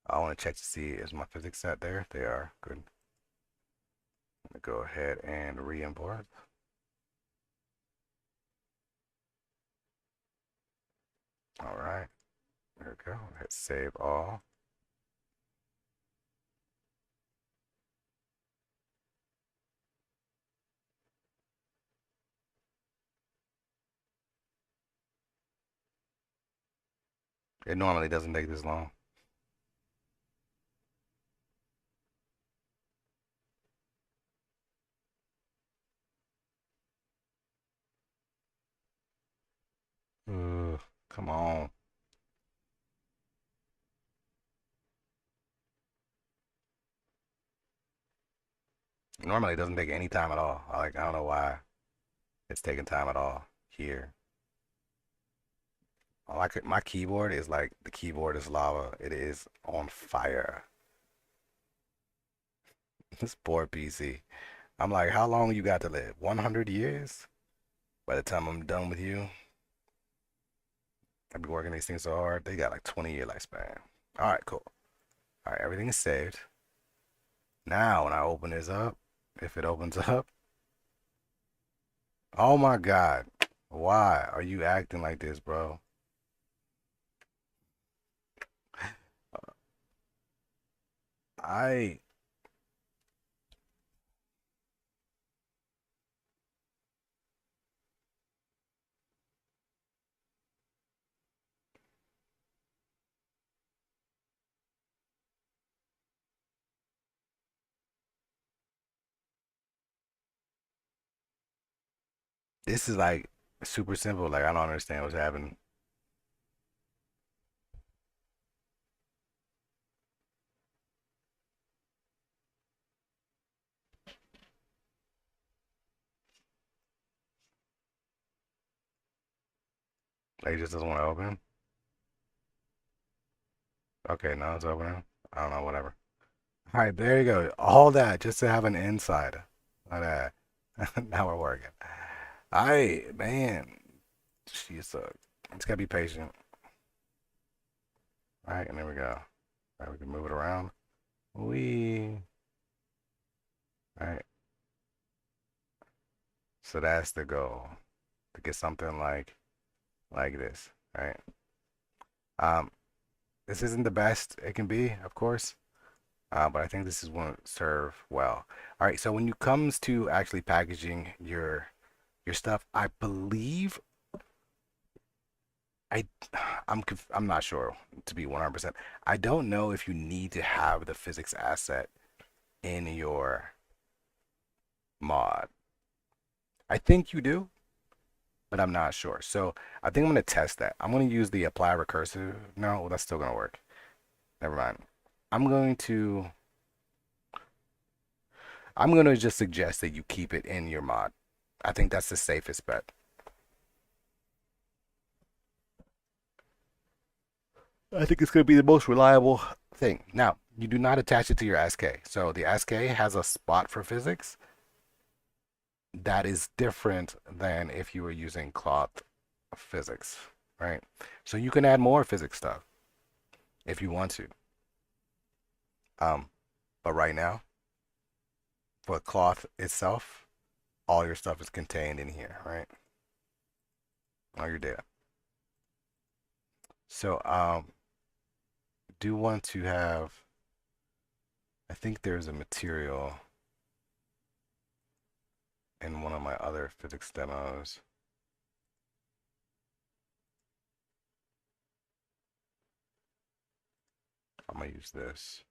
I want to check to see is my physics set there. They are good. I'm gonna go ahead and re-import. All right, there we go. Hit save all. It normally doesn't take this long. Come on. Normally it doesn't take any time at all. I don't know why it's taking time at all here. My keyboard is like the keyboard is lava. It is on fire. This poor PC. I'm like, how long you got to live? 100 years? By the time I'm done with you, I've been working these things so hard. They got like 20-year lifespan. All right, cool. All right, everything is saved. Now, when I open this up, if it opens up, oh my God, why are you acting like this, bro? I This is like super simple. Like I don't understand what's happening. Like it just doesn't want to open. Okay, now it's opening. I don't know, whatever. All right, there you go. All that just to have an inside. All that. Now we're working. All right, man. She's just gotta be patient. All right, and there we go. All right, we can move it around. We. All right. So that's the goal to get something like this. All right. Um, this isn't the best it can be, of course. But I think this is going to serve well. All right, so when it comes to actually packaging your stuff, I believe I I'm not sure to be 100%. I don't know if you need to have the physics asset in your mod. I think you do, but I'm not sure. So I think I'm going to test that. I'm going to use the apply recursive. No, that's still going to work. Never mind. I'm going to I'm going to just suggest that you keep it in your mod. I think that's the safest bet. I think it's going to be the most reliable thing. Now, you do not attach it to your SK. So the SK has a spot for physics that is different than if you were using cloth physics, right? So you can add more physics stuff if you want to. Um, but right now, for cloth itself, all your stuff is contained in here, right? All your data. So do want to have, I think there's a material in one of my other physics demos. I'm gonna use this.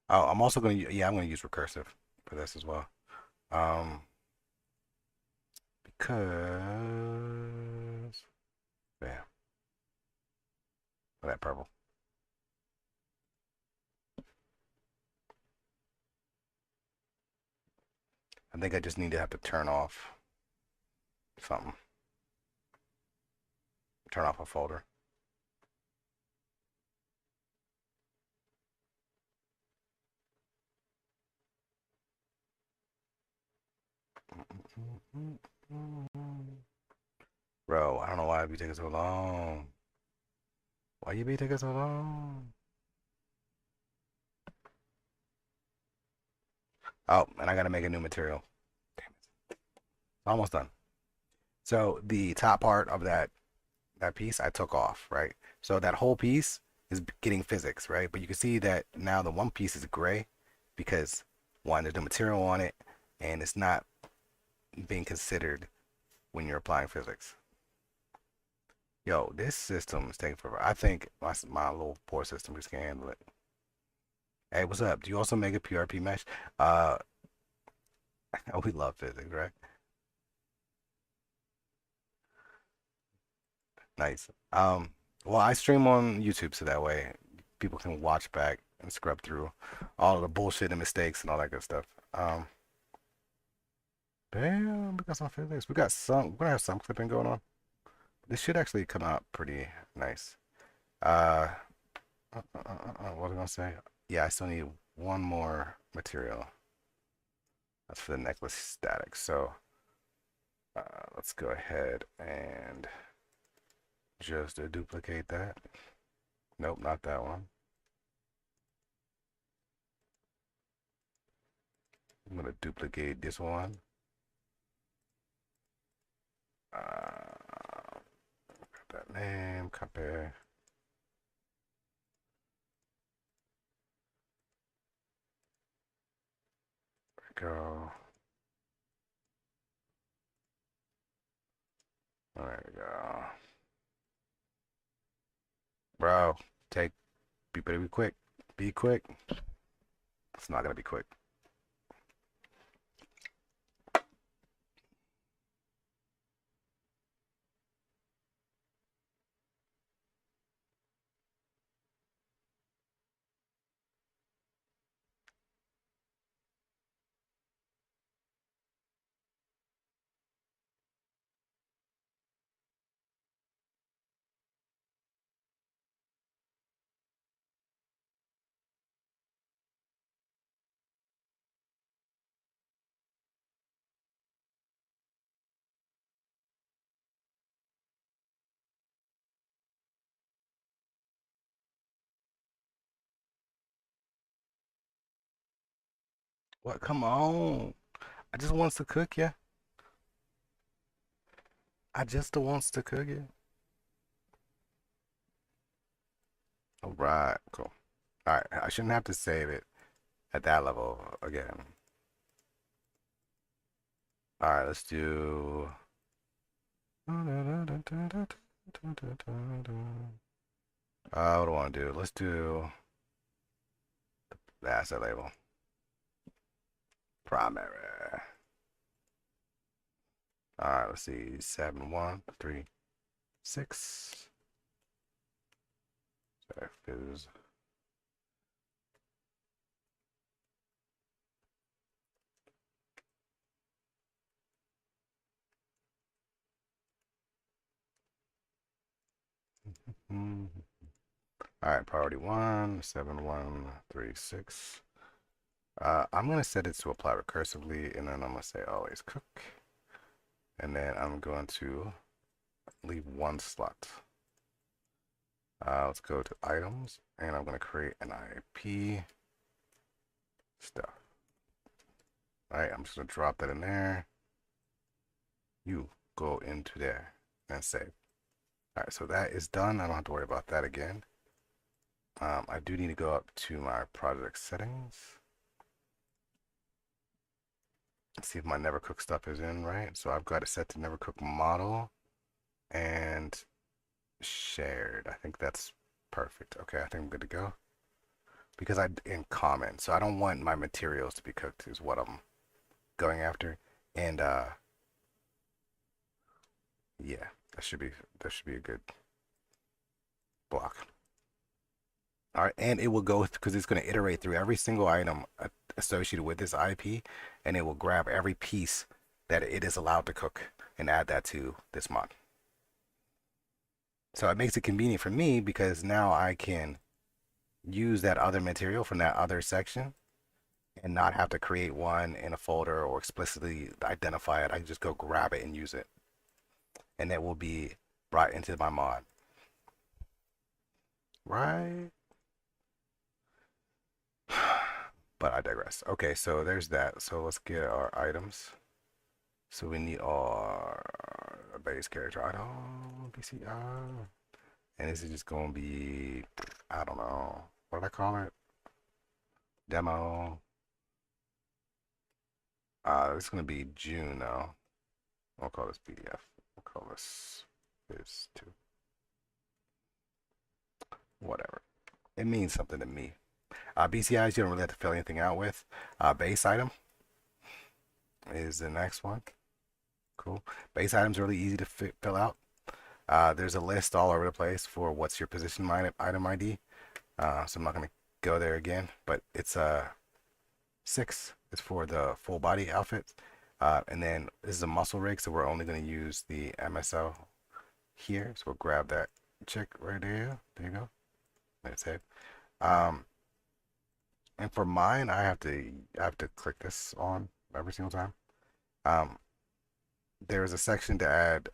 Oh, I'm also gonna, yeah, I'm gonna use recursive for this as well. Um, because, yeah, for that purple. I think I just need to have to turn off something. Turn off a folder. Bro, I don't know why it be taking so long. Why you be taking so long? Oh, and I gotta make a new material. Damn it. Almost done. So the top part of that piece I took off, right? So that whole piece is getting physics, right? But you can see that now the one piece is gray because one, there's no material on it, and it's not being considered when you're applying physics. Yo, this system is taking forever. I think my little poor system just can't handle it. Hey, what's up? Do you also make a PRP mesh? Uh, we love physics, right? Nice. Well, I stream on YouTube so that way people can watch back and scrub through all of the bullshit and mistakes and all that good stuff. Damn, we got some physics. We're gonna have some clipping going on. This should actually come out pretty nice. Uh, what was I gonna say? Yeah, I still need one more material. That's for the necklace static. So, let's go ahead and just duplicate that. Nope, not that one. I'm gonna duplicate this one. That name, copy. There we go. There we go. Bro, better be quick. Be quick. It's not gonna be quick. What? Come on. I just wants to cook ya. I just wants to cook ya. All right, cool. All right, I shouldn't have to save it at that level again. All right, let's do. What do I want to do? Let's do the asset label. Primary. All right, let's see. 7136. That is. All right, priority 1, 7136. I'm going to set it to apply recursively, and then I'm going to say always cook. And then I'm going to leave one slot. Let's go to items, and I'm going to create an IP stuff. All right, I'm just going to drop that in there. You go into there and save. All right, so that is done. I don't have to worry about that again. I do need to go up to my project settings. Let's see if my never cook stuff is in, right? So I've got it set to never cook model and shared. I think that's perfect. Okay, I think I'm good to go. Because I in common, so I don't want my materials to be cooked is what I'm going after. And yeah, that should be a good block. All right, and it will go because it's going to iterate through every single item associated with this IP, and it will grab every piece that it is allowed to cook and add that to this mod. So it makes it convenient for me because now I can use that other material from that other section and not have to create one in a folder or explicitly identify it. I can just go grab it and use it. And that will be brought into my mod. Right? But I digress. Okay, so there's that. So let's get our items. So we need our base character item, BCI. And this is just going to be, I don't know, what did I call it? Demo. It's going to be June now. I'll call this PDF. We'll call this too. Whatever. It means something to me. BCIs you don't really have to fill anything out with. Base item is the next one. Cool. Base items are really easy to fill out. There's a list all over the place for what's your position item ID. So I'm not going to go there again, but it's 6 is for the full body outfit. And then this is a muscle rig, so we're only going to use the MSO here. So we'll grab that chick right there. There you go. That's it. And for mine, I have to click this on every single time. There's a section to add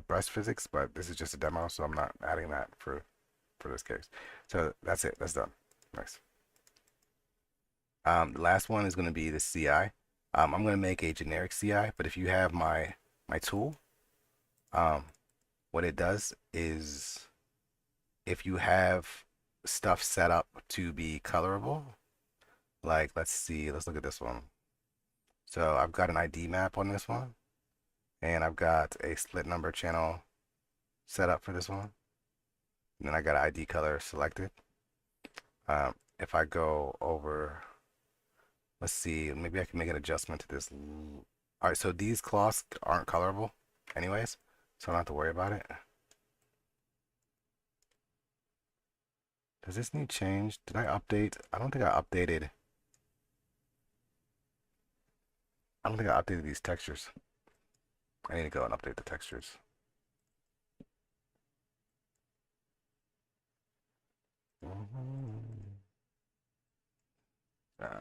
breast physics, but this is just a demo, so I'm not adding that for this case. So that's it. That's done. Nice. The last one is going to be the CI. I'm going to make a generic CI, but if you have my tool, what it does is if you have stuff set up to be colorable, like let's look at this one. So I've got an ID map on this one, and I've got a split number channel set up for this one, and then I got ID color selected. If I go over, let's see, maybe I can make an adjustment to this. All right, so these cloths aren't colorable anyways, so I don't have to worry about it. Does this need change? Did I update? I don't think I updated. I don't think I updated these textures. I need to go and update the textures.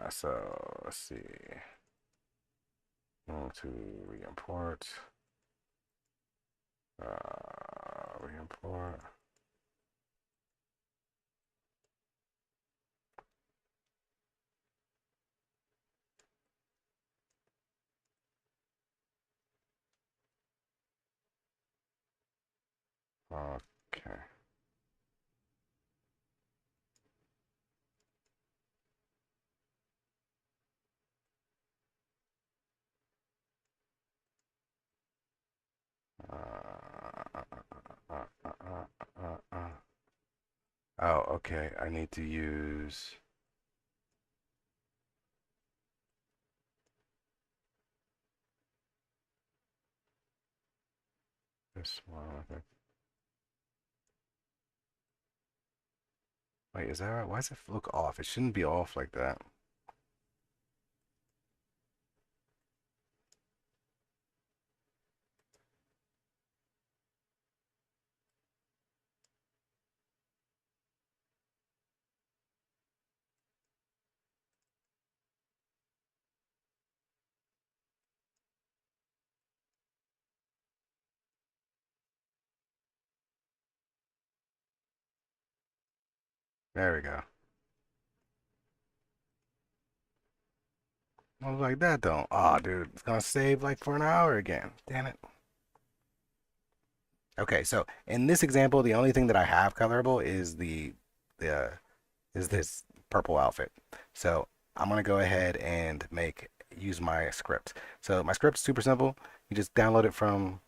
So let's see. Going to re-import. Re-import. Okay. Oh, okay. I need to use this one, I think. Wait, is that right? Why does it look off? It shouldn't be off like that. There we go. I was like, that don't. Oh, dude, it's gonna save like for an hour again. Damn it. Okay, so in this example, the only thing that I have colorable is the is this purple outfit. So I'm gonna go ahead and use my script. So my script's super simple. You just download it from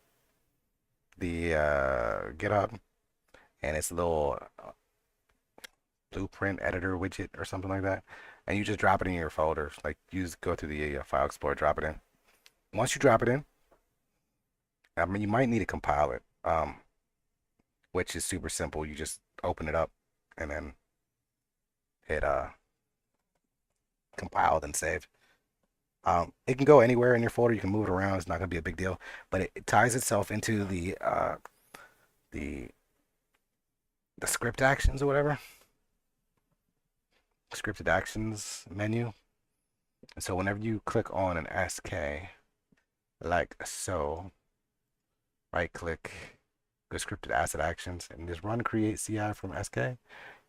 the GitHub, and it's a little blueprint editor widget or something like that, and you just drop it in your folder. Like go through the file explorer, drop it in. Once you drop it in, I mean you might need to compile it, which is super simple. You just open it up and then hit compiled and saved. It can go anywhere in your folder. You can move it around. It's not going to be a big deal. But it ties itself into the the script actions or whatever, scripted actions menu. And so whenever you click on an SK, like so, right click, go scripted asset actions, and just run create CI from SK.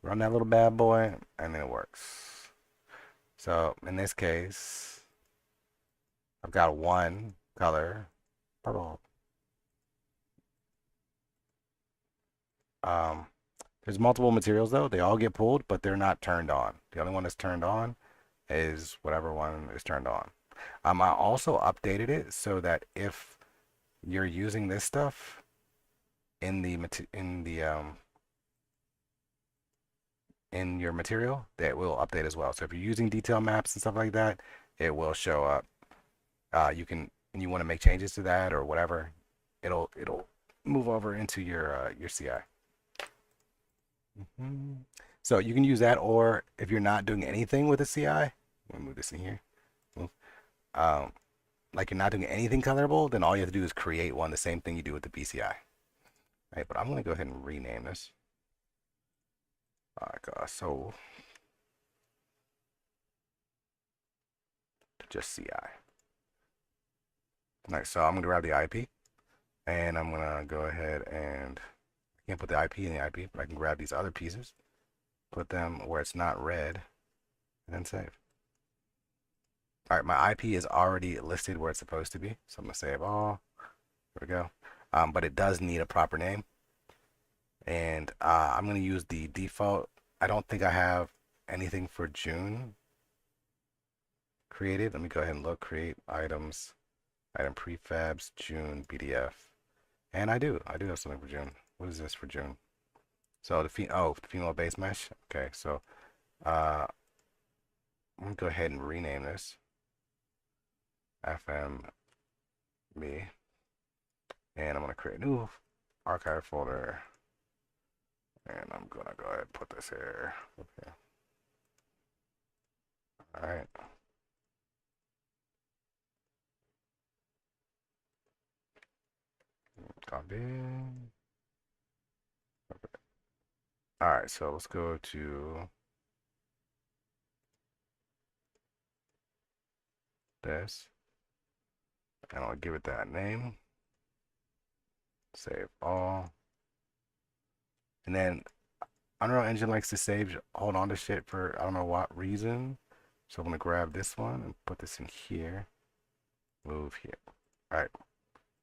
Run that little bad boy, and then it works. So in this case, I've got one color, purple. Um, there's multiple materials though. They all get pulled, but they're not turned on. The only one that's turned on is whatever one is turned on. I also updated it so that if you're using this stuff in the in your material, that will update as well. So if you're using detail maps and stuff like that, it will show up. You can, and you want to make changes to that or whatever, it'll move over into your CI. So you can use that, or if you're not doing anything with the CI, let me move this in here. Move. Um, like you're not doing anything colorable, then all you have to do is create one, the same thing you do with the BCI. Right, but I'm gonna go ahead and rename this. So just CI. All right, so I'm gonna grab the IP, and I'm gonna go ahead and I can't put the IP in the IP, but I can grab these other pieces, put them where it's not red, and then save. All right, my IP is already listed where it's supposed to be, so I'm gonna save all. There we go. But it does need a proper name, and I'm gonna use the default. I don't think I have anything for June created. Let me go ahead and look. Create items, item prefabs, June BDF, and I do. I do have something for June. What is this for June? So the female base mesh. Okay, so I'm gonna go ahead and rename this FMB, and I'm gonna create a new archive folder, and I'm gonna go ahead and put this here. Okay. All right. Copy. Okay. All right, so let's go to this, and I'll give it that name. Save all. And then Unreal Engine likes to save, hold on to shit for I don't know what reason. So I'm gonna grab this one and put this in here. Move here. All right.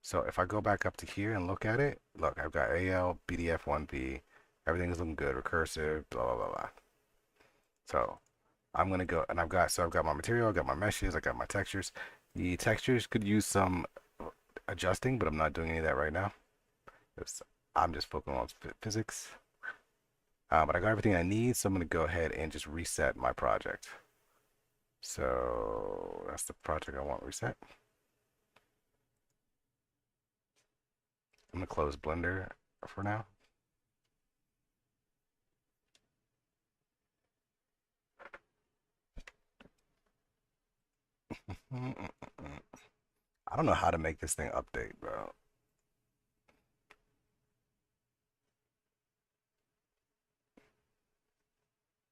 So if I go back up to here and look at it, look, I've got AL, BDF1B, everything is looking good, recursive, blah, blah, blah, blah. So I'm gonna go, and I've got my material, I've got my meshes, I got my textures. The textures could use some adjusting, but I'm not doing any of that right now. I'm just focusing on physics. But I got everything I need, so I'm gonna go ahead and just reset my project. So that's the project I want reset. I'm gonna close Blender for now. I don't know how to make this thing update, bro.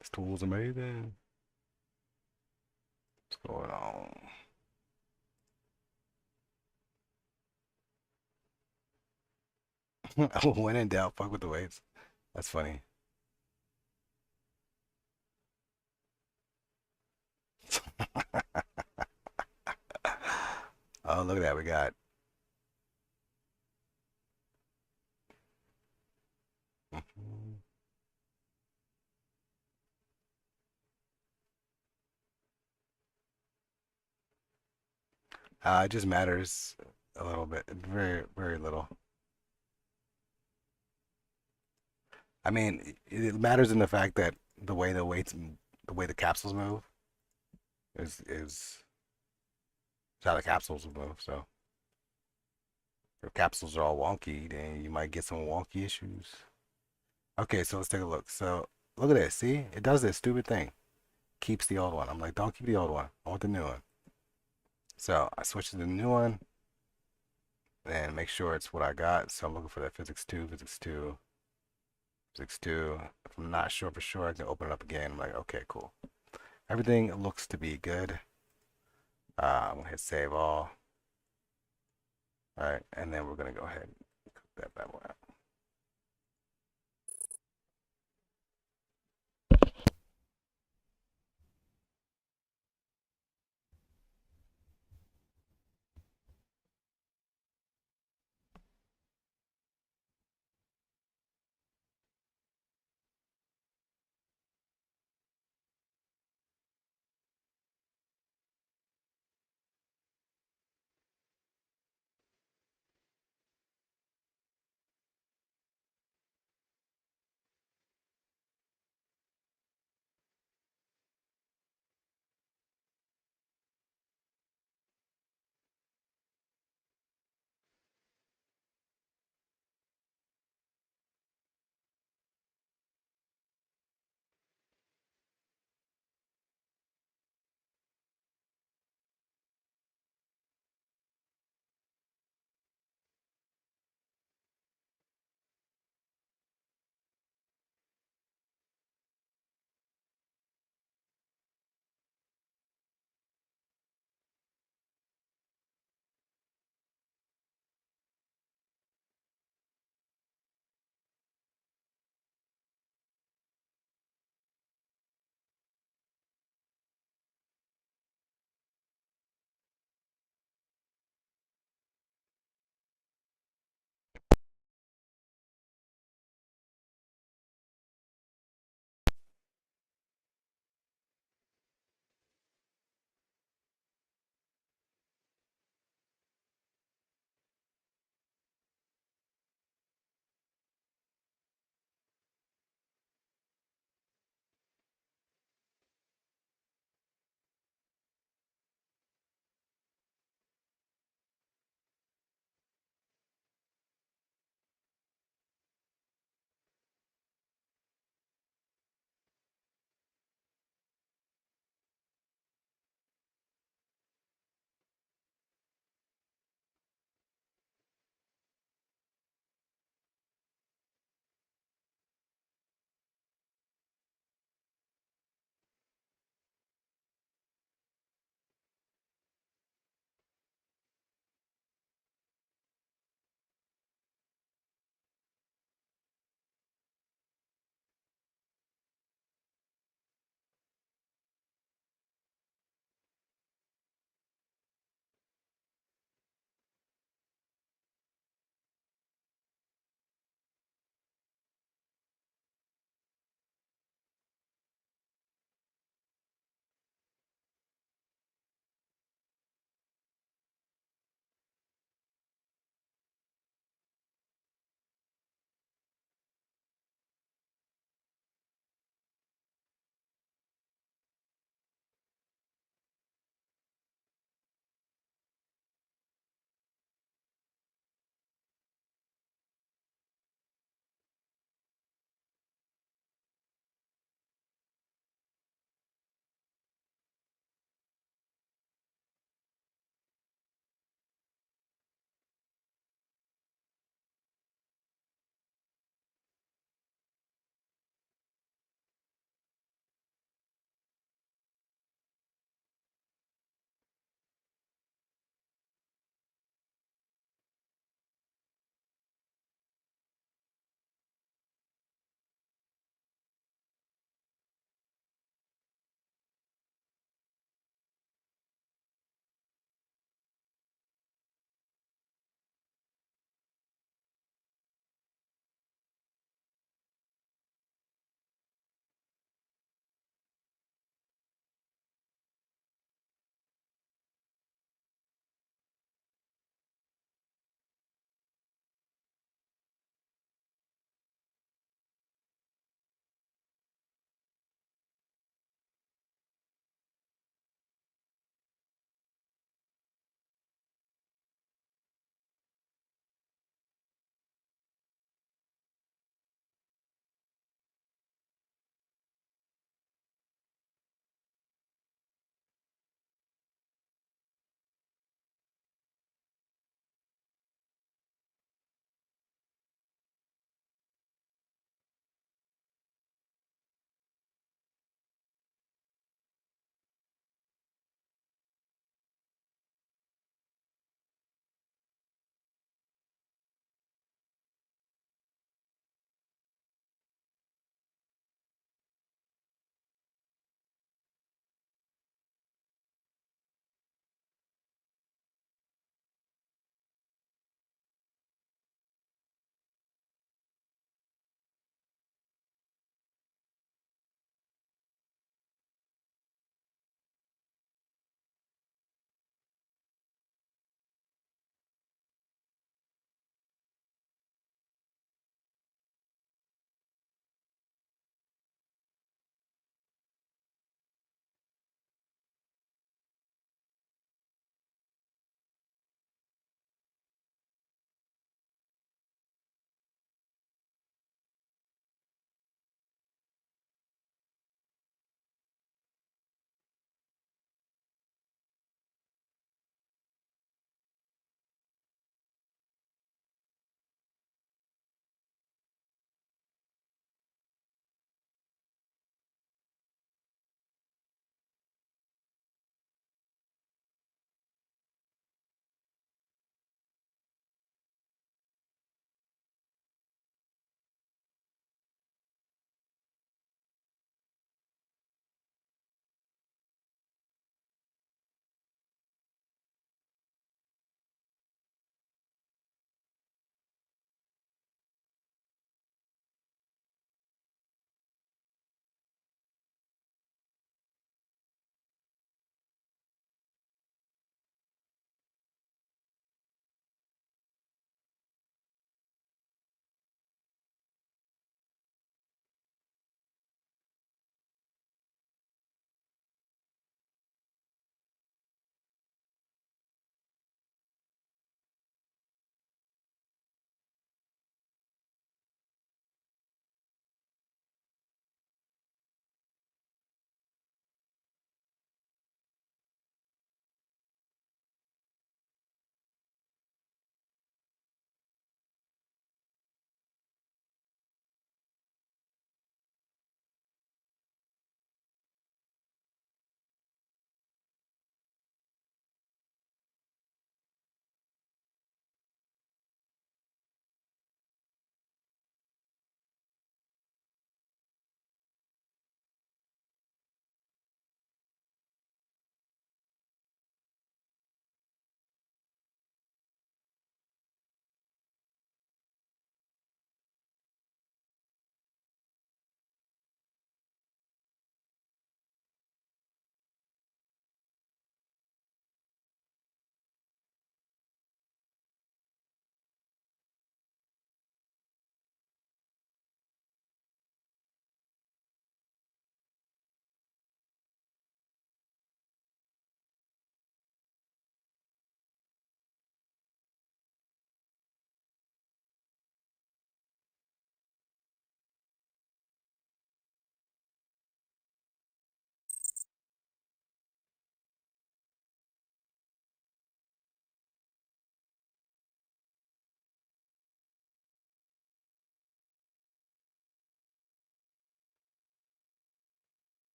This tool's amazing. What's going on? When in doubt, fuck with the weights. That's funny. Oh, look at that. We got. It just matters a little bit. Very, very little. I mean, it matters in the fact that the way the weights, the way the capsules move is how the capsules will move. So if capsules are all wonky, then you might get some wonky issues. Okay, so let's take a look. So look at this. See, it does this stupid thing. keeps the old one. I'm like, don't keep the old one. I want the new one. So I switched to the new one and make sure it's what I got. So I'm looking for that physics 2, physics 2, physics 2. If I'm not sure for sure, I can open it up again. I'm like, okay, cool. Everything looks to be good. I'm gonna hit save all. All right, and then we're gonna go ahead and cook that bad boy up.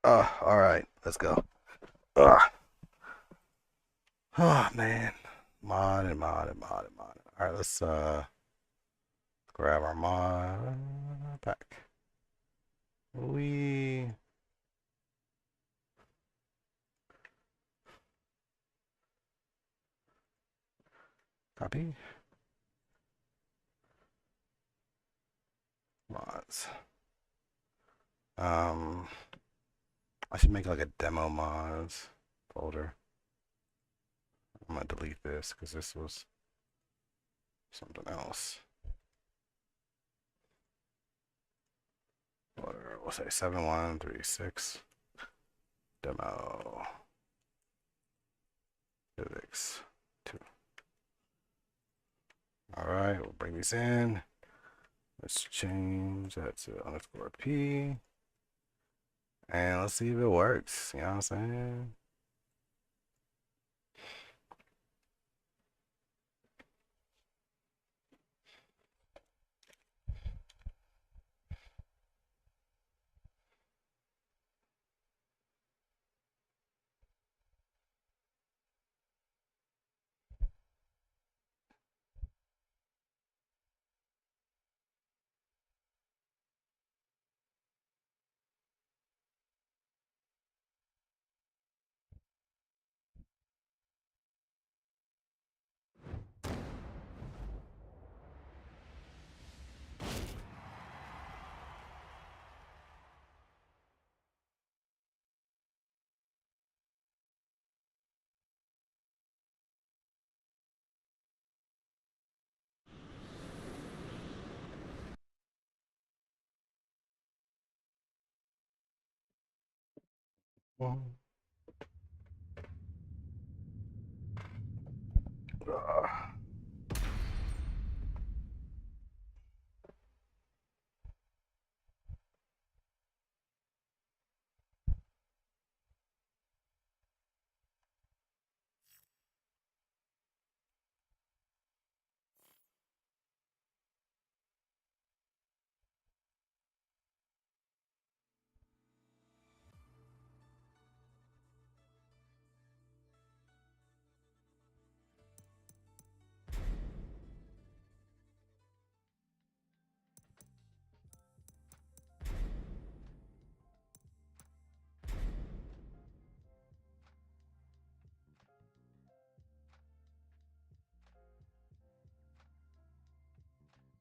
All right, let's go. Ugh. Oh man. Mod and mod and mod and mod. All right, let's grab our mod pack. We copy mods. Um, I should make like a demo mods folder. I'm gonna delete this because this was something else. Or we'll say 7136 demo physics 2. All right, we'll bring these in. Let's change that to _p. And let's see if it works. You know what I'm saying? Uh,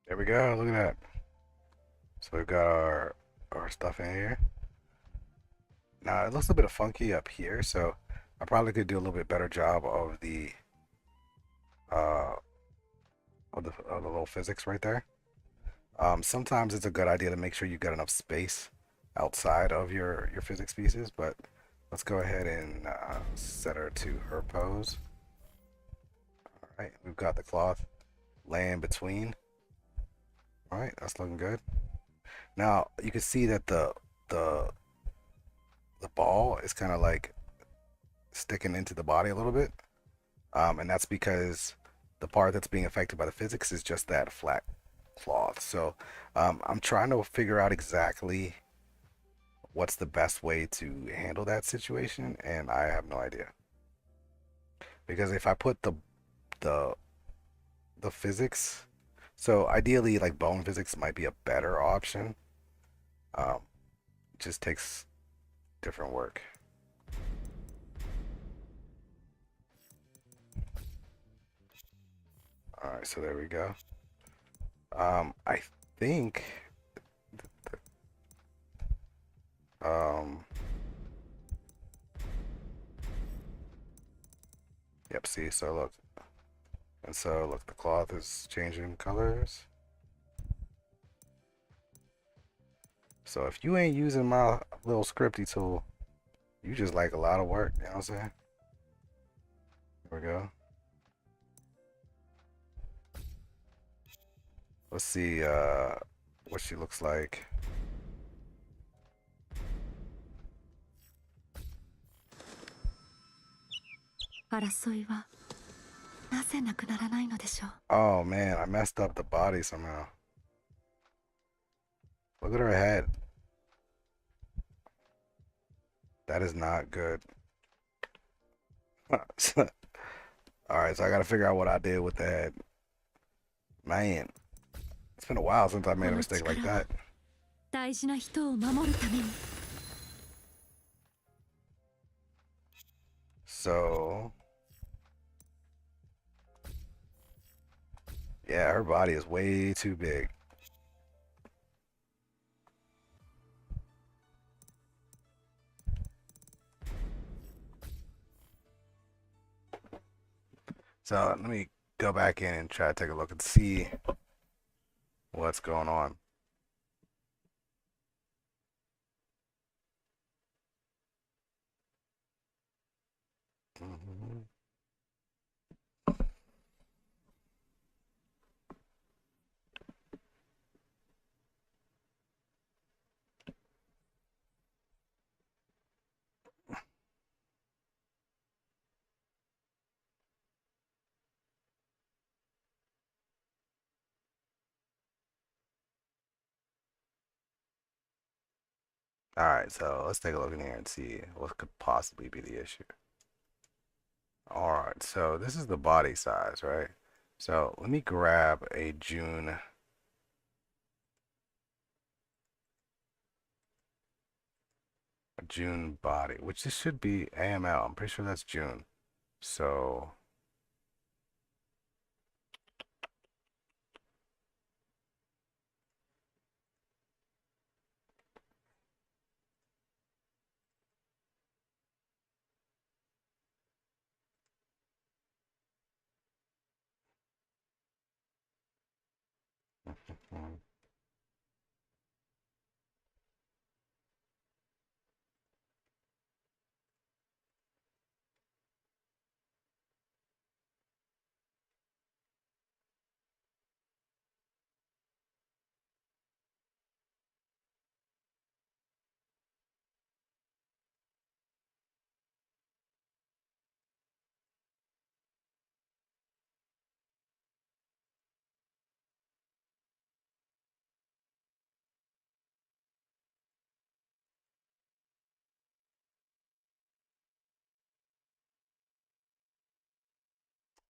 there we go. Look at that. So we've got our stuff in here. Now it looks a bit funky up here, so I probably could do a little bit better job of the uh of the little physics right there. Sometimes it's a good idea to make sure you got enough space outside of your physics pieces, but let's go ahead and set her to her pose. All right, we've got the cloth laying between. All right, that's looking good. Now you can see that the the ball is kind of like sticking into the body a little bit, and that's because the part that's being affected by the physics is just that flat cloth. So I'm trying to figure out exactly what's the best way to handle that situation, and I have no idea. Because if I put the the physics, so ideally like bone physics might be a better option. Um, just takes different work. All right, so there we go. I think um yep, see, so look. And so look, the cloth is changing colors. So if you ain't using my little scripty tool, you just like a lot of work, you know what I'm saying? There we go. Let's see what she looks like. Oh man, I messed up the body somehow. Look at her head. That is not good. All right, so I gotta figure out what I did with that. Man, it's been a while since I made a この mistake like 力は that. 大事な人を守るために。So, yeah, her body is way too big. So let me go back in and try to take a look and see what's going on. Mhm. All right, so let's take a look in here and see what could possibly be the issue. All right, so this is the body size, right? So let me grab a June body, which this should be AML. I'm pretty sure that's June. So mm,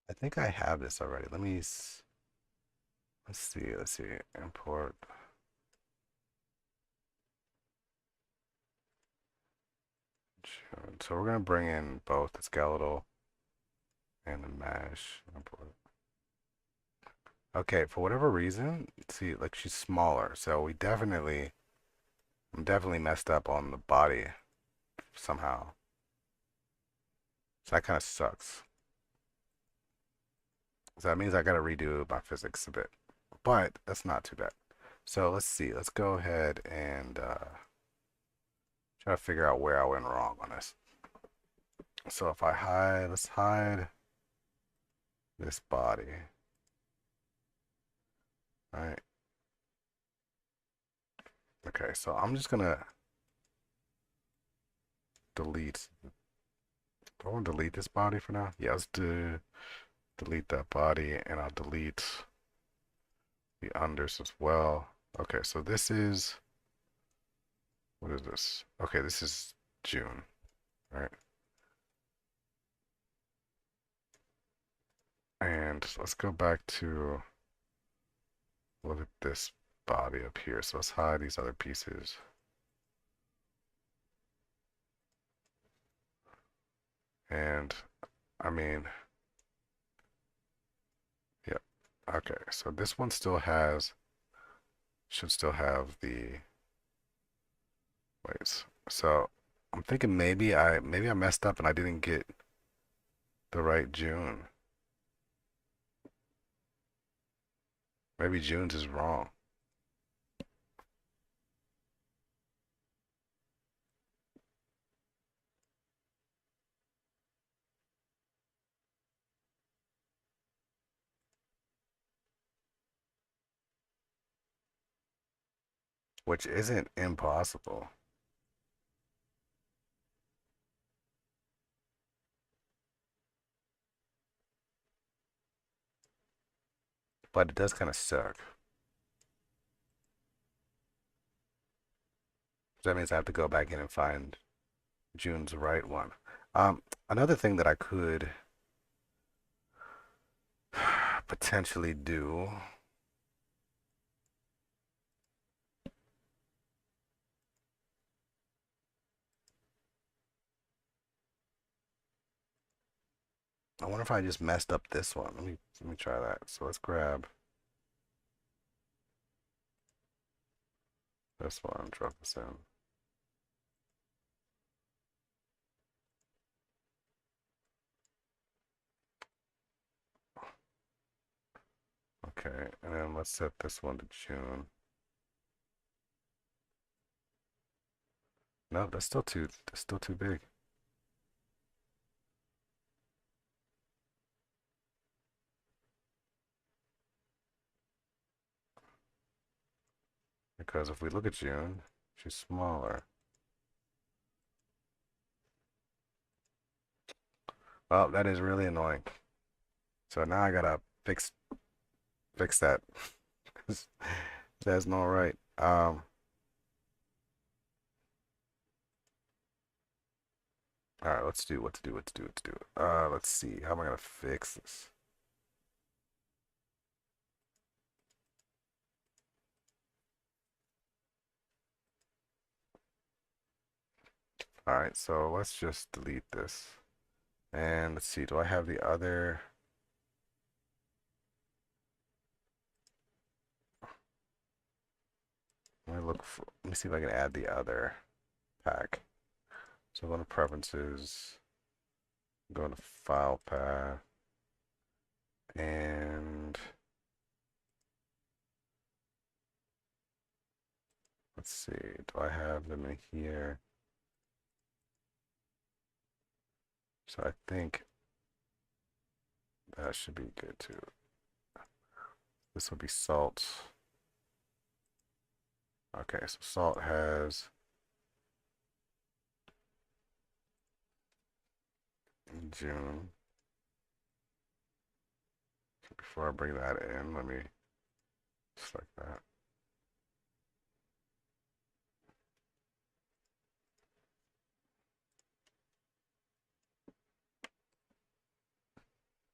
I think I have this already. Let's see. Let's see. Import. June. So we're gonna bring in both the skeletal and the mesh. Import. Okay, for whatever reason, see, like she's smaller, so I'm definitely messed up on the body somehow. So that kind of sucks. So that means I gotta redo my physics a bit, but that's not too bad. So let's see. Let's go ahead and try to figure out where I went wrong on this. So if I hide, let's hide this body. All right. Okay, so I'm just gonna delete. Do I want to delete this body for now? Yeah, let's delete that body, and I'll delete the unders as well. Okay, so this is, what is this? Okay, this is June, right? And let's go back to look at this body up here. So let's hide these other pieces. And I mean, yeah, okay. So this one still has, should still have the, wait. So I'm thinking maybe I messed up and I didn't get the right June. Maybe June's is wrong. Which isn't impossible. But it does kind of suck. That means I have to go back in and find June's the right one. Another thing that I could potentially do. I wonder if I just messed up this one. Let me try that. So let's grab this one, drop this in. Okay, and then let's set this one to June. No, that's still too big. Because if we look at June, she's smaller. Well, that is really annoying. So now I gotta fix that. That's not right. All right, let's do what to do, what to do, what to do. Let's see. How am I gonna fix this? All right, so let's just delete this. And let's see, do I have the other? Let me see if I can add the other pack. So go to preferences, go to file path, and let's see, do I have them in here? So I think that should be good too. This will be salt. Okay, so salt has June. So before I bring that in, let me select that.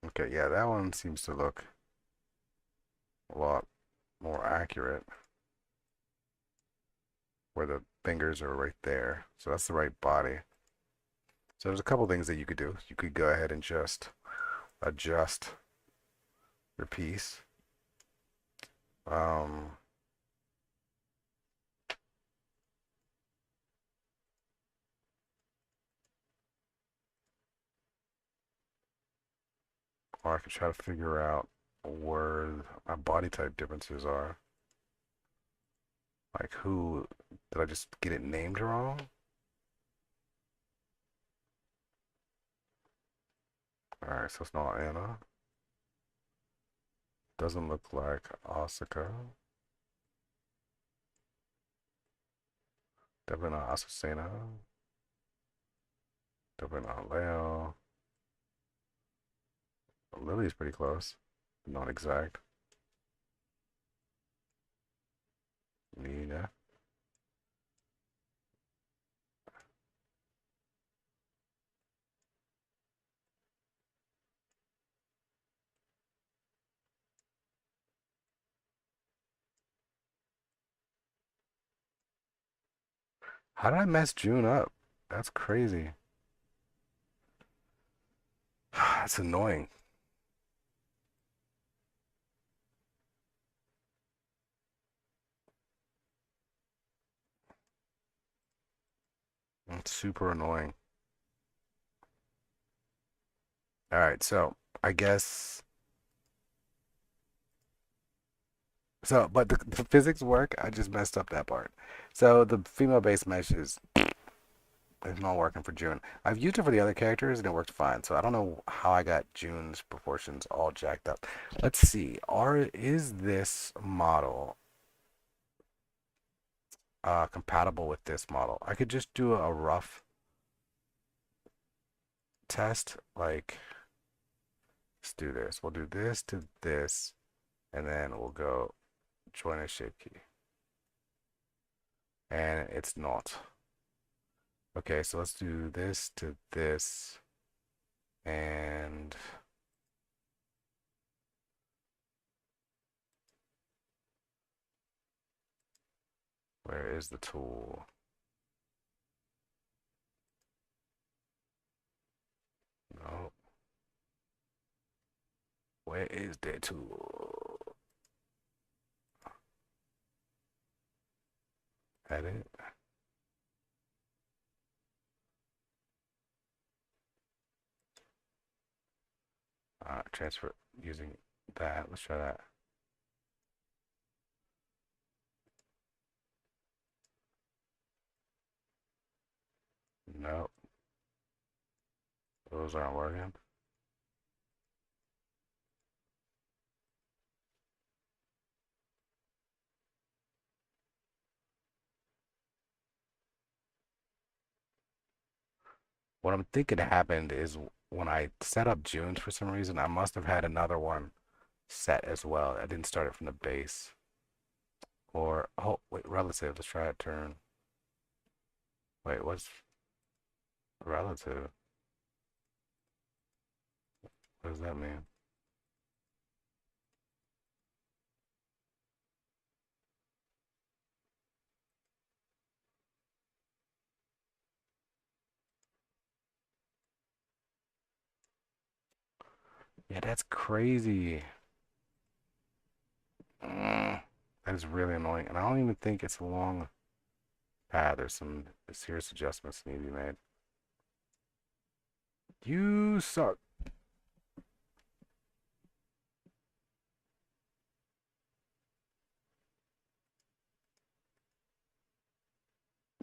Okay, yeah, that one seems to look a lot more accurate where the fingers are right there. So that's the right body. So there's a couple things that you could do. You could go ahead and just adjust your piece. Um, or I could try to figure out where my body type differences are. Like who, did I just get it named wrong? Alright, so it's not Anna. Doesn't look like Asuka. Definitely not Asusena. Definitely not Leo. Lily's pretty close. Not exact. Nina. How did I mess June up? That's crazy. That's annoying. It's super annoying. Alright, so I guess so, but the physics work. I just messed up that part. So the female base mesh is not working for June. I've used it for the other characters and it worked fine. So I don't know how I got June's proportions all jacked up. Let's see. Is this model compatible with this model? I could just do a rough test. Like, let's do this. We'll do this to this, and then we'll go join a shape key. And it's not. Okay, so let's do this to this. And where is the tool? No. Where is the tool? Edit. Transfer using that. Let's try that. No, those aren't working. What I'm thinking happened is when I set up June's for some reason, I must have had another one set as well. I didn't start it from the base. Or, oh, wait, relative. Let's try it turn. Wait, what's relative? What does that mean? Yeah, that's crazy. That is really annoying. And I don't even think it's a long path. There's some serious adjustments that need to be made. You suck.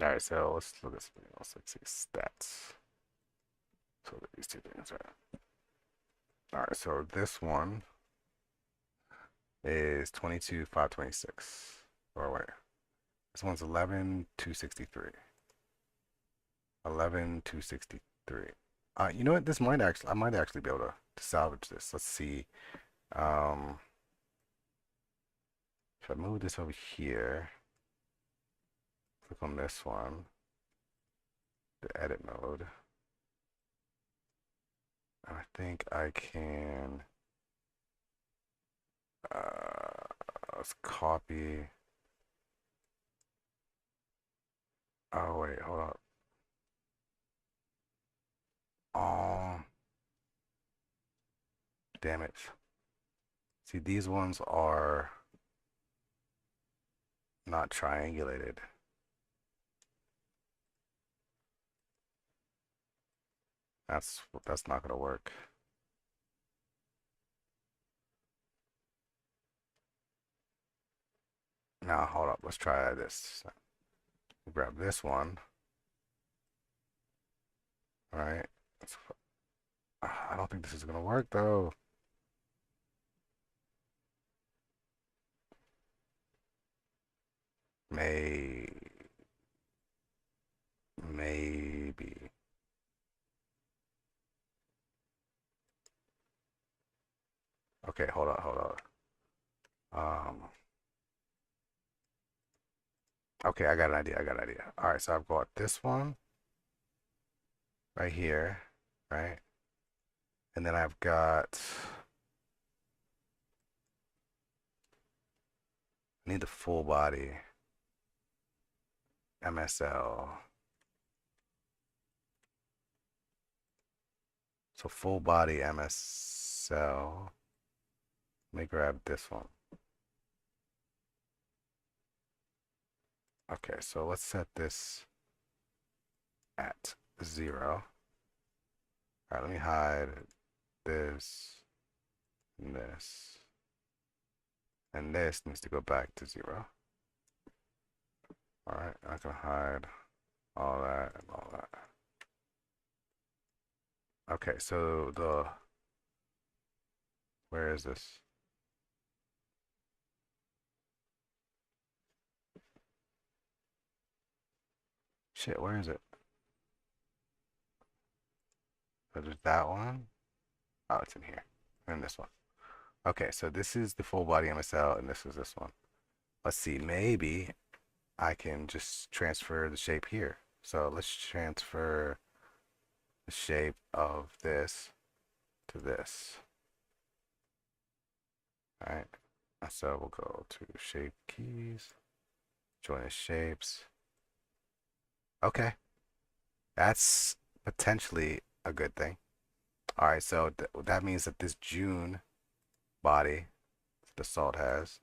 All right, so let's look at something else. Let's see stats. So these two things are. All right, so this one is 22,526. Or wait, this one's 11,263. 11,263. You know what? This might actually, I might actually be able to salvage this. Let's see. Um, if I move this over here, click on this one, the edit mode. I think I can, let's copy. Oh, wait, hold up. Oh, damn it. See, these ones are not triangulated. That's not gonna work. Now, hold up. Let's try this. Grab this one. All right. I don't think this is gonna work though. May maybe. Okay, hold on, hold on. Okay, I got an idea. I got an idea. All right, so I've got this one right here, right? And then I've got, I need the full body MSL. So full body MSL. Let me grab this one. Okay, so let's set this at 0. All right, let me hide this and this. And this needs to go back to 0. All right, I can hide all that and all that. Okay, so where is this? Shit, where is it? So there's that one. Oh, it's in here. And this one. Okay, so this is the full body MSL, and this is this one. Let's see, maybe I can just transfer the shape here. So let's transfer the shape of this to this. All right. So we'll go to shape keys, join the shapes. Okay. That's potentially a good thing. All right. So that means that this June body the salt has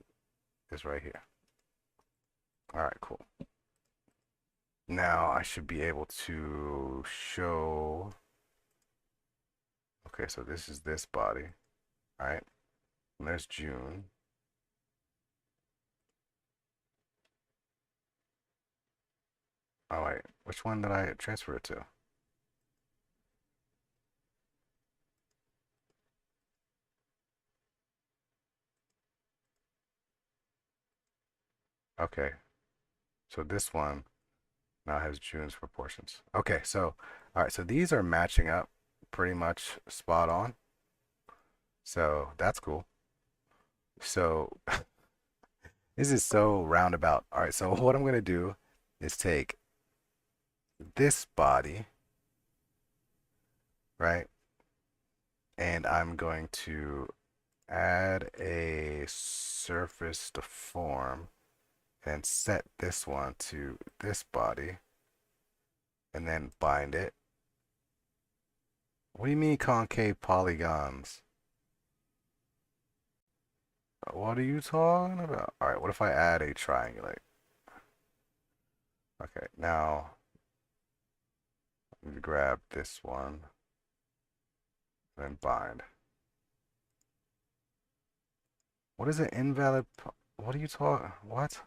is right here. All right, cool. Now I should be able to show. Okay, so this is this body. All right. And there's June. Oh wait, which one did I transfer it to? Okay, so this one now has June's proportions. Okay, so all right, so these are matching up pretty much spot on. So that's cool. So this is so roundabout. All right, so what I'm gonna do is take this body, right? And I'm going to add a surface to form and set this one to this body and then bind it. What do you mean concave polygons? What are you talking about? All right, what if I add a triangulate? Okay, now let me grab this one and bind. What is an invalid? What are you talking? What?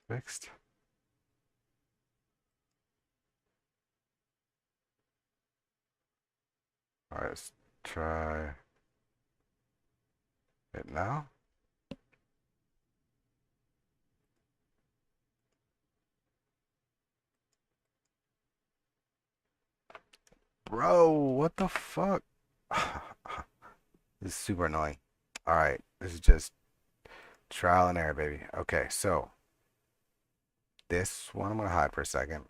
Fixed? All right, let's try it now. Bro, what the fuck? This is super annoying. All right, this is just trial and error, baby. Okay, so this one I'm gonna hide for a second.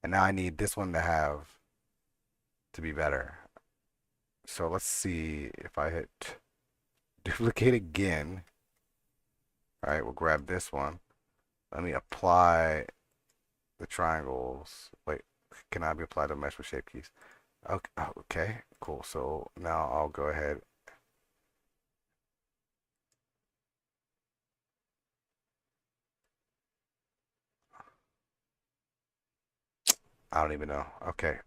And now I need this one to be better. So let's see if I hit duplicate again. All right, we'll grab this one. Let me apply the triangles. Wait, can I be applied to mesh with shape keys? Okay, okay, cool. So now I'll go ahead. I don't even know. Okay,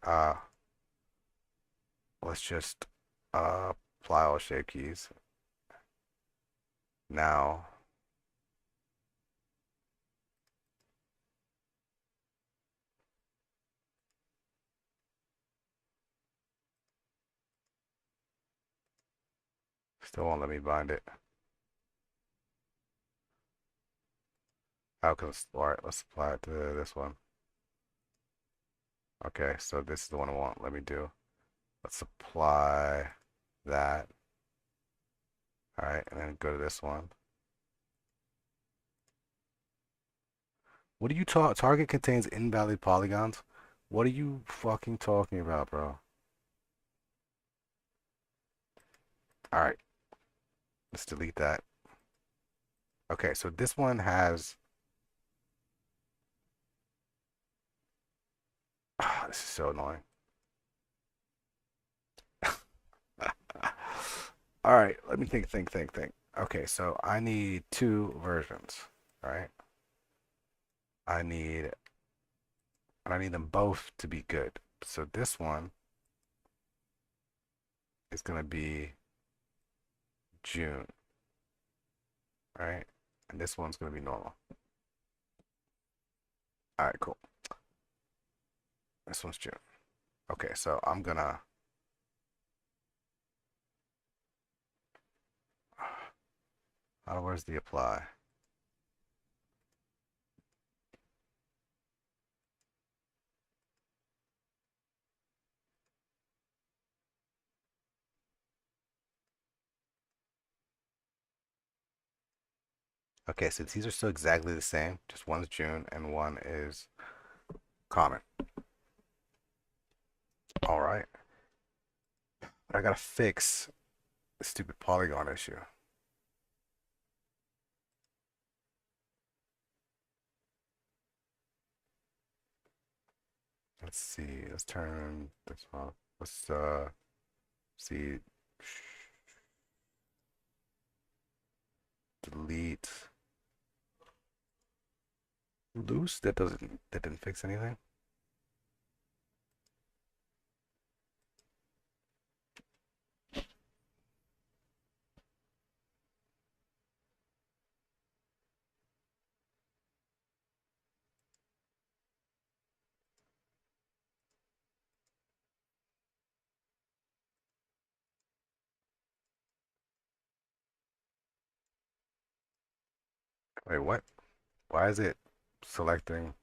let's just apply all shape keys. Now, still won't let me bind it. How cause all right, let's apply it to this one. Okay, so this is the one I want. Let me do. Let's apply that. All right, and then go to this one. What do you talk? Target contains invalid polygons. What are you fucking talking about, bro? All right, let's delete that. Okay, so this one has. This is so annoying. All right, let me think. Okay, so I need two versions. All right, I need, I need them both to be good. So this one is gonna be June, right? And this one's gonna be normal. All right, cool. This one's June. Okay, so I'm gonna. Where's the apply? Okay, so these are still exactly the same. Just one's June and one is common. All right. But I gotta fix the stupid polygon issue. Let's see. Let's turn this off. Let's see. Delete loose. That didn't fix anything. Wait, what? Why is it selecting?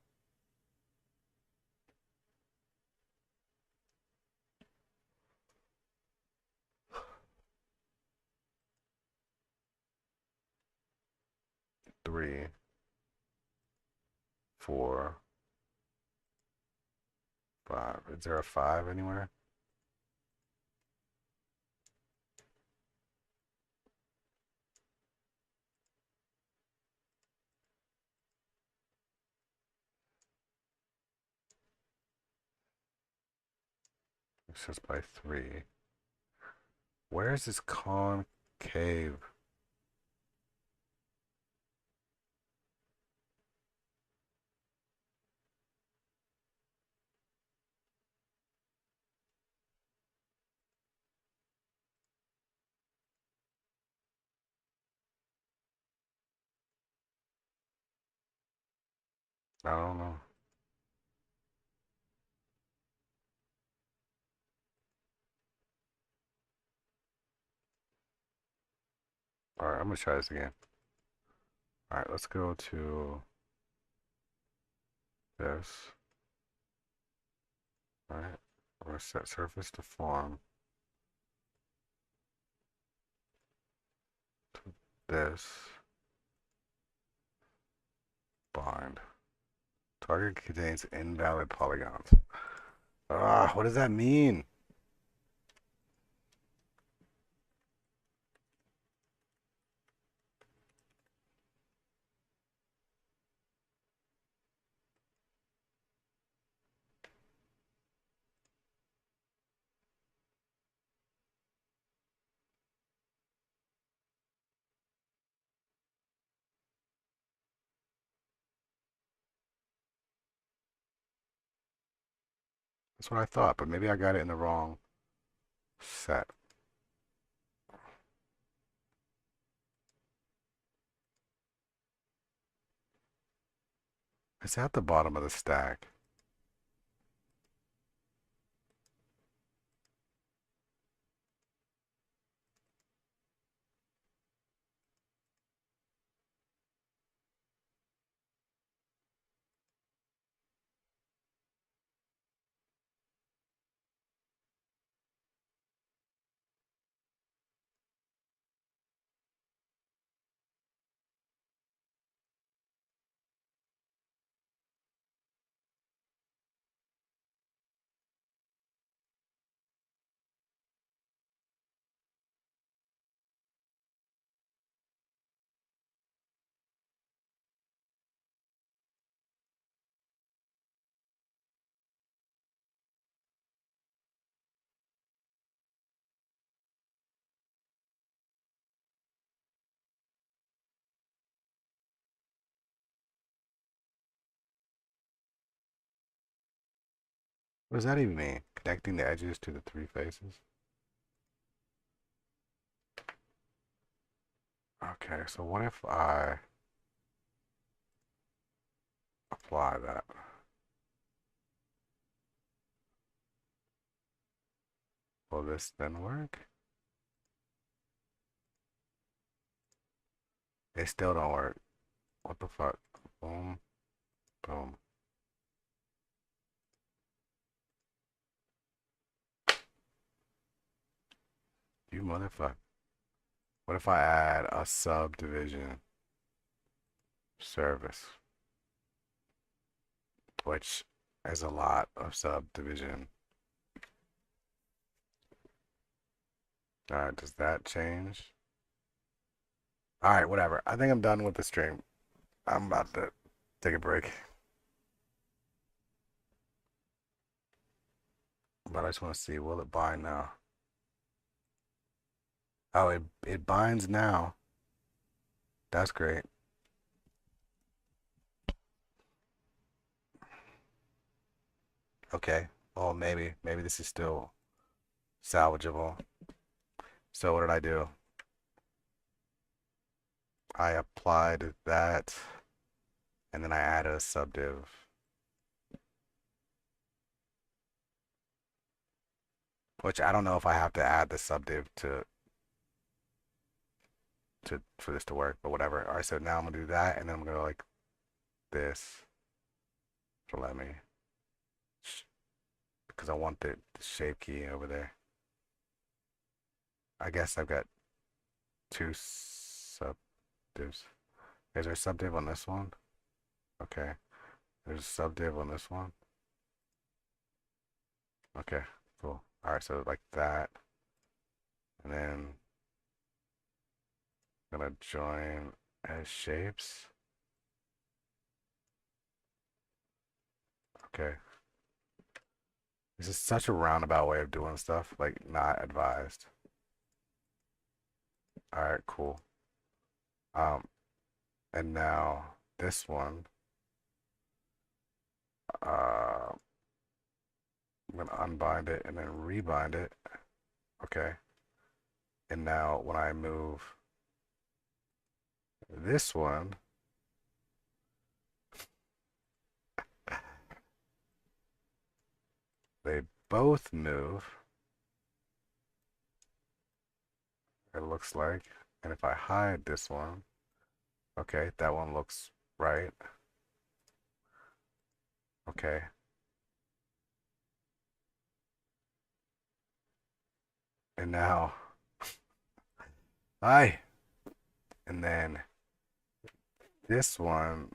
Three, four, five. Is there a five anywhere? It's just by three. Where is this concave? I don't know. All right, I'm gonna try this again. All right, let's go to this. All right, we're gonna set surface to form to this. Bind. Target contains invalid polygons. Ah, what does that mean? That's what I thought, but maybe I got it in the wrong set. It's at the bottom of the stack. What does that even mean? Connecting the edges to the three faces? Okay, so what if I apply that? Will this then work? It still don't work. What the fuck? Boom, boom. You motherfucker. What if I add a subdivision? service, which is a lot of subdivision. Does that change? All right, whatever. I think I'm done with the stream. I'm about to take a break. But I just want to see, will it bind now? Oh, it binds now. That's great. Okay. Well, maybe this is still salvageable. So what did I do? I applied that, and then I added a subdiv. Which I don't know if I have to add the subdiv to for this to work, but whatever. All right, so now I'm gonna do that, and then I'm gonna go like this to let me, because I want the shape key over there. I guess I've got two subdivs. Is there a subdiv on this one? Okay. There's a subdiv on this one. Okay, cool. All right, so like that, and then I'm gonna join as shapes. Okay. This is such a roundabout way of doing stuff, like not advised. All right, cool. Um, and now this one, I'm gonna unbind it and then rebind it. Okay. And now when I move this one, they both move, it looks like. And if I hide this one, okay, that one looks right. Okay. And now, hi. And then this one,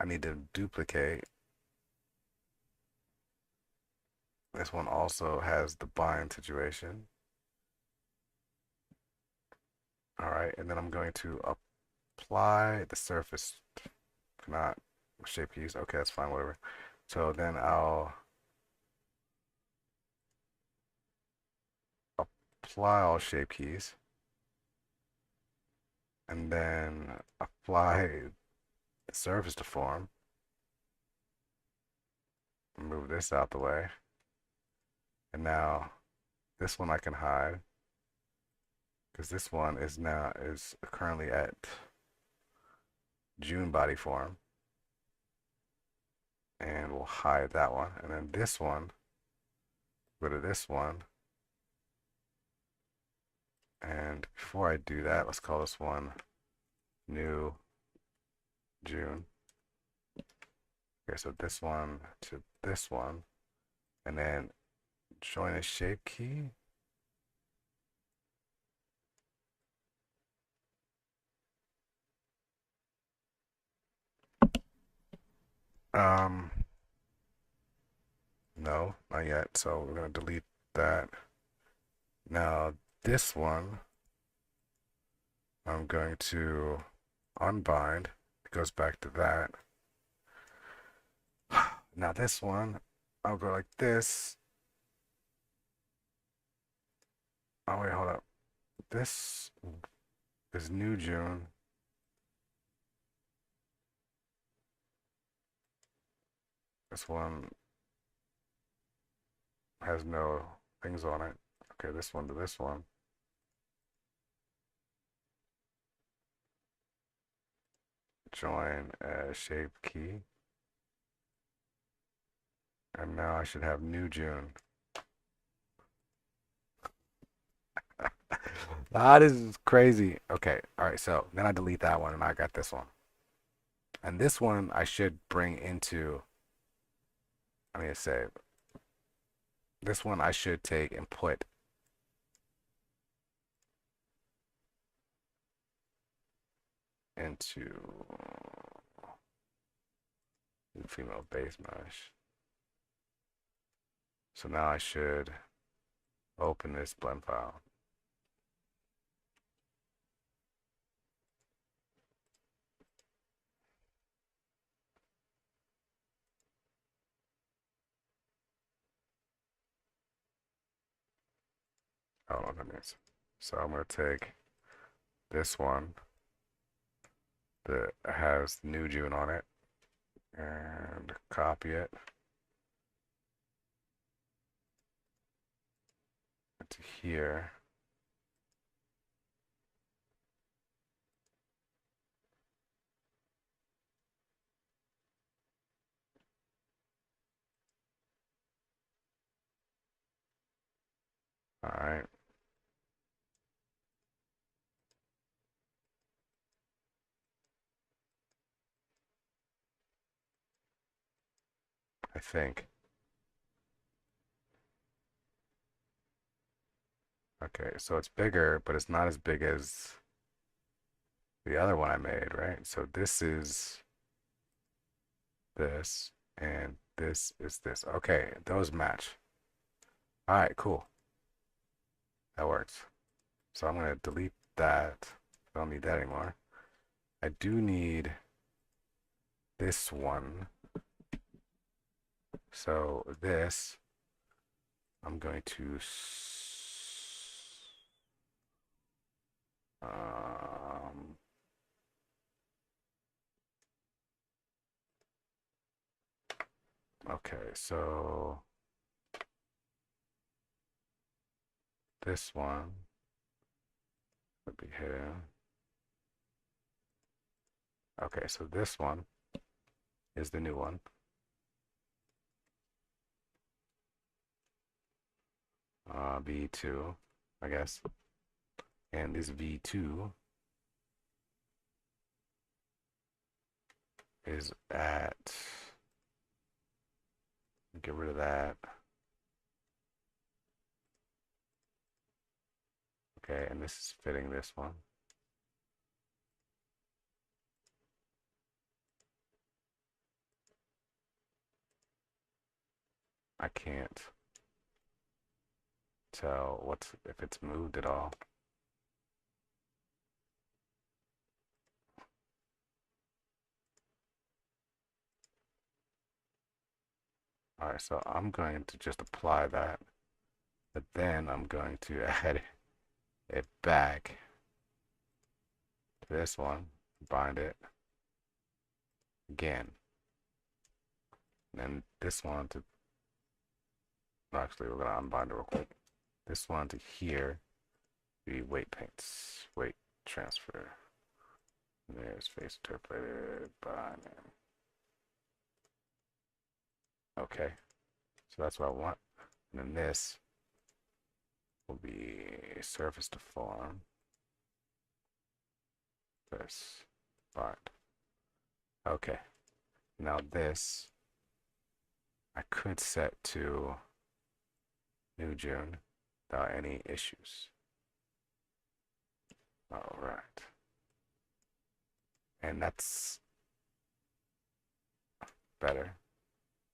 I need to duplicate. This one also has the bind situation. All right, and then I'm going to apply the surface, not shape keys. Okay, that's fine, whatever. So then I'll apply all shape keys and then apply the surface to form. Move this out the way. And now this one I can hide because this one is currently at June body form. And we'll hide that one. And then this one, go to this one. And before I do that, let's call this one new June. Okay, so this one to this one, and then join a shape key. Um, no, not yet. So we're gonna delete that. Now this one, I'm going to unbind. It goes back to that. Now this one, I'll go like this. Oh wait, hold up. This is new June. This one has no things on it. Okay, this one to this one. Join as shape key. And now I should have new June. That is crazy. Okay, all right, so then I delete that one and I got this one. And this one I should bring into, I need to save. This one I should take and put into female base mesh. So now I should open this blend file. I don't know what that means. So I'm going to take this one that has New June on it and copy it to here. All right. I think. Okay, so it's bigger, but it's not as big as the other one I made, right? So this is this, and this is this. Okay, those match. All right, cool. That works. So I'm going to delete that. I don't need that anymore. I do need this one. So this, I'm going to okay, so this one would be here. Okay, so this one is the new one. V2, I guess. And this V2 is at, get rid of that. Okay, and this is fitting this one. I can't tell what's if it's moved at all. All right, so I'm going to just apply that, but then I'm going to add it back to this one, bind it again, and then this one to, actually we're gonna unbind it real quick. This one to here, be weight paints, weight transfer. There's face interpolated binding. Okay, so that's what I want. And then this will be surface to form. This bind. Okay, now this I could set to New June without any issues. All right, and that's better.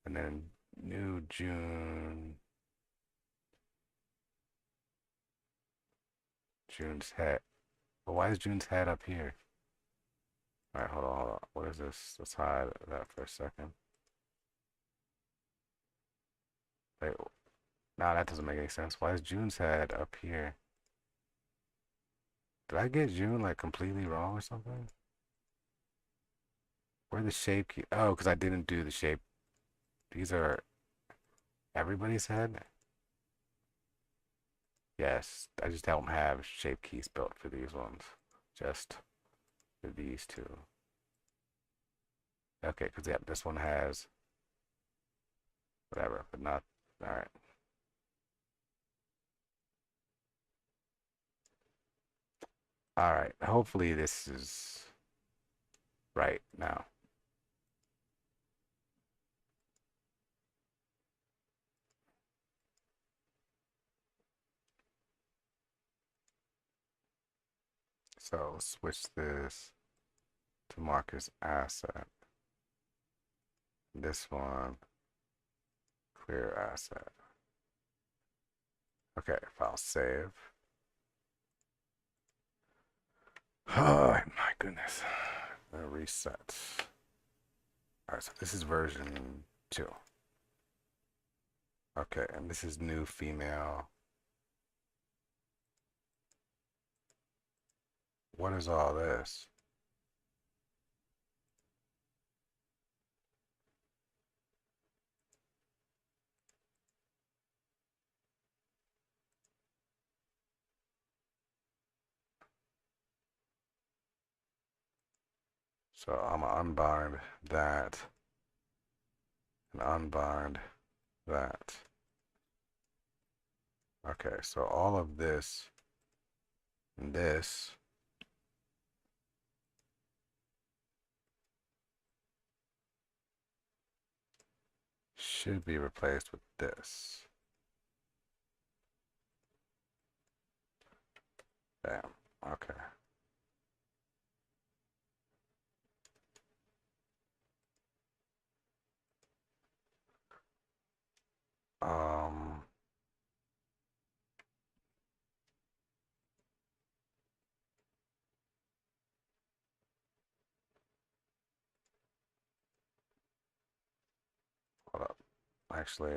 And then New June, June's head. But why is June's head up here? All right, hold on, hold on. What is this? Let's hide that for a second. Wait, nah, that doesn't make any sense. Why is June's head up here? Did I get June like completely wrong or something? Where the shape key? Oh, because I didn't do the shape. These are everybody's head? Yes, I just don't have shape keys built for these ones. Just for these two. Okay, because yeah, this one has whatever, but not, all right. All right, hopefully this is right now. So switch this to mark as asset. This one, clear asset. Okay, file save. Oh my goodness. Reset. Alright, so this is version 2. Okay, and this is new female. What is all this? So I'm gonna unbind that and unbind that. Okay, so all of this and this should be replaced with this. Bam. Okay. Um, Hold up. Actually,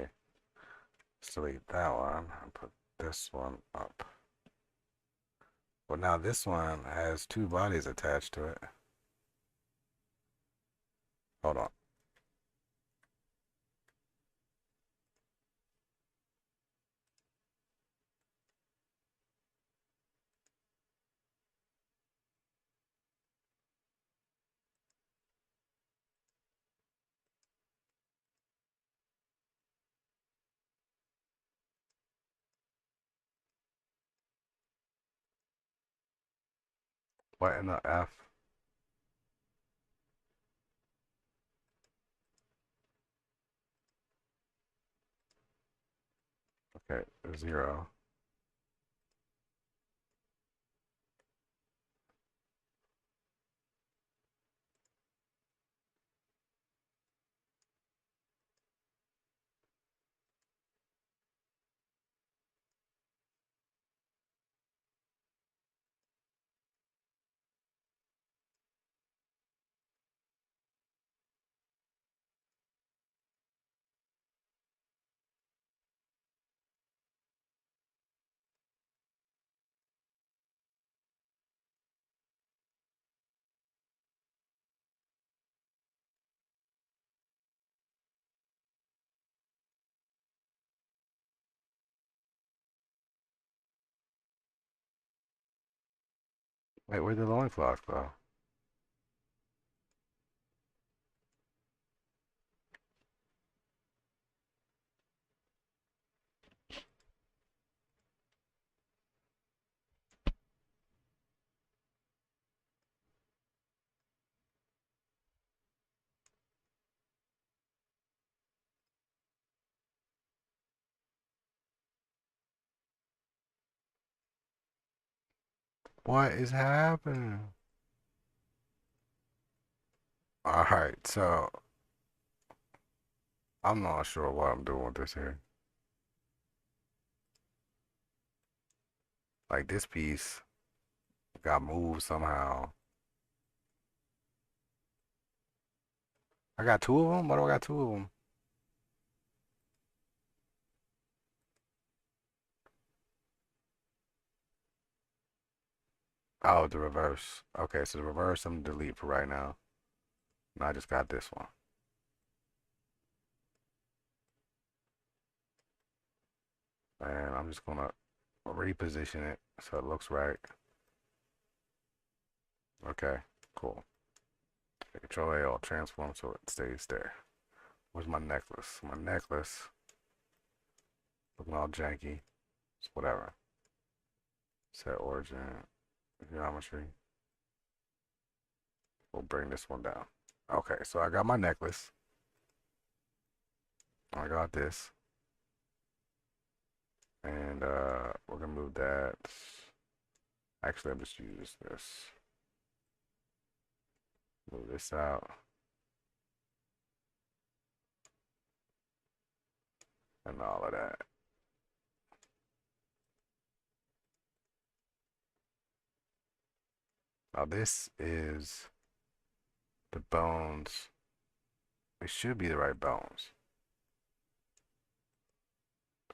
let's delete that one and put this one up. But now this one has 2 bodies attached to it. Hold on. What in the F? Okay, 0. Wait, where'd the loincloth go? What is happening? Alright, so I'm not sure what I'm doing with this here. Like this piece got moved somehow. I got 2 of them? Why do I got 2 of them? Oh, the reverse. Okay, so the reverse I'm gonna delete for right now. And I just got this one. And I'm just gonna reposition it so it looks right. Okay, cool. Control A, I'll transform so it stays there. Where's my necklace? My necklace looking all janky. It's whatever. Set origin, geometry. We'll bring this one down. Okay, so I got my necklace. I got this. And we're gonna move that. Actually, I'm just use this. Move this out. And all of that. Now this is the bones. It should be the right bones.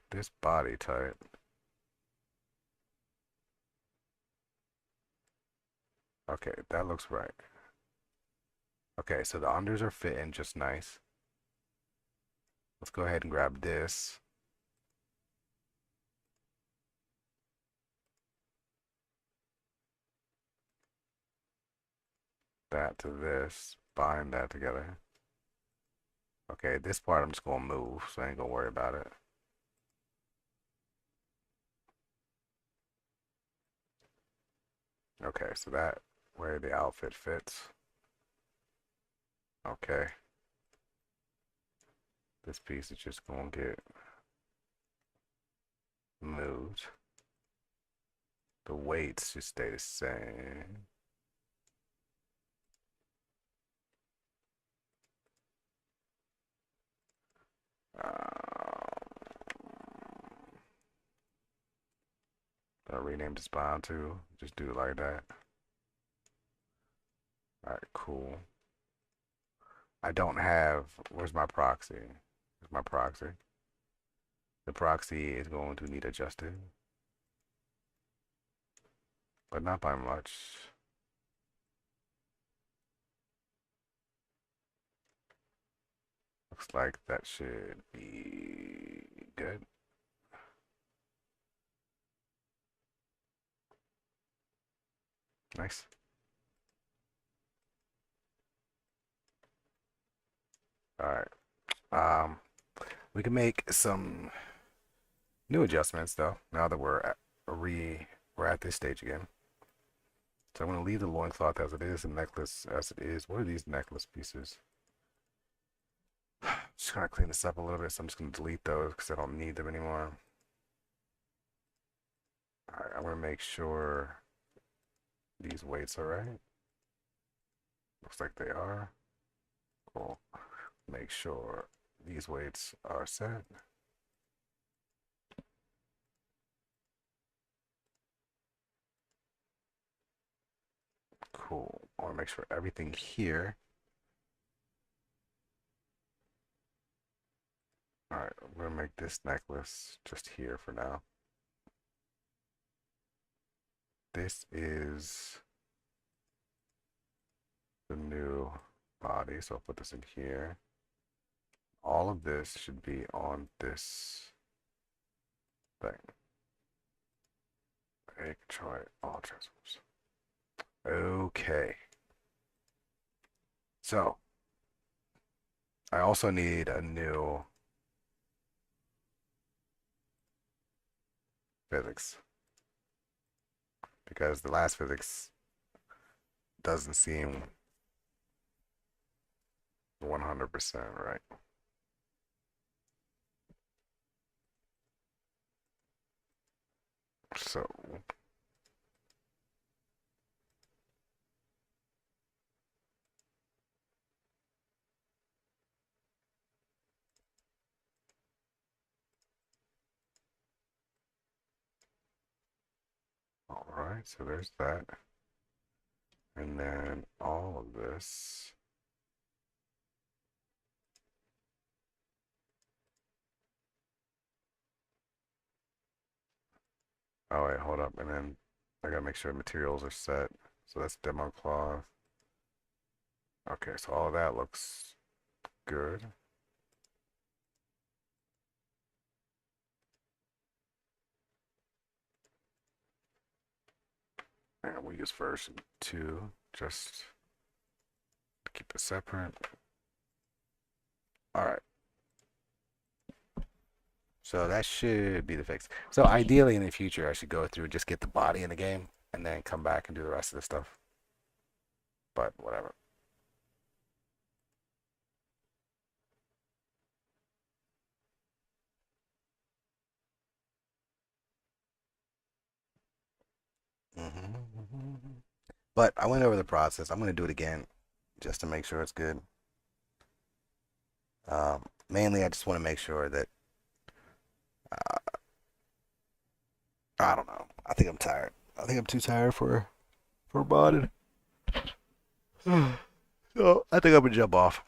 This body type. Okay, that looks right. Okay, so the unders are fitting just nice. Let's go ahead and grab this. That to this. Bind that together. Okay, this part I'm just gonna move, so I ain't gonna worry about it. Okay, so that where the outfit fits. Okay. This piece is just gonna get moved. The weights just stay the same. I rename this bound to just do it like that. All right, cool. I don't have. Where's my proxy? Where's my proxy? The proxy is going to need adjusted, but not by much. Looks like that should be good. Nice. All right. We can make some new adjustments though. Now that we're at this stage again. So I'm gonna leave the loincloth as it is, the necklace as it is. What are these necklace pieces? Just gonna clean this up a little bit, so I'm just gonna delete those because I don't need them anymore. All right, I'm gonna make sure these weights are right. Looks like they are. Cool. Make sure these weights are set. Cool. I want to make sure everything here. All right, we're gonna make this necklace just here for now. This is the new body, so I'll put this in here. All of this should be on this thing. A control all transforms. Okay. So I also need a new physics because the last physics doesn't seem 100% right. So all right, so there's that. And then all of this. Oh wait, hold up. And then I gotta make sure materials are set. So that's demo cloth. Okay, so all of that looks good. And we use version 2 just to keep it separate. All right. So that should be the fix. So ideally in the future, I should go through just get the body in the game and then come back and do the rest of the stuff. But whatever. But I went over the process. I'm going to do it again just to make sure it's good. Mainly, I just want to make sure that uh, I don't know. I think I'm tired. I think I'm too tired for modding. So I think I'm gonna jump off.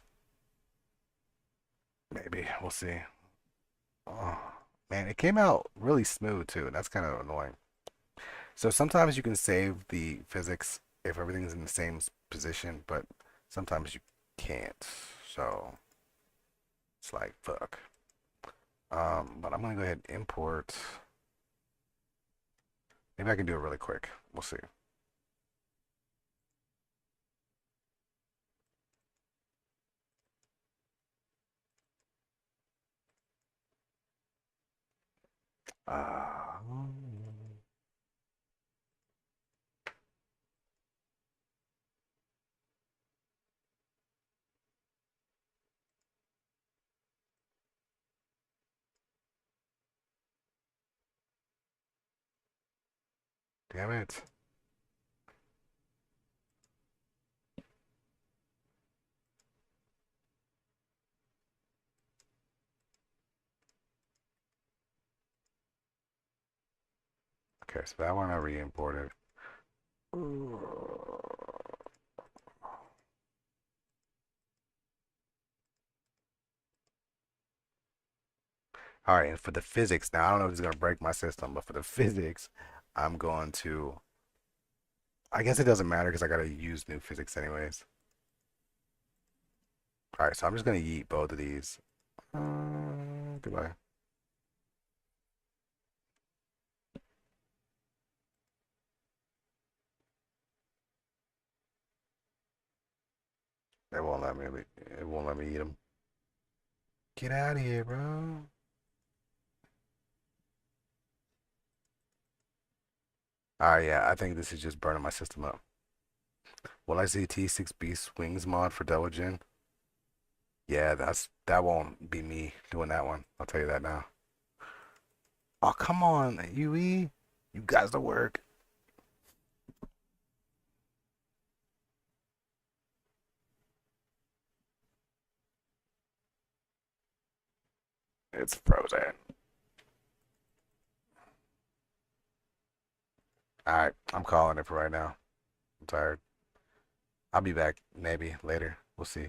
Maybe we'll see. Oh, man, it came out really smooth too. That's kind of annoying. So sometimes you can save the physics if everything's in the same position, but sometimes you can't. So it's like fuck. But I'm gonna go ahead and import. Maybe I can do it really quick. We'll see. Uh, Damn it. Okay, so that one I re-imported. All right, and for the physics, now I don't know if it's gonna break my system, but for the physics, I'm going to. I guess it doesn't matter because I gotta use new physics anyways. All right, so I'm just gonna yeet both of these. Goodbye. It won't let me. It won't let me eat them. Get out of here, bro. All right, yeah, I think this is just burning my system up. Will I see T6B swings mod for Delogen? Yeah, that won't be me doing that one. I'll tell you that now. Oh, come on, UE. You guys to work. It's frozen. All right, I'm calling it for right now. I'm tired. I'll be back maybe later. We'll see.